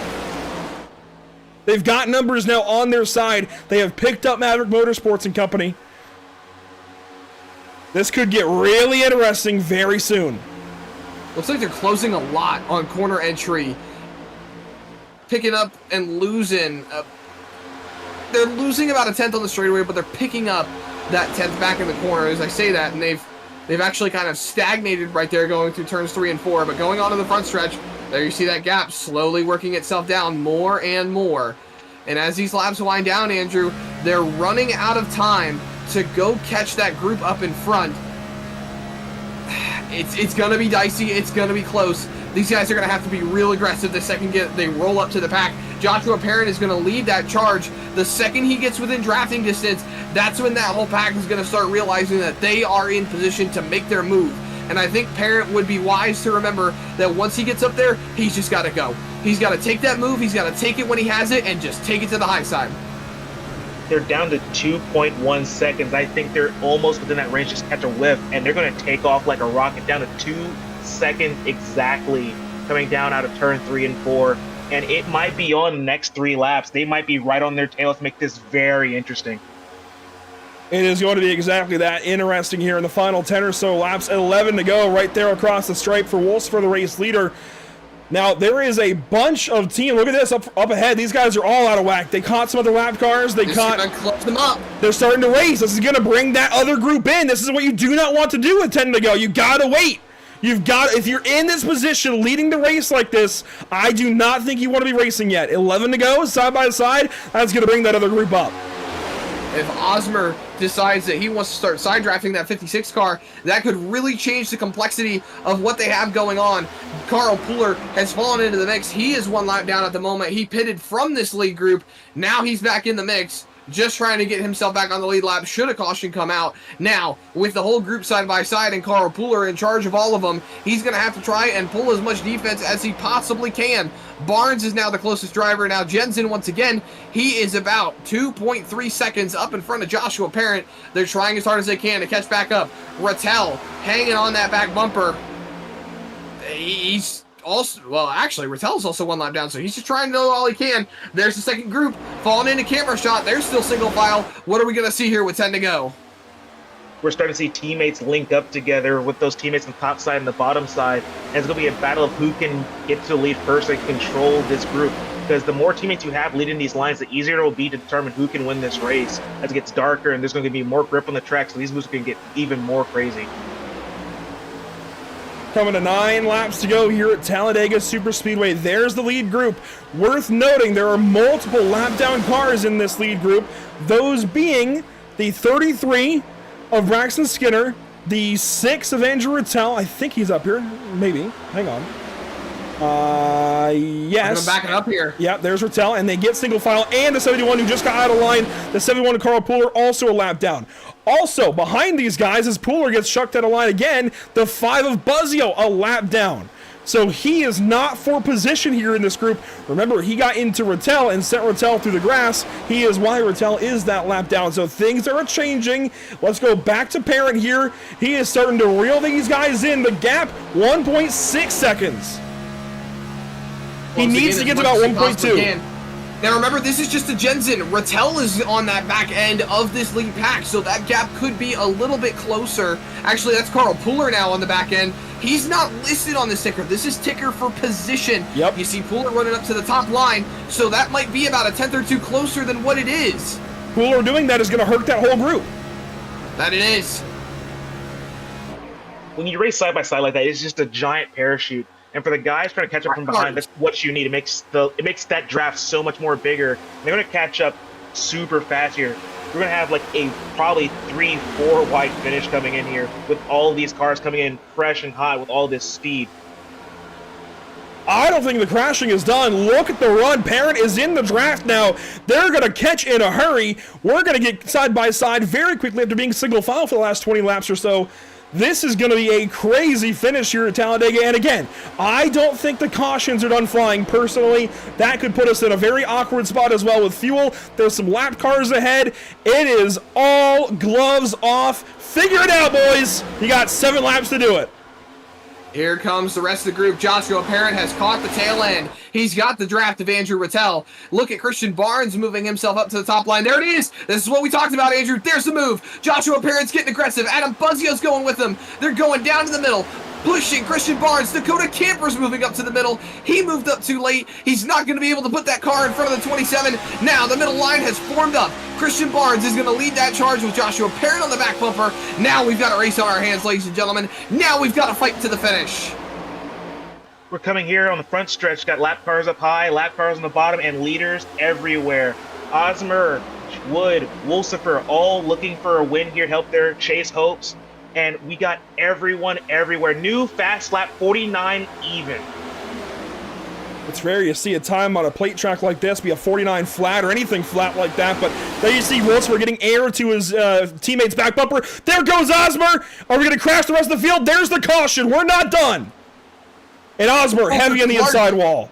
They've got numbers now on their side. They have picked up Maverick Motorsports and Company. This could get really interesting very soon. Looks like they're closing a lot on corner entry. Picking up and losing. They're losing about a tenth on the straightaway, but they're picking up that 10th back in the corner. As I say that, and they've actually kind of stagnated right there going through turns 3 and 4. But going on to the front stretch, there you see that gap slowly working itself down more and more. And as these laps wind down, Andrew, they're running out of time to go catch that group up in front. It's going to be dicey. It's going to be close. These guys are going to have to be real aggressive the second they roll up to the pack. Joshua Parent is going to lead that charge. The second he gets within drafting distance, that's when that whole pack is going to start realizing that they are in position to make their move. And I think Parent would be wise to remember that once he gets up there, he's just got to go. He's got to take that move. He's got to take it when he has it and just take it to the high side. They're down to 2.1 seconds. I think they're almost within that range. Just catch a whiff, and they're going to take off like a rocket down to 2 seconds exactly coming down out of turn 3 and 4. And it might be on the next 3 laps. They might be right on their tails to make this very interesting. It is going to be exactly that interesting here in the final 10 or so laps. 11 to go right there across the stripe for Wilsifer, the race leader. Now, there is a bunch of teams. Look at this up ahead. These guys are all out of whack. They caught some other lap cars. They're gonna close them up. They're starting to race. This is going to bring that other group in. This is what you do not want to do with 10 to go. You got to wait. If you're in this position leading the race like this, I do not think you want to be racing yet. 11 to go, side by side. That's going to bring that other group up. If Osmer decides that he wants to start side drafting that 56 car, that could really change the complexity of what they have going on. Carl Pooler has fallen into the mix. He is 1 lap down at the moment. He pitted from this lead group. Now he's back in the mix, just trying to get himself back on the lead lap should a caution come out. Now, with the whole group side by side and Carl Pooler in charge of all of them, he's going to have to try and pull as much defense as he possibly can. Barnes is now the closest driver. Now Jensen, once again, he is about 2.3 seconds up in front of Joshua Parent. They're trying as hard as they can to catch back up. Rattel hanging on that back bumper. He's also, well, actually, Rattel's also 1 lap down, so he's just trying to do all he can. There's the second group falling into camera shot. They're still single file. What are we going to see here with 10 to go? We're starting to see teammates link up together with those teammates on the top side and the bottom side. And it's going to be a battle of who can get to the lead first and control this group. Because the more teammates you have leading these lines, the easier it will be to determine who can win this race as it gets darker and there's going to be more grip on the track, so these moves can get even more crazy. Coming to 9 laps to go here at Talladega Superspeedway. There's the lead group. Worth noting, there are multiple lap down cars in this lead group, those being the 33 of Braxton Skinner, the 6 of Andrew Rattel. I think he's up here, maybe. Hang on. Yes. I'm backing up here. Yeah, there's Rattel, and they get single file, and the 71 who just got out of line, the 71 of Carl Pooler, also a lap down. Also, behind these guys, as Pooler gets shucked out of line again, the 5 of Buzzio, a lap down. So he is not for position here in this group. Remember, he got into Rattel and sent Rattel through the grass. He is why Rattel is that lap down. So things are changing. Let's go back to Parent here. He is starting to reel these guys in. The gap, 1.6 seconds. He needs to get to about 1.2. Now remember, this is just a Jensen. Rattel is on that back end of this lead pack, so that gap could be a little bit closer. Actually, that's Carl Pooler now on the back end. He's not listed on this ticker. This is ticker for position. Yep. You see Pooler running up to the top line, so that might be about a tenth or two closer than what it is. Pooler doing that is going to hurt that whole group. That it is. When you race side by side like that, it's just a giant parachute. And for the guys trying to catch up from behind, that's what you need. It makes that draft so much more bigger. They're going to catch up super fast here. We're going to have like a probably 3-4 wide finish coming in here with all these cars coming in fresh and hot with all this speed. I don't think the crashing is done. Look at the run. Parent is in the draft now. They're going to catch in a hurry. We're going to get side by side very quickly after being single file for the last 20 laps or so. This is going to be a crazy finish here at Talladega. And again, I don't think the cautions are done flying personally. That could put us in a very awkward spot as well with fuel. There's some lap cars ahead. It is all gloves off. Figure it out, boys. You got 7 laps to do it. Here comes the rest of the group. Joshua Parent has caught the tail end. He's got the draft of Andrew Rattel. Look at Christian Barnes moving himself up to the top line. There it is. This is what we talked about, Andrew. There's the move. Joshua Parent's getting aggressive. Adam Buzzio's going with him. They're going down to the middle, pushing Christian Barnes. Dakota Camper's moving up to the middle. He moved up too late. He's not going to be able to put that car in front of the 27. Now the middle line has formed up. Christian Barnes is going to lead that charge with Joshua Parent on the back bumper. Now we've got a race on our hands, ladies and gentlemen. Now we've got to fight to the finish. We're coming here on the front stretch. Got lap cars up high, lap cars on the bottom, and leaders everywhere. Osmer, Wood, Wolsifer, all looking for a win here to help their chase hopes. And we got everyone everywhere. New fast lap, 49 even. It's rare you see a time on a plate track like this be a 49 flat or anything flat like that, but there you see Wolfsburg getting air to his teammate's back bumper. There goes Osmer. Are we going to crash the rest of the field? There's the caution. We're not done. And Osmer heavy on the inside wall.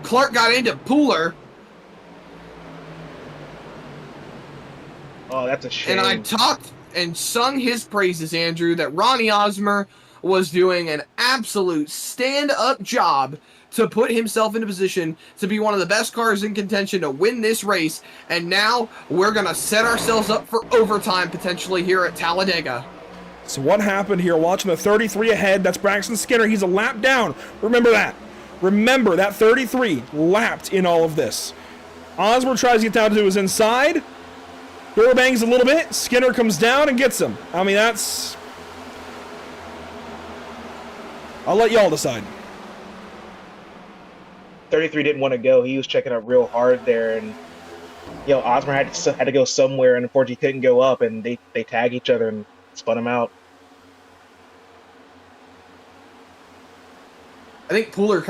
Clark got into Pooler. Oh, that's a shame. And I talked and sung his praises, Andrew, that Ronnie Osmer was doing an absolute stand-up job to put himself in a position to be one of the best cars in contention to win this race. And now we're going to set ourselves up for overtime potentially here at Talladega. So what happened here? Watching the 33 ahead, that's Braxton Skinner. He's a lap down. Remember that. Remember that 33 lapped in all of this. Osmer tries to get down to his inside. Door bangs a little bit. Skinner comes down and gets him. I mean, that's... I'll let y'all decide. 33 didn't want to go. He was checking out real hard there, and Osmer had to go somewhere, and unfortunately couldn't go up, and they tag each other and spun him out. I think Pooler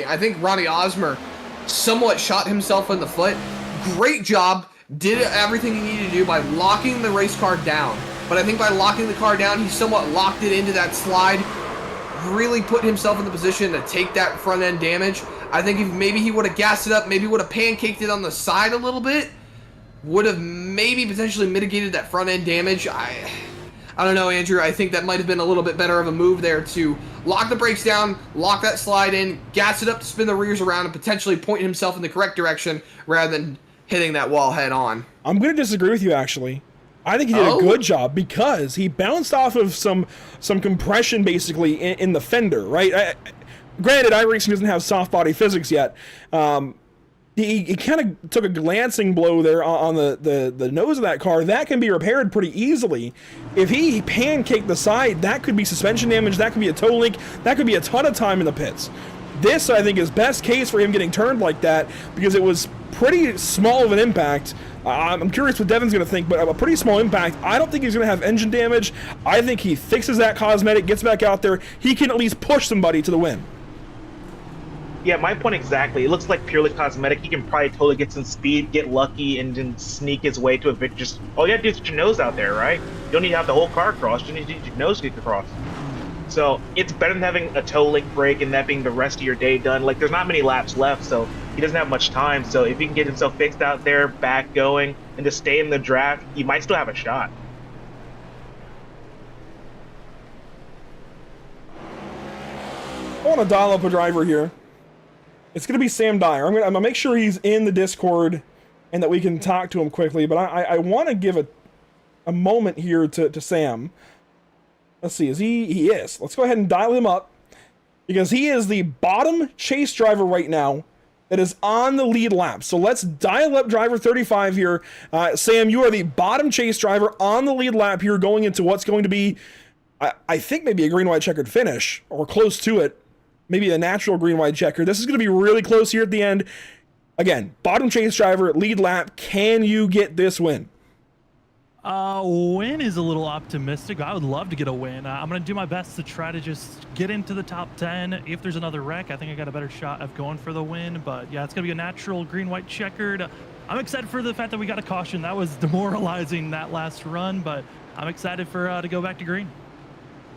I think Ronnie Osmer somewhat shot himself in the foot. Great job. Did everything he needed to do by locking the race car down. But I think by locking the car down, he somewhat locked it into that slide. Really put himself in the position to take that front end damage. I think if maybe he would have gassed it up, maybe would have pancaked it on the side a little bit, would have maybe potentially mitigated that front end damage. I don't know, Andrew. I think that might have been a little bit better of a move there to lock the brakes down, lock that slide in, gas it up to spin the rears around, and potentially point himself in the correct direction rather than hitting that wall head on. I'm going to disagree with you, actually. I think he did a good job because he bounced off of some compression, basically, in the fender, right? Granted, iRacing doesn't have soft body physics yet. He kind of took a glancing blow there on the nose of that car. That can be repaired pretty easily. If he pancaked the side, that could be suspension damage, that could be a toe link, that could be a ton of time in the pits. This, I think, is best case for him getting turned like that because it was pretty small of an impact. I'm curious what Devin's going to think, but a pretty small impact. I don't think he's going to have engine damage. I think he fixes that cosmetic, gets back out there. He can at least push somebody to the win. Yeah, my point exactly. It looks like purely cosmetic. He can probably totally get some speed, get lucky, and then sneak his way to a victory. Just all you have to do is put your nose out there, right? You don't need to have the whole car across. You need to get your nose get across. So it's better than having a toe link break and that being the rest of your day done. Like, there's not many laps left, so he doesn't have much time. So if he can get himself fixed out there, back going, and just stay in the draft, he might still have a shot. I want to dial up a driver here. It's going to be Sam Dyer. I'm going to make sure he's in the Discord and that we can talk to him quickly. But I want to give a moment here to Sam. Let's see. He is. Let's go ahead and dial him up because he is the bottom chase driver right now that is on the lead lap. So let's dial up driver 35 here. Sam, you are the bottom chase driver on the lead lap here going into what's going to be, I think, maybe a green-white checkered finish or close to it. Maybe a natural green-white checker. This is going to be really close here at the end. Again, bottom chase driver, lead lap. Can you get this win? Win is a little optimistic. I would love to get a win. I'm going to do my best to try to just get into the top 10. If there's another wreck, I think I got a better shot of going for the win. But yeah, it's going to be a natural green-white checkered. I'm excited for the fact that we got a caution. That was demoralizing that last run, but I'm excited for to go back to green.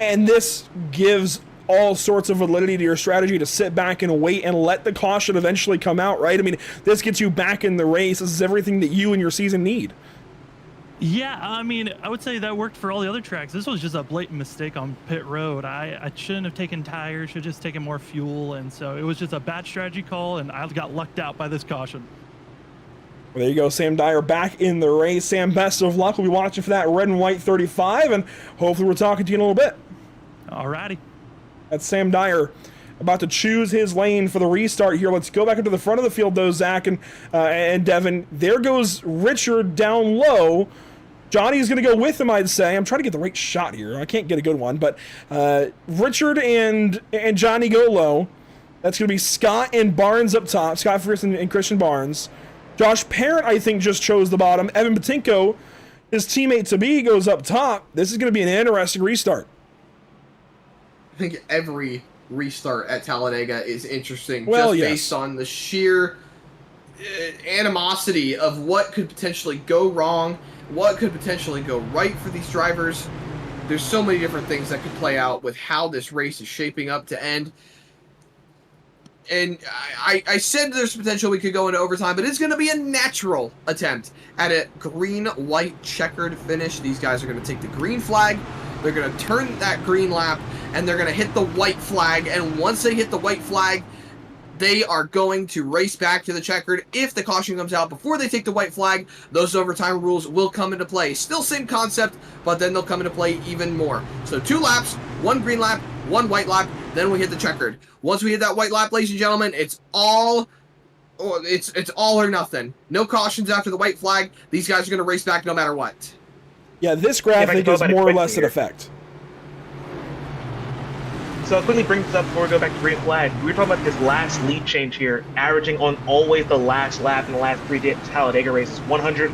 And this gives all sorts of validity to your strategy to sit back and wait and let the caution eventually come out, right? I mean, this gets you back in the race. This is everything that you and your season need. Yeah, I mean, I would say that worked for all the other tracks. This was just a blatant mistake on pit road. I shouldn't have taken tires, should have just taken more fuel, and so it was just a bad strategy call, and I got lucked out by this caution. Well, there you go, Sam Dyer back in the race. Sam, best of luck. We'll be watching for that red and white 35, and hopefully we're talking to you in a little bit. Alrighty. That's Sam Dyer about to choose his lane for the restart here. Let's go back into the front of the field, though, Zach and Devin. There goes Richard down low. Johnny's going to go with him, I'd say. I'm trying to get the right shot here. I can't get a good one, but Richard and Johnny go low. That's going to be Scott and Barnes up top. Scott Fierce and Christian Barnes. Josh Parent, I think, just chose the bottom. Evan Patinko, his teammate-to-be, goes up top. This is going to be an interesting restart. I think every restart at Talladega is interesting, well, just yes. based on the sheer animosity of what could potentially go wrong, what could potentially go right for these drivers. There's so many different things that could play out with how this race is shaping up to end. And I said there's potential we could go into overtime, but it's going to be a natural attempt at a green-white checkered finish. These guys are going to take the green flag, they're going to turn that green lap, and they're going to hit the white flag. And once they hit the white flag, they are going to race back to the checkered. If the caution comes out before they take the white flag, those overtime rules will come into play. Still same concept, but then they'll come into play even more. So 2 laps, 1 green lap, 1 white lap, then we hit the checkered. Once we hit that white lap, ladies and gentlemen, it's all or nothing. No cautions after the white flag. These guys are going to race back no matter what. Yeah, this graphic is more or less in effect. So I'll quickly bring this up before we go back to green flag. We were talking about this last lead change here, averaging on always the last lap in the last 3 Talladega races. 100,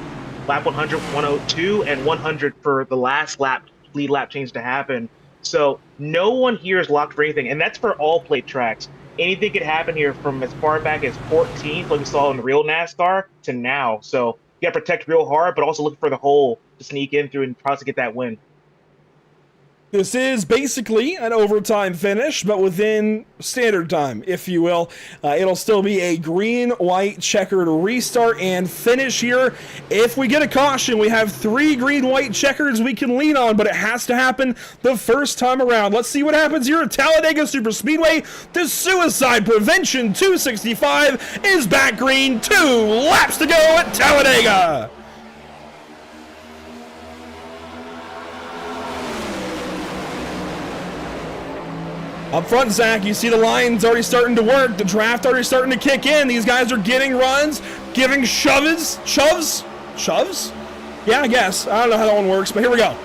lap 100, 102, and 100 for the last lap, lead lap change to happen. So no one here is locked for anything, and that's for all plate tracks. Anything could happen here from as far back as 14th, like we saw in real NASCAR, to now. So you got to protect real hard, but also look for the hole to sneak in through and possibly get that win. This is basically an overtime finish, but within standard time, if you will. It'll still be a green-white checkered restart and finish here. If we get a caution, we have 3 green-white checkers we can lean on, but it has to happen the first time around. Let's see what happens here at Talladega Superspeedway. The Suicide Prevention 265 is back green. 2 laps to go at Talladega. Up front, Zach, you see the lines already starting to work. The draft already starting to kick in. These guys are getting runs, giving shoves? Yeah, I guess. I don't know how that one works, but here we go.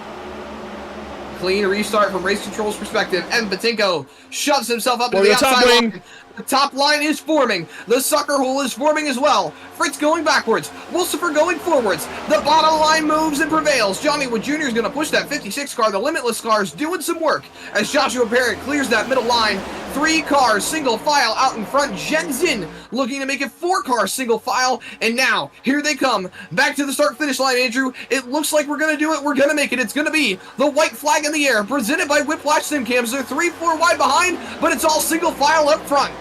Clean restart from race control's perspective. And Patinko shoves himself up into the the top outside lane. line. The top line is forming. The sucker hole is forming as well. Fritz going backwards. Wolsifer going forwards. The bottom line moves and prevails. Johnny Wood Jr. is going to push that 56 car. The Limitless car is doing some work as Joshua Parrott clears that middle line. 3 cars, single file out in front. Jensen looking to make it 4 cars, single file. And now, here they come. Back to the start-finish line, Andrew. It looks like we're going to do it. We're going to make it. It's going to be the white flag in the air, presented by Whiplash Simcams. They're 3-4 wide behind, but it's all single file up front.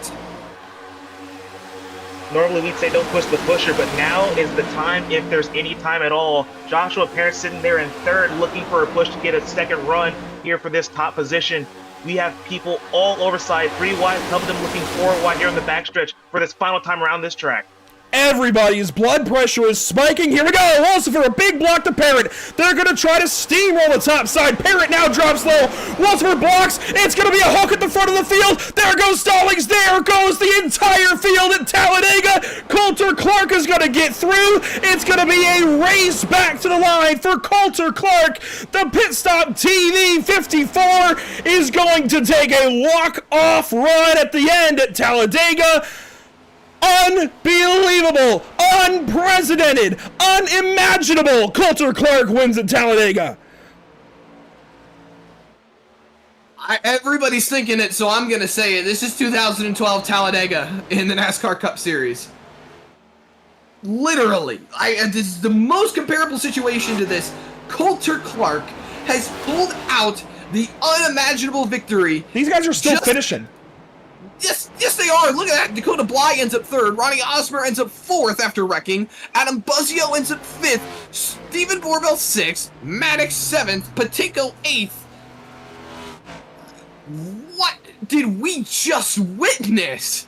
Normally we'd say don't push the pusher, but now is the time, if there's any time at all. Joshua Parrott sitting there in 3rd looking for a push to get a 2nd run here for this top position. We have people all over side, 3 wide, some of them looking 4 wide here on the backstretch for this final time around this track. Everybody's blood pressure is spiking. Here we go. Also for a big block to Parrott. They're going to try to steamroll the top side. Parrott now drops low. Wolfsburg blocks. It's going to be a hook at the front of the field. There goes Stallings. There goes the entire field at Talladega. Coulter Clark is going to get through. It's going to be a race back to the line for Coulter Clark. The pit stop TV 54 is going to take a walk-off run at the end at Talladega. Unbelievable, unprecedented, unimaginable. Coulter Clark wins at Talladega. Everybody's thinking it, so I'm going to say it. This is 2012 Talladega in the NASCAR Cup Series. Literally. This is the most comparable situation to this. Coulter Clark has pulled out the unimaginable victory. These guys are still finishing. Yes, they are. Look at that. Dakota Bly ends up 3rd. Ronnie Osmer ends up 4th after wrecking. Adam Buzzio ends up 5th. Stephen Borbell 6th. Maddox 7th. Patinko 8th. What did we just witness?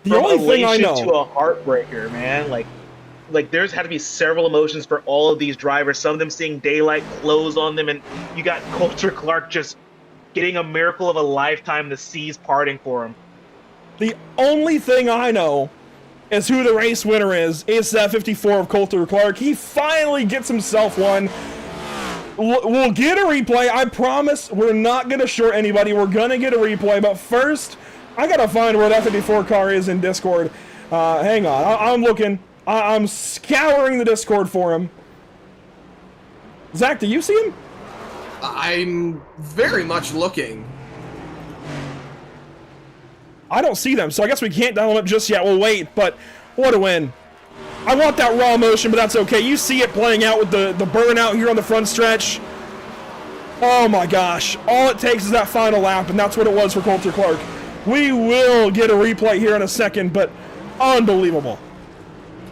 The only thing I know. To a heartbreaker, man. Like there's had to be several emotions for all of these drivers. Some of them seeing daylight close on them, and you got Coulter Clark just getting a miracle of a lifetime, the seas parting for him. The only thing I know is who the race winner is. It's that 54 of Coulter Clark. He finally gets himself one. We'll get a replay. I promise we're not going to short anybody. We're going to get a replay. But first, I got to find where that 54 car is in Discord. Hang on. I'm looking. I'm scouring the Discord for him. Zach, do you see him? I'm very much looking. I don't see them, so I guess we can't dial them up just yet. We'll wait, but what a win. I want that raw motion, but that's okay. You see it playing out with the burnout here on the front stretch. Oh my gosh. All it takes is that final lap, and that's what it was for Coulter Clark. We will get a replay here in a second, but unbelievable.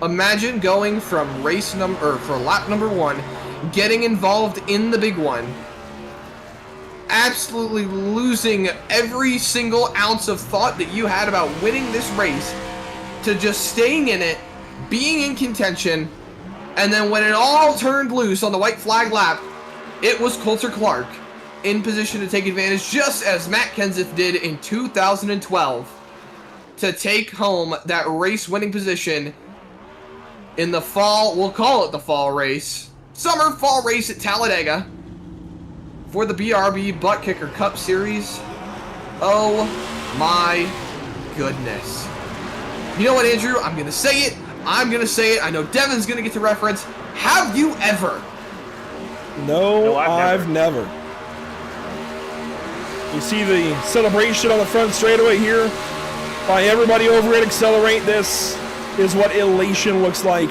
Imagine going from lap number 1, getting involved in the big one, absolutely losing every single ounce of thought that you had about winning this race, to just staying in it, being in contention, and then when it all turned loose on the white flag lap, it was Coulter Clark in position to take advantage, just as Matt Kenseth did in 2012, to take home that race-winning position in the fall, we'll call it the fall race, summer-fall race at Talladega, for the BRB Buttkicker Cup Series. Oh my goodness. You know what, Andrew? I'm going to say it. I know Devin's going to get the reference. Have you ever? No, I've never. You see the celebration on the front straightaway here by everybody over at Accelerate. This is what elation looks like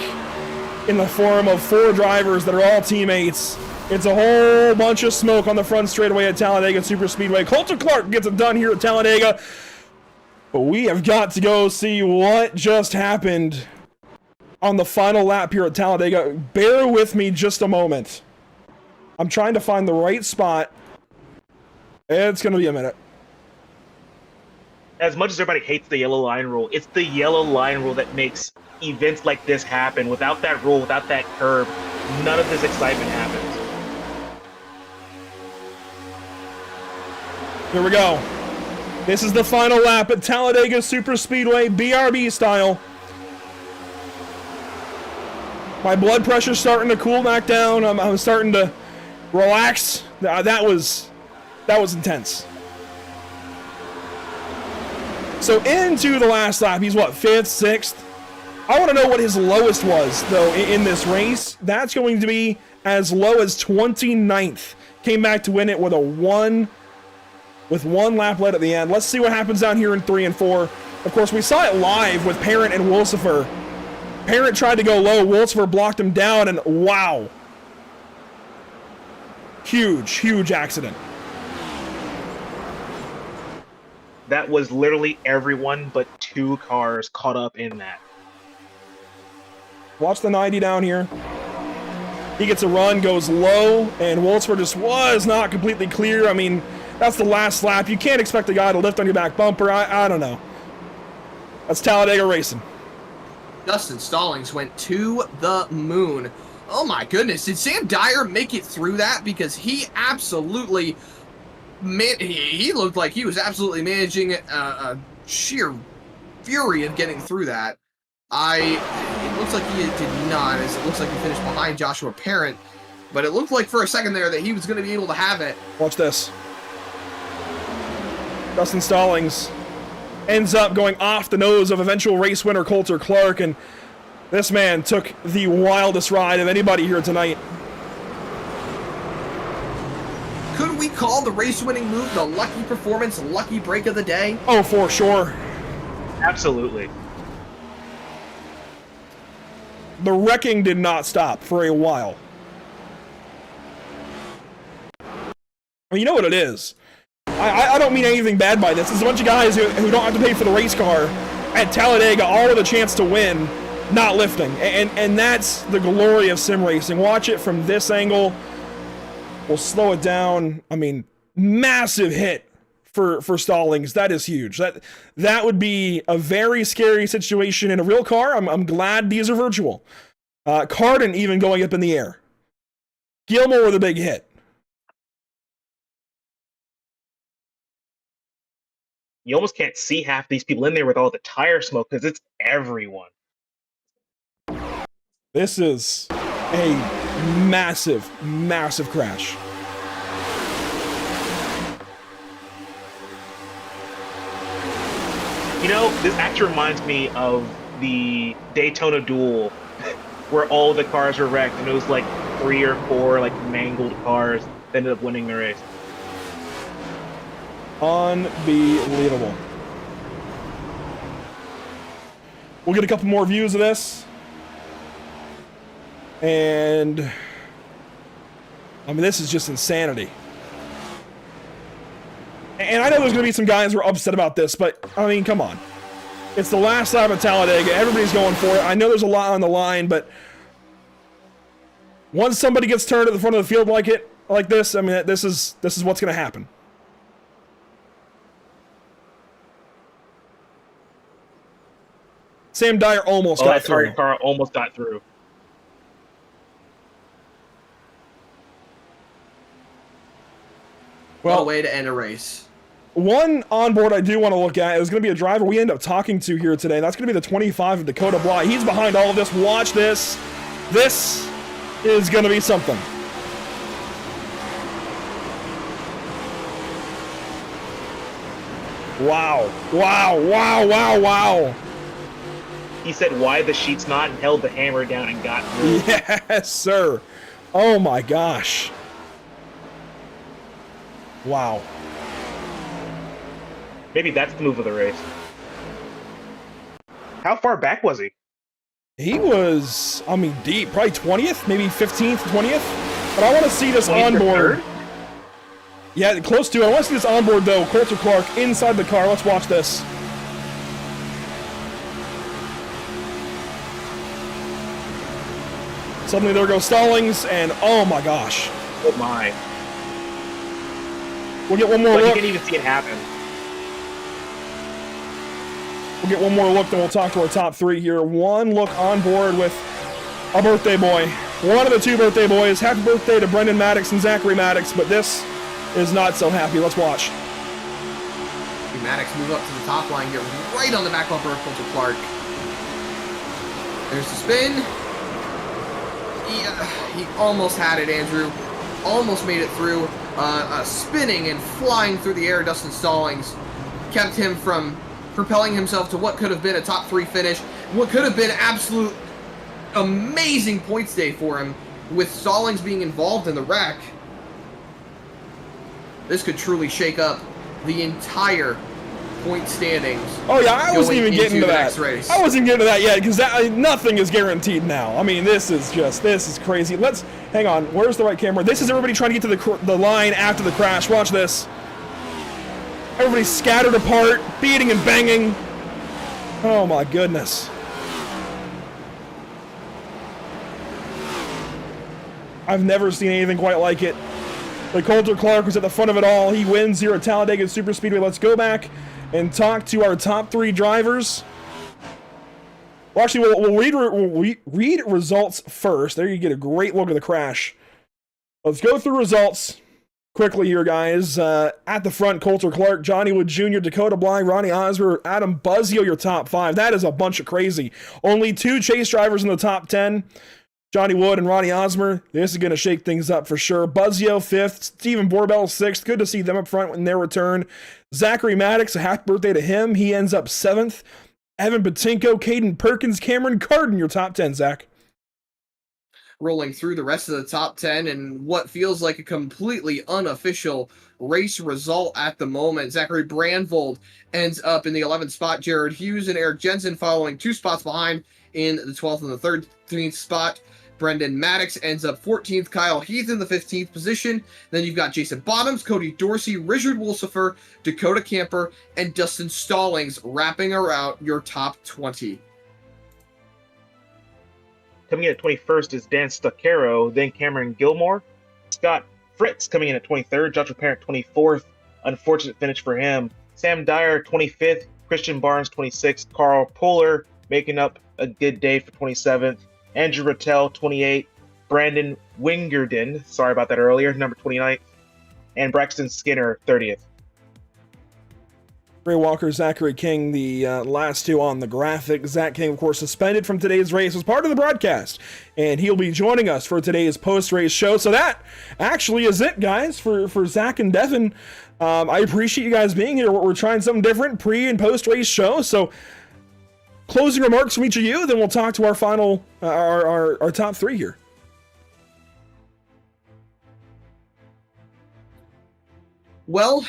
in the form of 4 drivers that are all teammates. It's a whole bunch of smoke on the front straightaway at Talladega Superspeedway. Coulter Clark gets it done here at Talladega. But we have got to go see what just happened on the final lap here at Talladega. Bear with me just a moment. I'm trying to find the right spot. It's going to be a minute. As much as everybody hates the yellow line rule, it's the yellow line rule that makes events like this happen. Without that rule, without that curb, none of this excitement happens. Here we go. This is the final lap at Talladega Superspeedway, BRB style. My blood pressure's starting to cool back down. I'm starting to relax. That was intense. So into the last lap, he's what, 5th, 6th? I want to know what his lowest was, though, in this race. That's going to be as low as 29th. Came back to win it with one lap left at the end. Let's see what happens down here in 3 and 4. Of course, we saw it live with Parent and Wolcifer. Parent tried to go low. Wolcifer blocked him down, and wow. Huge accident. That was literally everyone but 2 cars caught up in that. Watch the 90 down here. He gets a run, goes low, and Wolcifer just was not completely clear. I mean, that's the last lap. You can't expect a guy to lift on your back bumper. I don't know. That's Talladega racing. Dustin Stallings went to the moon. Oh my goodness, did Sam Dyer make it through that? Because he absolutely, he looked like he was absolutely managing a sheer fury of getting through that. It looks like he did not, as it looks like he finished behind Joshua Parent, but it looked like for a second there that he was going to be able to have it. Watch this. Dustin Stallings ends up going off the nose of eventual race winner Coulter Clark, and this man took the wildest ride of anybody here tonight. Could we call the race-winning move the lucky performance, lucky break of the day? Oh, for sure. Absolutely. The wrecking did not stop for a while. Well, you know what it is. I don't mean anything bad by this. There's a bunch of guys who don't have to pay for the race car at Talladega, all with a chance to win, not lifting. And that's the glory of sim racing. Watch it from this angle. We'll slow it down. I mean, massive hit for Stallings. That is huge. That would be a very scary situation in a real car. I'm glad these are virtual. Carden even going up in the air. Gilmore with a big hit. You almost can't see half these people in there with all the tire smoke because it's everyone. This is a massive crash. You know, this actually reminds me of the Daytona duel where all the cars were wrecked and it was like 3 or 4 like mangled cars that ended up winning the race. Unbelievable. We'll get a couple more views of this. And I mean, this is just insanity. And I know there's going to be some guys who are upset about this, but I mean, come on. It's the last lap of Talladega. Everybody's going for it. I know there's a lot on the line, but once somebody gets turned at the front of the field like this, I mean, this is what's going to happen. Sam Dyer almost got through. That car almost got through. Well, what a way to end a race. One onboard I do want to look at is going to be a driver we end up talking to here today. That's going to be the 25 of Dakota Bly. He's behind all of this. Watch this. This is going to be something. Wow. Wow. Wow. Wow. Wow. He said, "Why the sheet's not?" and held the hammer down and got through. Yes, sir. Oh my gosh. Wow. Maybe that's the move of the race. How far back was he? He was, I mean, deep, probably 20th, maybe 15th, 20th. But I want to see this 20th or onboard. third? Yeah, close to it. I want to see this onboard, though. Coulter Clark inside the car. Let's watch this. Suddenly there goes Stallings, and oh my gosh. Oh my. We'll get one more Like, you look. can't even see it happen. We'll get one more look, then we'll talk to our top three here. One look on board with a birthday boy. One of the two birthday boys. Happy birthday to Brendan Maddox and Zachary Maddox, but this is not so happy. Let's watch. Maddox move up to the top line, get right on the back bumper of Coulter Clark. There's the spin. He almost had it, Andrew. Almost made it through. Spinning and flying through the air, Dustin Stallings kept him from propelling himself to what could have been a top three finish, what could have been absolute amazing points day for him. With Stallings being involved in the wreck, this could truly shake up the entire point standings. Oh yeah, I wasn't even getting to the that. next race. I wasn't getting to that yet because nothing is guaranteed now. I mean, this is crazy. Let's hang on. Where's the right camera? This is everybody trying to get to the line after the crash. Watch this. Everybody's scattered apart, beating and banging. Oh my goodness. I've never seen anything quite like it. But Coulter Clark was at the front of it all. He wins here at Talladega Superspeedway. Let's go back and talk to our top three drivers. Well, actually, we'll read results first. There you get a great look at the crash. Let's go through results quickly here, guys. At the front, Coulter Clark, Johnny Wood Jr., Dakota Bly, Ronnie Osmer, Adam Buzzio, your top five. That is a bunch of crazy. Only two chase drivers in the top 10. Johnny Wood and Ronnie Osmer. This is going to shake things up for sure. Buzzio, 5th. Stephen Borbell, 6th. Good to see them up front in their return. Zachary Maddox, a happy birthday to him. He ends up 7th. Evan Patinko, Caden Perkins, Cameron Carden, your top 10, Zach. Rolling through the rest of the top 10 and what feels like a completely unofficial race result at the moment. Zachary Brandvold ends up in the 11th spot. Jared Hughes and Eric Jensen following 2 spots behind in the 12th and the 13th spot. Brendan Maddox ends up 14th. Kyle Heath in the 15th position. Then you've got Jason Bottoms, Cody Dorsey, Richard Wolsifer, Dakota Camper, and Dustin Stallings wrapping around your top 20. Coming in at 21st is Dan Stuccaro, then Cameron Gilmore. Scott Fritz coming in at 23rd, Joshua Parent 24th. Unfortunate finish for him. Sam Dyer 25th, Christian Barnes 26th, Carl Puller making up a good day for 27th. Andrew Rattel, 28th. Brandon Wingerden, sorry about that earlier, number 29th. And Braxton Skinner, 30th. Ray Walker, Zachary King, the last two on the graphic. Zach King, of course, suspended from today's race as part of the broadcast. And he'll be joining us for today's post-race show. So that actually is it, guys, for Zach and Devin. I appreciate you guys being here. We're trying something different, pre- and post-race show. So closing remarks from each of you, then we'll talk to our final, our top three here. Well,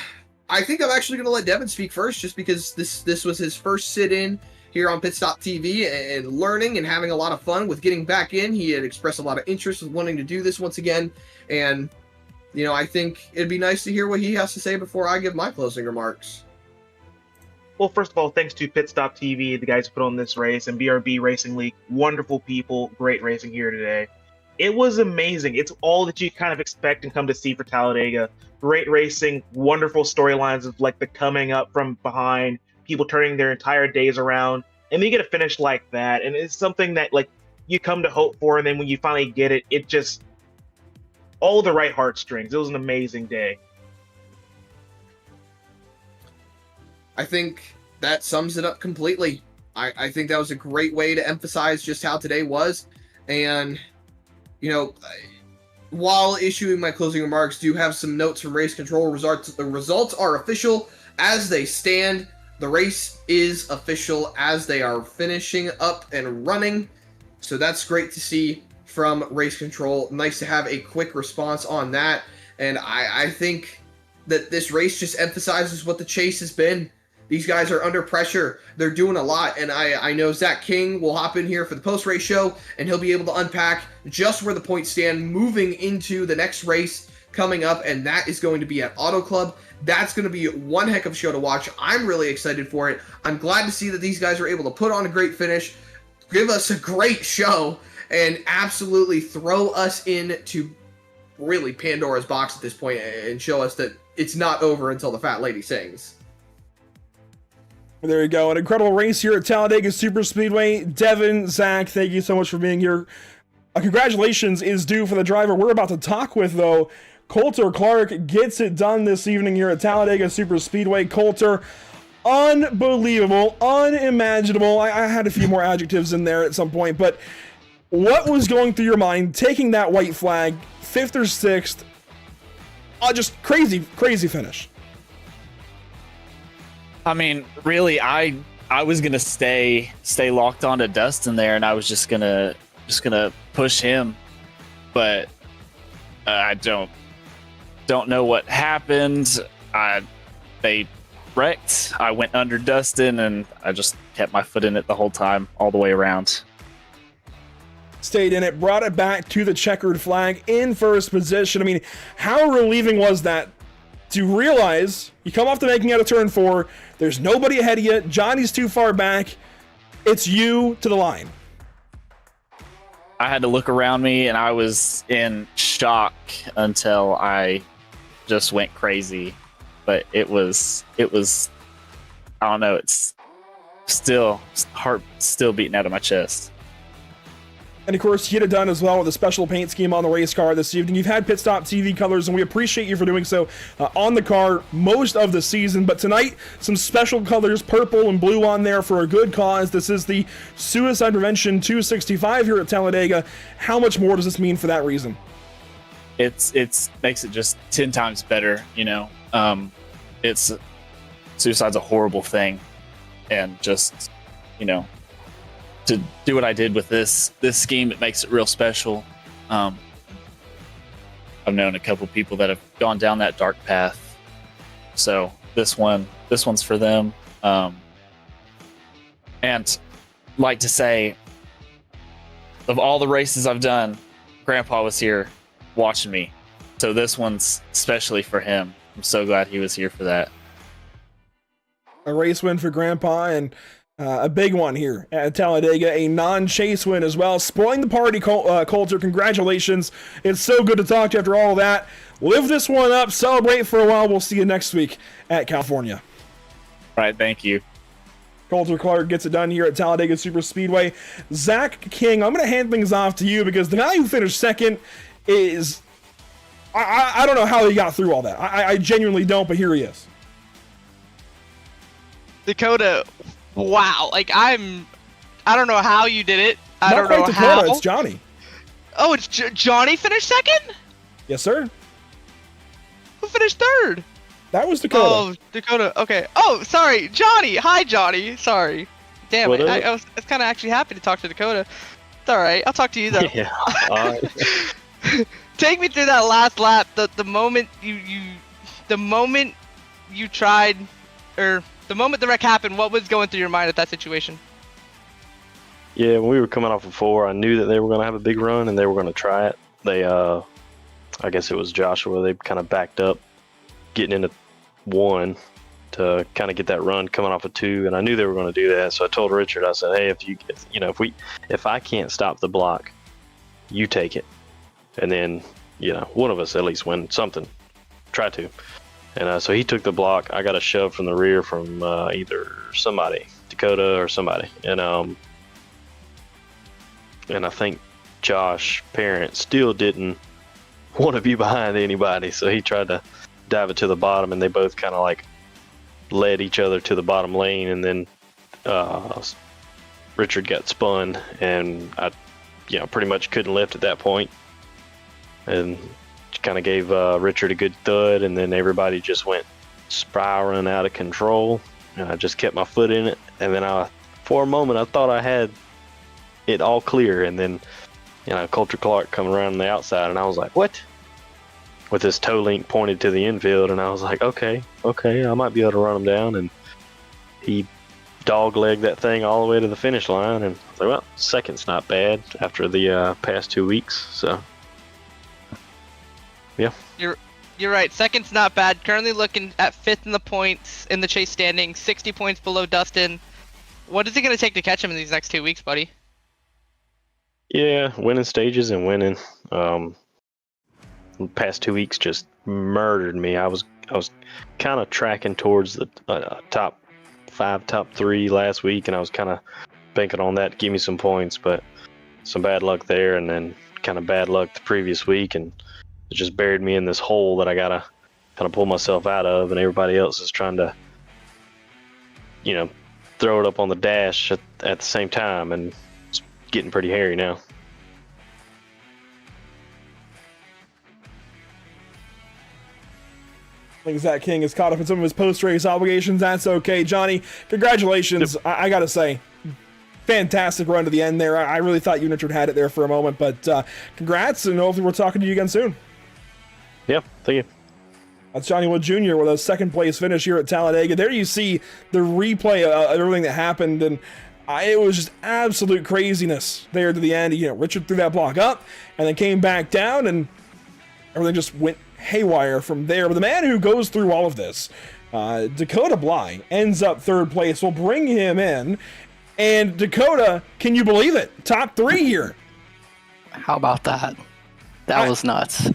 I think I'm actually going to let Devin speak first, just because this was his first sit-in here on Pit Stop TV and learning and having a lot of fun with getting back in. He had expressed a lot of interest with wanting to do this once again, and you know, I think it'd be nice to hear what he has to say before I give my closing remarks. Well, first of all, thanks to Pit Stop TV, the guys who put on this race, and BRB Racing League. Wonderful people, great racing here today. It was amazing. It's all that you kind of expect and come to see for Talladega. Great racing, wonderful storylines of like the coming up from behind, people turning their entire days around, and then you get a finish like that, and it's something that like you come to hope for, and then when you finally get it, it just all the right heartstrings. It was an amazing day. I think that sums it up completely. I think that was a great way to emphasize just how today was, and you know, while issuing my closing remarks, do have some notes from race control. The results are official as they stand, the race is official as they are finishing up and running. So that's great to see from race control. Nice to have a quick response on that. And I think that this race just emphasizes what the chase has been. These guys are under pressure. They're doing a lot. And I know Zach King will hop in here for the post-race show, and he'll be able to unpack just where the points stand moving into the next race coming up. And that is going to be at Auto Club. That's going to be one heck of a show to watch. I'm really excited for it. I'm glad to see that these guys are able to put on a great finish, give us a great show, and absolutely throw us into really Pandora's box at this point and show us that it's not over until the fat lady sings. There you go. An incredible race here at Talladega Super Speedway. Devin, Zach, thank you so much for being here. Congratulations is due for the driver we're about to talk with, though. Coulter Clark gets it done this evening here at Talladega Super Speedway. Coulter, unbelievable, unimaginable. I had a few more adjectives in there at some point, but what was going through your mind taking that white flag, 5th or 6th? Just crazy finish. I mean, really, I was gonna stay locked onto Dustin there, and I was just gonna push him, but I don't know what happened. They wrecked. I went under Dustin, and I just kept my foot in it the whole time, all the way around. Stayed in it, brought it back to the checkered flag in first position. I mean, how relieving was that to realize you come off the making out of turn 4, there's nobody ahead of you, Johnny's too far back, it's you to the line. I had to look around me, and I was in shock until I just went crazy. But it was I don't know, it's still heart still beating out of my chest. And of course, you get it done as well with a special paint scheme on the race car this evening. You've had Pit Stop TV colors, and we appreciate you for doing so on the car most of the season. But tonight, some special colors, purple and blue on there for a good cause. This is the Suicide Prevention 265 here at Talladega. How much more does this mean for that reason? It's makes it just 10 times better, you know. Suicide's a horrible thing, and just, you know, to do what I did with this scheme, it makes it real special. I've known a couple people that have gone down that dark path, so this one's for them. And like to say, of all the races I've done, Grandpa was here watching me, so this one's especially for him. I'm so glad he was here for that. A race win for Grandpa, and a big one here at Talladega, a non-chase win as well. Spoiling the party, Coulter. Congratulations. It's so good to talk to you after all of that. Live this one up, celebrate for a while. We'll see you next week at California. All right, thank you. Coulter Clark gets it done here at Talladega Super Speedway. Zach King, I'm going to hand things off to you because the guy who finished second is... I don't know how he got through all that. I genuinely don't, but here he is. Dakota, wow. Like, I don't know how you did it. I don't know Dakota, how. It's Johnny. Oh, it's Johnny finished second? Yes, sir. Who finished third? That was Dakota. Oh, Dakota. Okay. Oh, sorry. Johnny. Hi, Johnny. Sorry. Damn it. I was kind of actually happy to talk to Dakota. It's all right. I'll talk to you, though. Yeah. Take me through that last lap. The moment the moment you tried, or the moment the wreck happened, what was going through your mind at that situation? Yeah, when we were coming off of 4, I knew that they were going to have a big run and they were going to try it. They, I guess it was Joshua, they kind of backed up, getting into 1 to kind of get that run coming off of 2, and I knew they were going to do that. So I told Richard, I said, hey, if I can't stop the block, you take it. And then, one of us at least win something. Try to. And so he took the block. I got a shove from the rear from either somebody, Dakota or somebody. And I think Josh Parent still didn't want to be behind anybody. So he tried to dive it to the bottom, and they both kind of like led each other to the bottom lane. And then Richard got spun, and I pretty much couldn't lift at that point. And kind of gave Richard a good thud, and then everybody just went spiraling out of control, and I just kept my foot in it. And then for a moment, I thought I had it all clear, and then Coulter Clark coming around on the outside, and I was like, what? With his toe link pointed to the infield, and I was like, okay, I might be able to run him down. And he dog-legged that thing all the way to the finish line, and I was like, well, second's not bad after the past 2 weeks, so yeah. You're right. Second's not bad. Currently looking at 5th in the points in the chase standing, 60 points below Dustin. What is it going to take to catch him in these next 2 weeks, buddy? Yeah, winning stages and winning. The past 2 weeks just murdered me. I was kind of tracking towards the top 5, top 3 last week, and I was kind of banking on that to give me some points, but some bad luck there, and then kind of bad luck the previous week, and it just buried me in this hole that I gotta kind of pull myself out of, and everybody else is trying to, throw it up on the dash at the same time, and it's getting pretty hairy now. I think Zach King is caught up in some of his post-race obligations. That's okay. Johnny, congratulations. Yep. I got to say, fantastic run to the end there. I really thought you and Richard had it there for a moment, but congrats, and hopefully we're talking to you again soon. Yeah, thank you. That's Johnny Wood Jr. with a second place finish here at Talladega. There you see the replay of everything that happened, and it was just absolute craziness there to the end. Richard threw that block up and then came back down, and everything just went haywire from there. But the man who goes through all of this, Dakota Bly, ends up 3rd place. We'll bring him in. And Dakota, can you believe it? Top 3 here. How about that? That was nuts.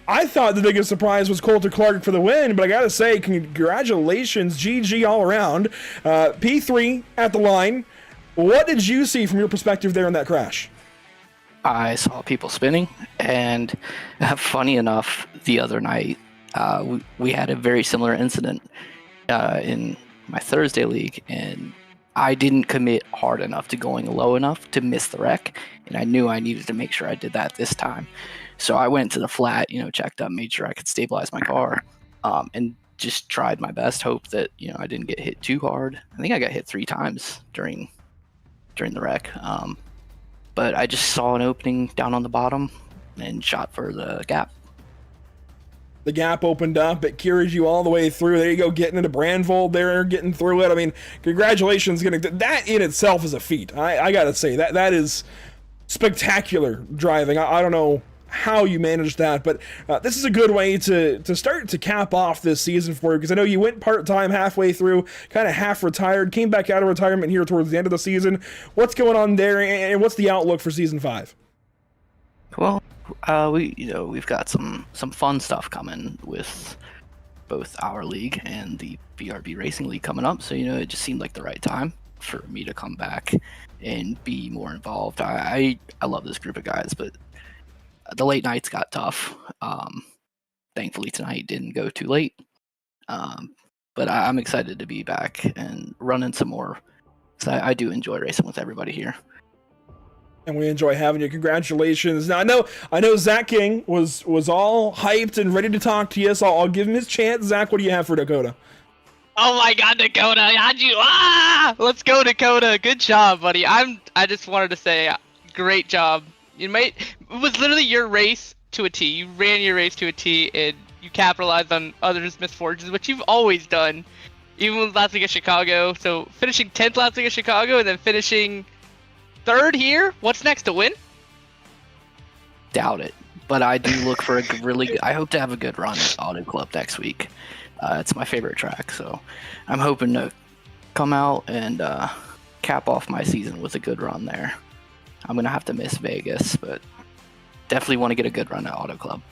I thought the biggest surprise was Coulter Clark for the win, but I gotta say, congratulations, GG all around. P3 at the line. What did you see from your perspective there in that crash? I saw people spinning, and funny enough, the other night, we had a very similar incident in my Thursday league, and I didn't commit hard enough to going low enough to miss the wreck, and I knew I needed to make sure I did that this time. So I went to the flat, checked up, made sure I could stabilize my car, and just tried my best, hope that, I didn't get hit too hard. I think I got hit 3 times during the wreck. But I just saw an opening down on the bottom and shot for the gap. The gap opened up. It carries you all the way through. There you go, getting into Brandvold there, getting through it. I mean, congratulations. That in itself is a feat. I got to say, that is spectacular driving. I don't know how you managed that, but this is a good way to start to cap off this season for you, because I know you went part-time halfway through, kind of half retired, came back out of retirement here towards the end of the season. What's going on there, and what's the outlook for season 5? Well, we've got some fun stuff coming with both our league and the BRB Racing League coming up, so it just seemed like the right time for me to come back and be more involved. I love this group of guys, but the late nights got tough. Thankfully tonight didn't go too late. But I'm excited to be back and running some more, because I do enjoy racing with everybody here. And we enjoy having you. Congratulations. Now I know Zach King was all hyped and ready to talk to you, so I'll give him his chance. Zach, what do you have for Dakota? Oh my God, Dakota! How'd you? Let's go, Dakota. Good job, buddy. I just wanted to say, great job. It was literally your race to a T. You ran your race to a T, and you capitalized on others' misfortunes, which you've always done, even with last week at Chicago. So finishing 10th last week at Chicago, and then finishing 3rd here. What's next, to win? Doubt it, but I do look for I hope to have a good run at Auto Club next week. It's my favorite track, so I'm hoping to come out and cap off my season with a good run there. I'm going to have to miss Vegas, but definitely want to get a good run at Auto Club.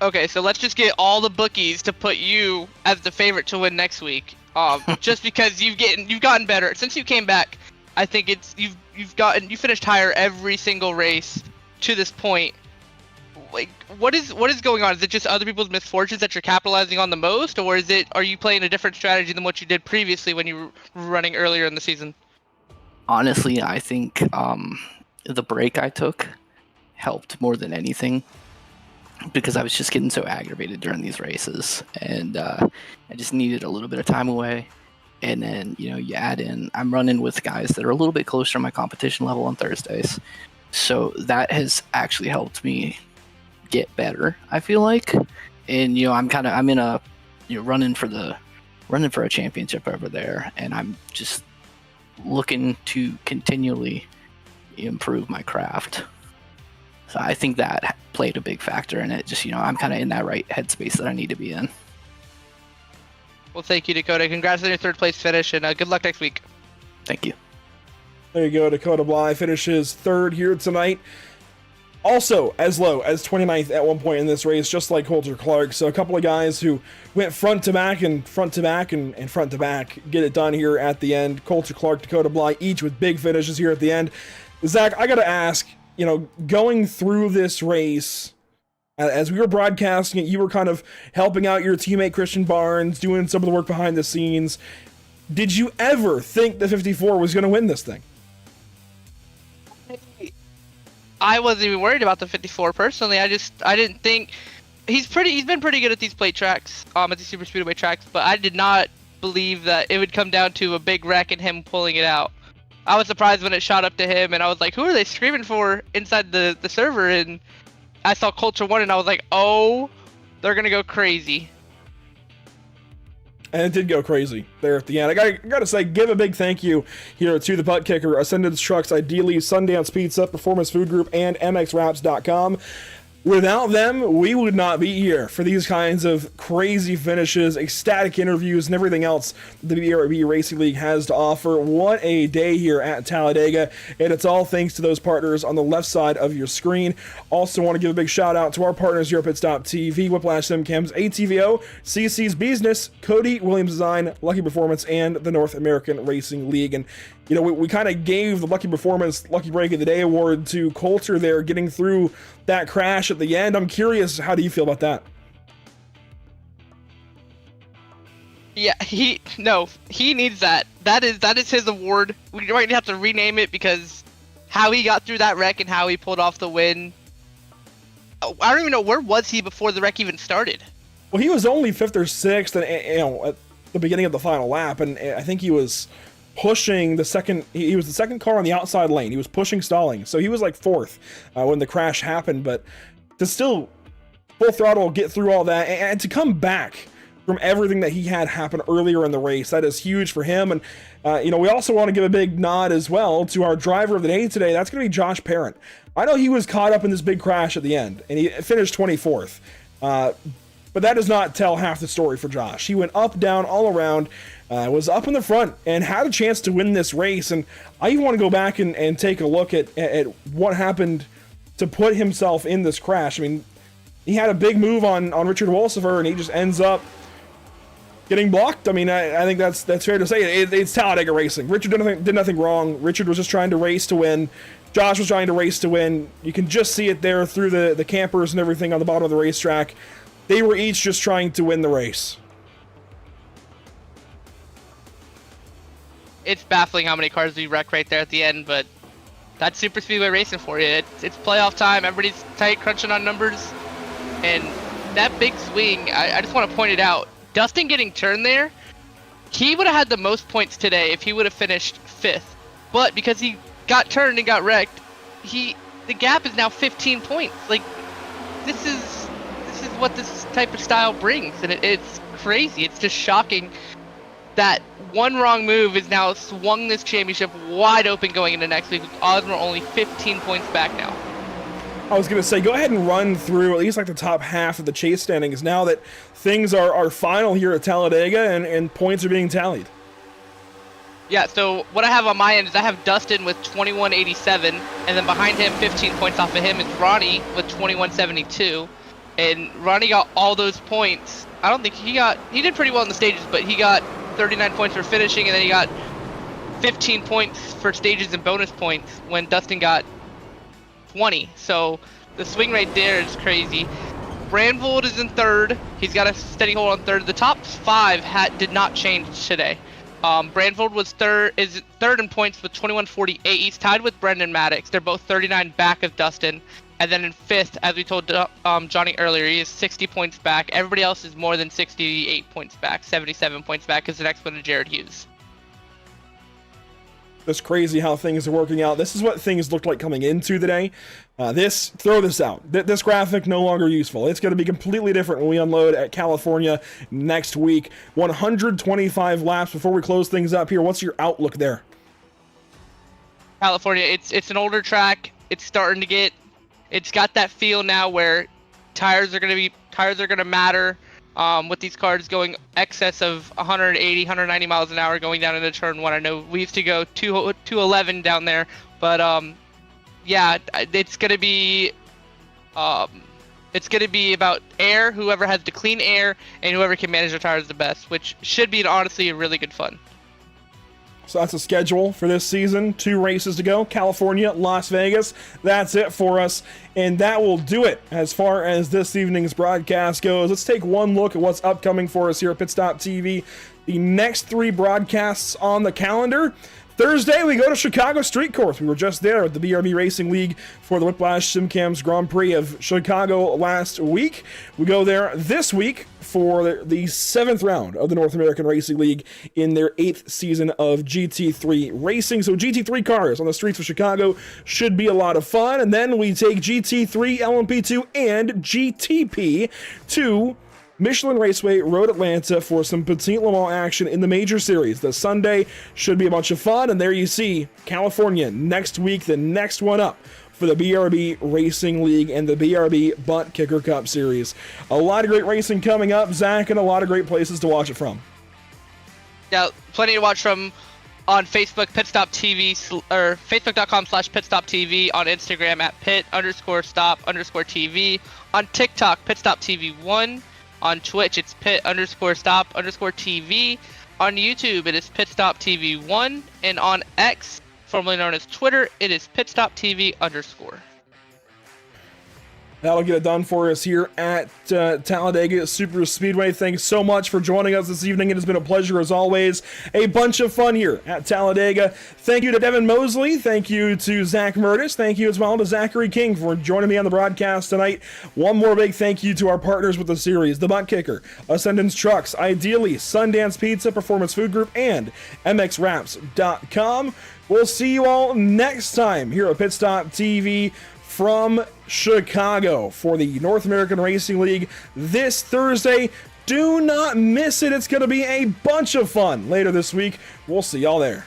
Okay, so let's just get all the bookies to put you as the favorite to win next week. Just because you've gotten better since you came back. I think you finished higher every single race to this point. Like, what is going on? Is it just other people's misfortunes that you're capitalizing on the most, or are you playing a different strategy than what you did previously when you were running earlier in the season? Honestly, I think the break I took helped more than anything. because I was just getting so aggravated during these races, and I just needed a little bit of time away. And then, you know, you add in, I'm running with guys that are a little bit closer to my competition level on Thursdays. So that has actually helped me get better, I feel like. And, you know, I'm in a, you know, running for a championship over there. And I'm just looking to continually improve my craft. So I think that played a big factor in it. Just, you know, I'm kind of in that right headspace that I need to be in. Well, thank you, Dakota. Congrats on your third place finish, and good luck next week. Thank you. There you go. Dakota Bly finishes third here tonight. Also as low as 29th at one point in this race, just like Coulter Clark. So a couple of guys who went front to back and front to back and front to back get it done here at the end. Coulter Clark, Dakota Bly, each with big finishes here at the end. Zach, I got to ask, you know, going through this race, as we were broadcasting it, you were kind of helping out your teammate Christian Barnes, doing some of the work behind the scenes. Did you ever think the 54 was going to win this thing? I wasn't even worried about the 54 personally. I didn't think he's been pretty good at these plate tracks, at these super speedway tracks, but I did not believe that it would come down to a big wreck and him pulling it out. I was surprised when it shot up to him, and I was like, who are they screaming for inside the server? And I saw Coulter 1, and I was like, oh, they're going to go crazy. And it did go crazy there at the end. I gotta say, give a big thank you here to the Buttkicker, Ascendance Trucks, Ideally, Sundance Pizza, Performance Food Group, and MXWraps.com. Without them, we would not be here for these kinds of crazy finishes, ecstatic interviews, and everything else the BRB Racing League has to offer. What a day here at Talladega, and it's all thanks to those partners on the left side of your screen. Also want to give a big shout out to our partners here at Pit.TV, Whiplash SimChems, ATVO, CC's Business, Cody, Williams Design, Lucky Performance, and the North American Racing League. And you know, we kind of gave the Lucky Performance Lucky Break of the Day award to Coulter there, getting through that crash at the end. I'm curious, how do you feel about that? Yeah, he needs that. That is his award. We might have to rename it because how he got through that wreck and how he pulled off the win. I don't even know, where was he before the wreck even started? Well, he was only 5th or 6th, and you know, at the beginning of the final lap, and I think he was pushing the second. He was the second car on the outside lane. He was pushing, stalling, so he was like 4th when the crash happened. But to still full throttle get through all that and to come back from everything that he had happen earlier in the race, that is huge for him. And you know, we also want to give a big nod as well to our driver of the day today. That's going to be Josh Parent. I know he was caught up in this big crash at the end, and he finished 24th. But that does not tell half the story for Josh. He went up, down, all around, was up in the front, and had a chance to win this race. And I even want to go back and take a look at what happened to put himself in this crash. I mean, he had a big move on Richard Wolsifer, and he just ends up getting blocked. I mean, I think that's fair to say. It's Talladega racing. Richard did nothing wrong. Richard was just trying to race to win. Josh was trying to race to win. You can just see it there through the campers and everything on the bottom of the racetrack. They were each just trying to win the race. It's baffling how many cars we wreck right there at the end, but that's super speedway racing for you. It's playoff time. Everybody's tight, crunching on numbers, and that big swing. I just want to point it out. Dustin getting turned there, he would have had the most points today if he would have finished 5th, but because he got turned and got wrecked, the gap is now 15 points. Like, this is what this type of style brings, and it's crazy. It's just shocking that one wrong move has now swung this championship wide open going into next week. Odds are only 15 points back now. I was going to say, go ahead and run through at least like the top half of the chase standings now that things are final here at Talladega and points are being tallied. Yeah, so what I have on my end is I have Dustin with 2187, and then behind him, 15 points off of him, is Ronnie with 2172. And Ronnie got all those points. I don't think he did pretty well in the stages, but he got 39 points for finishing, and then he got 15 points for stages and bonus points when Dustin got 20. So the swing right there is crazy. Brandvold is in 3rd. He's got a steady hold on 3rd. The top 5 did not change today. Brandvold is third in points with 2148. He's tied with Brendan Maddox. They're both 39 back of Dustin. And then in 5th, as we told Johnny earlier, he is 60 points back. Everybody else is more than 68 points back, 77 points back is the next one to Jared Hughes. It's crazy how things are working out. This is what things looked like coming into today. Throw this out. This graphic no longer useful. It's going to be completely different when we unload at California next week. 125 laps before we close things up here. What's your outlook there? California, it's an older track. It's starting to get, it's got that feel now where tires are going to matter. With these cars going excess of 180, 190 miles an hour going down into turn 1. I know we used to go 211 down there, but yeah, it's gonna be about air. Whoever has the clean air and whoever can manage their tires the best, which should be honestly a really good fun. So that's a schedule for this season. 2 races to go. California, Las Vegas. That's it for us. And that will do it as far as this evening's broadcast goes. Let's take one look at what's upcoming for us here at Pit Stop TV. The next 3 broadcasts on the calendar. Thursday, we go to Chicago Street Course. We were just there at the BRB Racing League for the Whiplash SimCams Grand Prix of Chicago last week. We go there this week for the 7th round of the North American Racing League in their 8th season of GT3 racing. So GT3 cars on the streets of Chicago should be a lot of fun. And then we take GT3, LMP2, and GTP to Michelin Raceway, Road Atlanta for some Petit Le Mans action in the major series. The Sunday should be a bunch of fun, and there you see California next week, the next one up for the BRB Racing League and the BRB Buttkicker Cup Series. A lot of great racing coming up, Zach, and a lot of great places to watch it from. Yeah, plenty to watch from on Facebook, Pitstop TV, or Facebook.com/PitstopTV, on Instagram at Pit_Stop_TV, on TikTok, PitstopTV1. On Twitch, it's Pit_Stop_TV. On YouTube, it is PitstopTV1. And on X, formerly known as Twitter, it is PitstopTV_. That'll get it done for us here at Talladega Super Speedway. Thanks so much for joining us this evening. It has been a pleasure as always. A bunch of fun here at Talladega. Thank you to Devin Mosley. Thank you to Zach Murtis. Thank you as well to Zachary King for joining me on the broadcast tonight. One more big thank you to our partners with the series, the Buttkicker, Ascendance Trucks, Ideally, Sundance Pizza, Performance Food Group, and MXWraps.com. We'll see you all next time here at Pit Stop TV from Chicago for the North American Racing League this Thursday. Do not miss it. It's going to be a bunch of fun later this week. We'll see y'all there.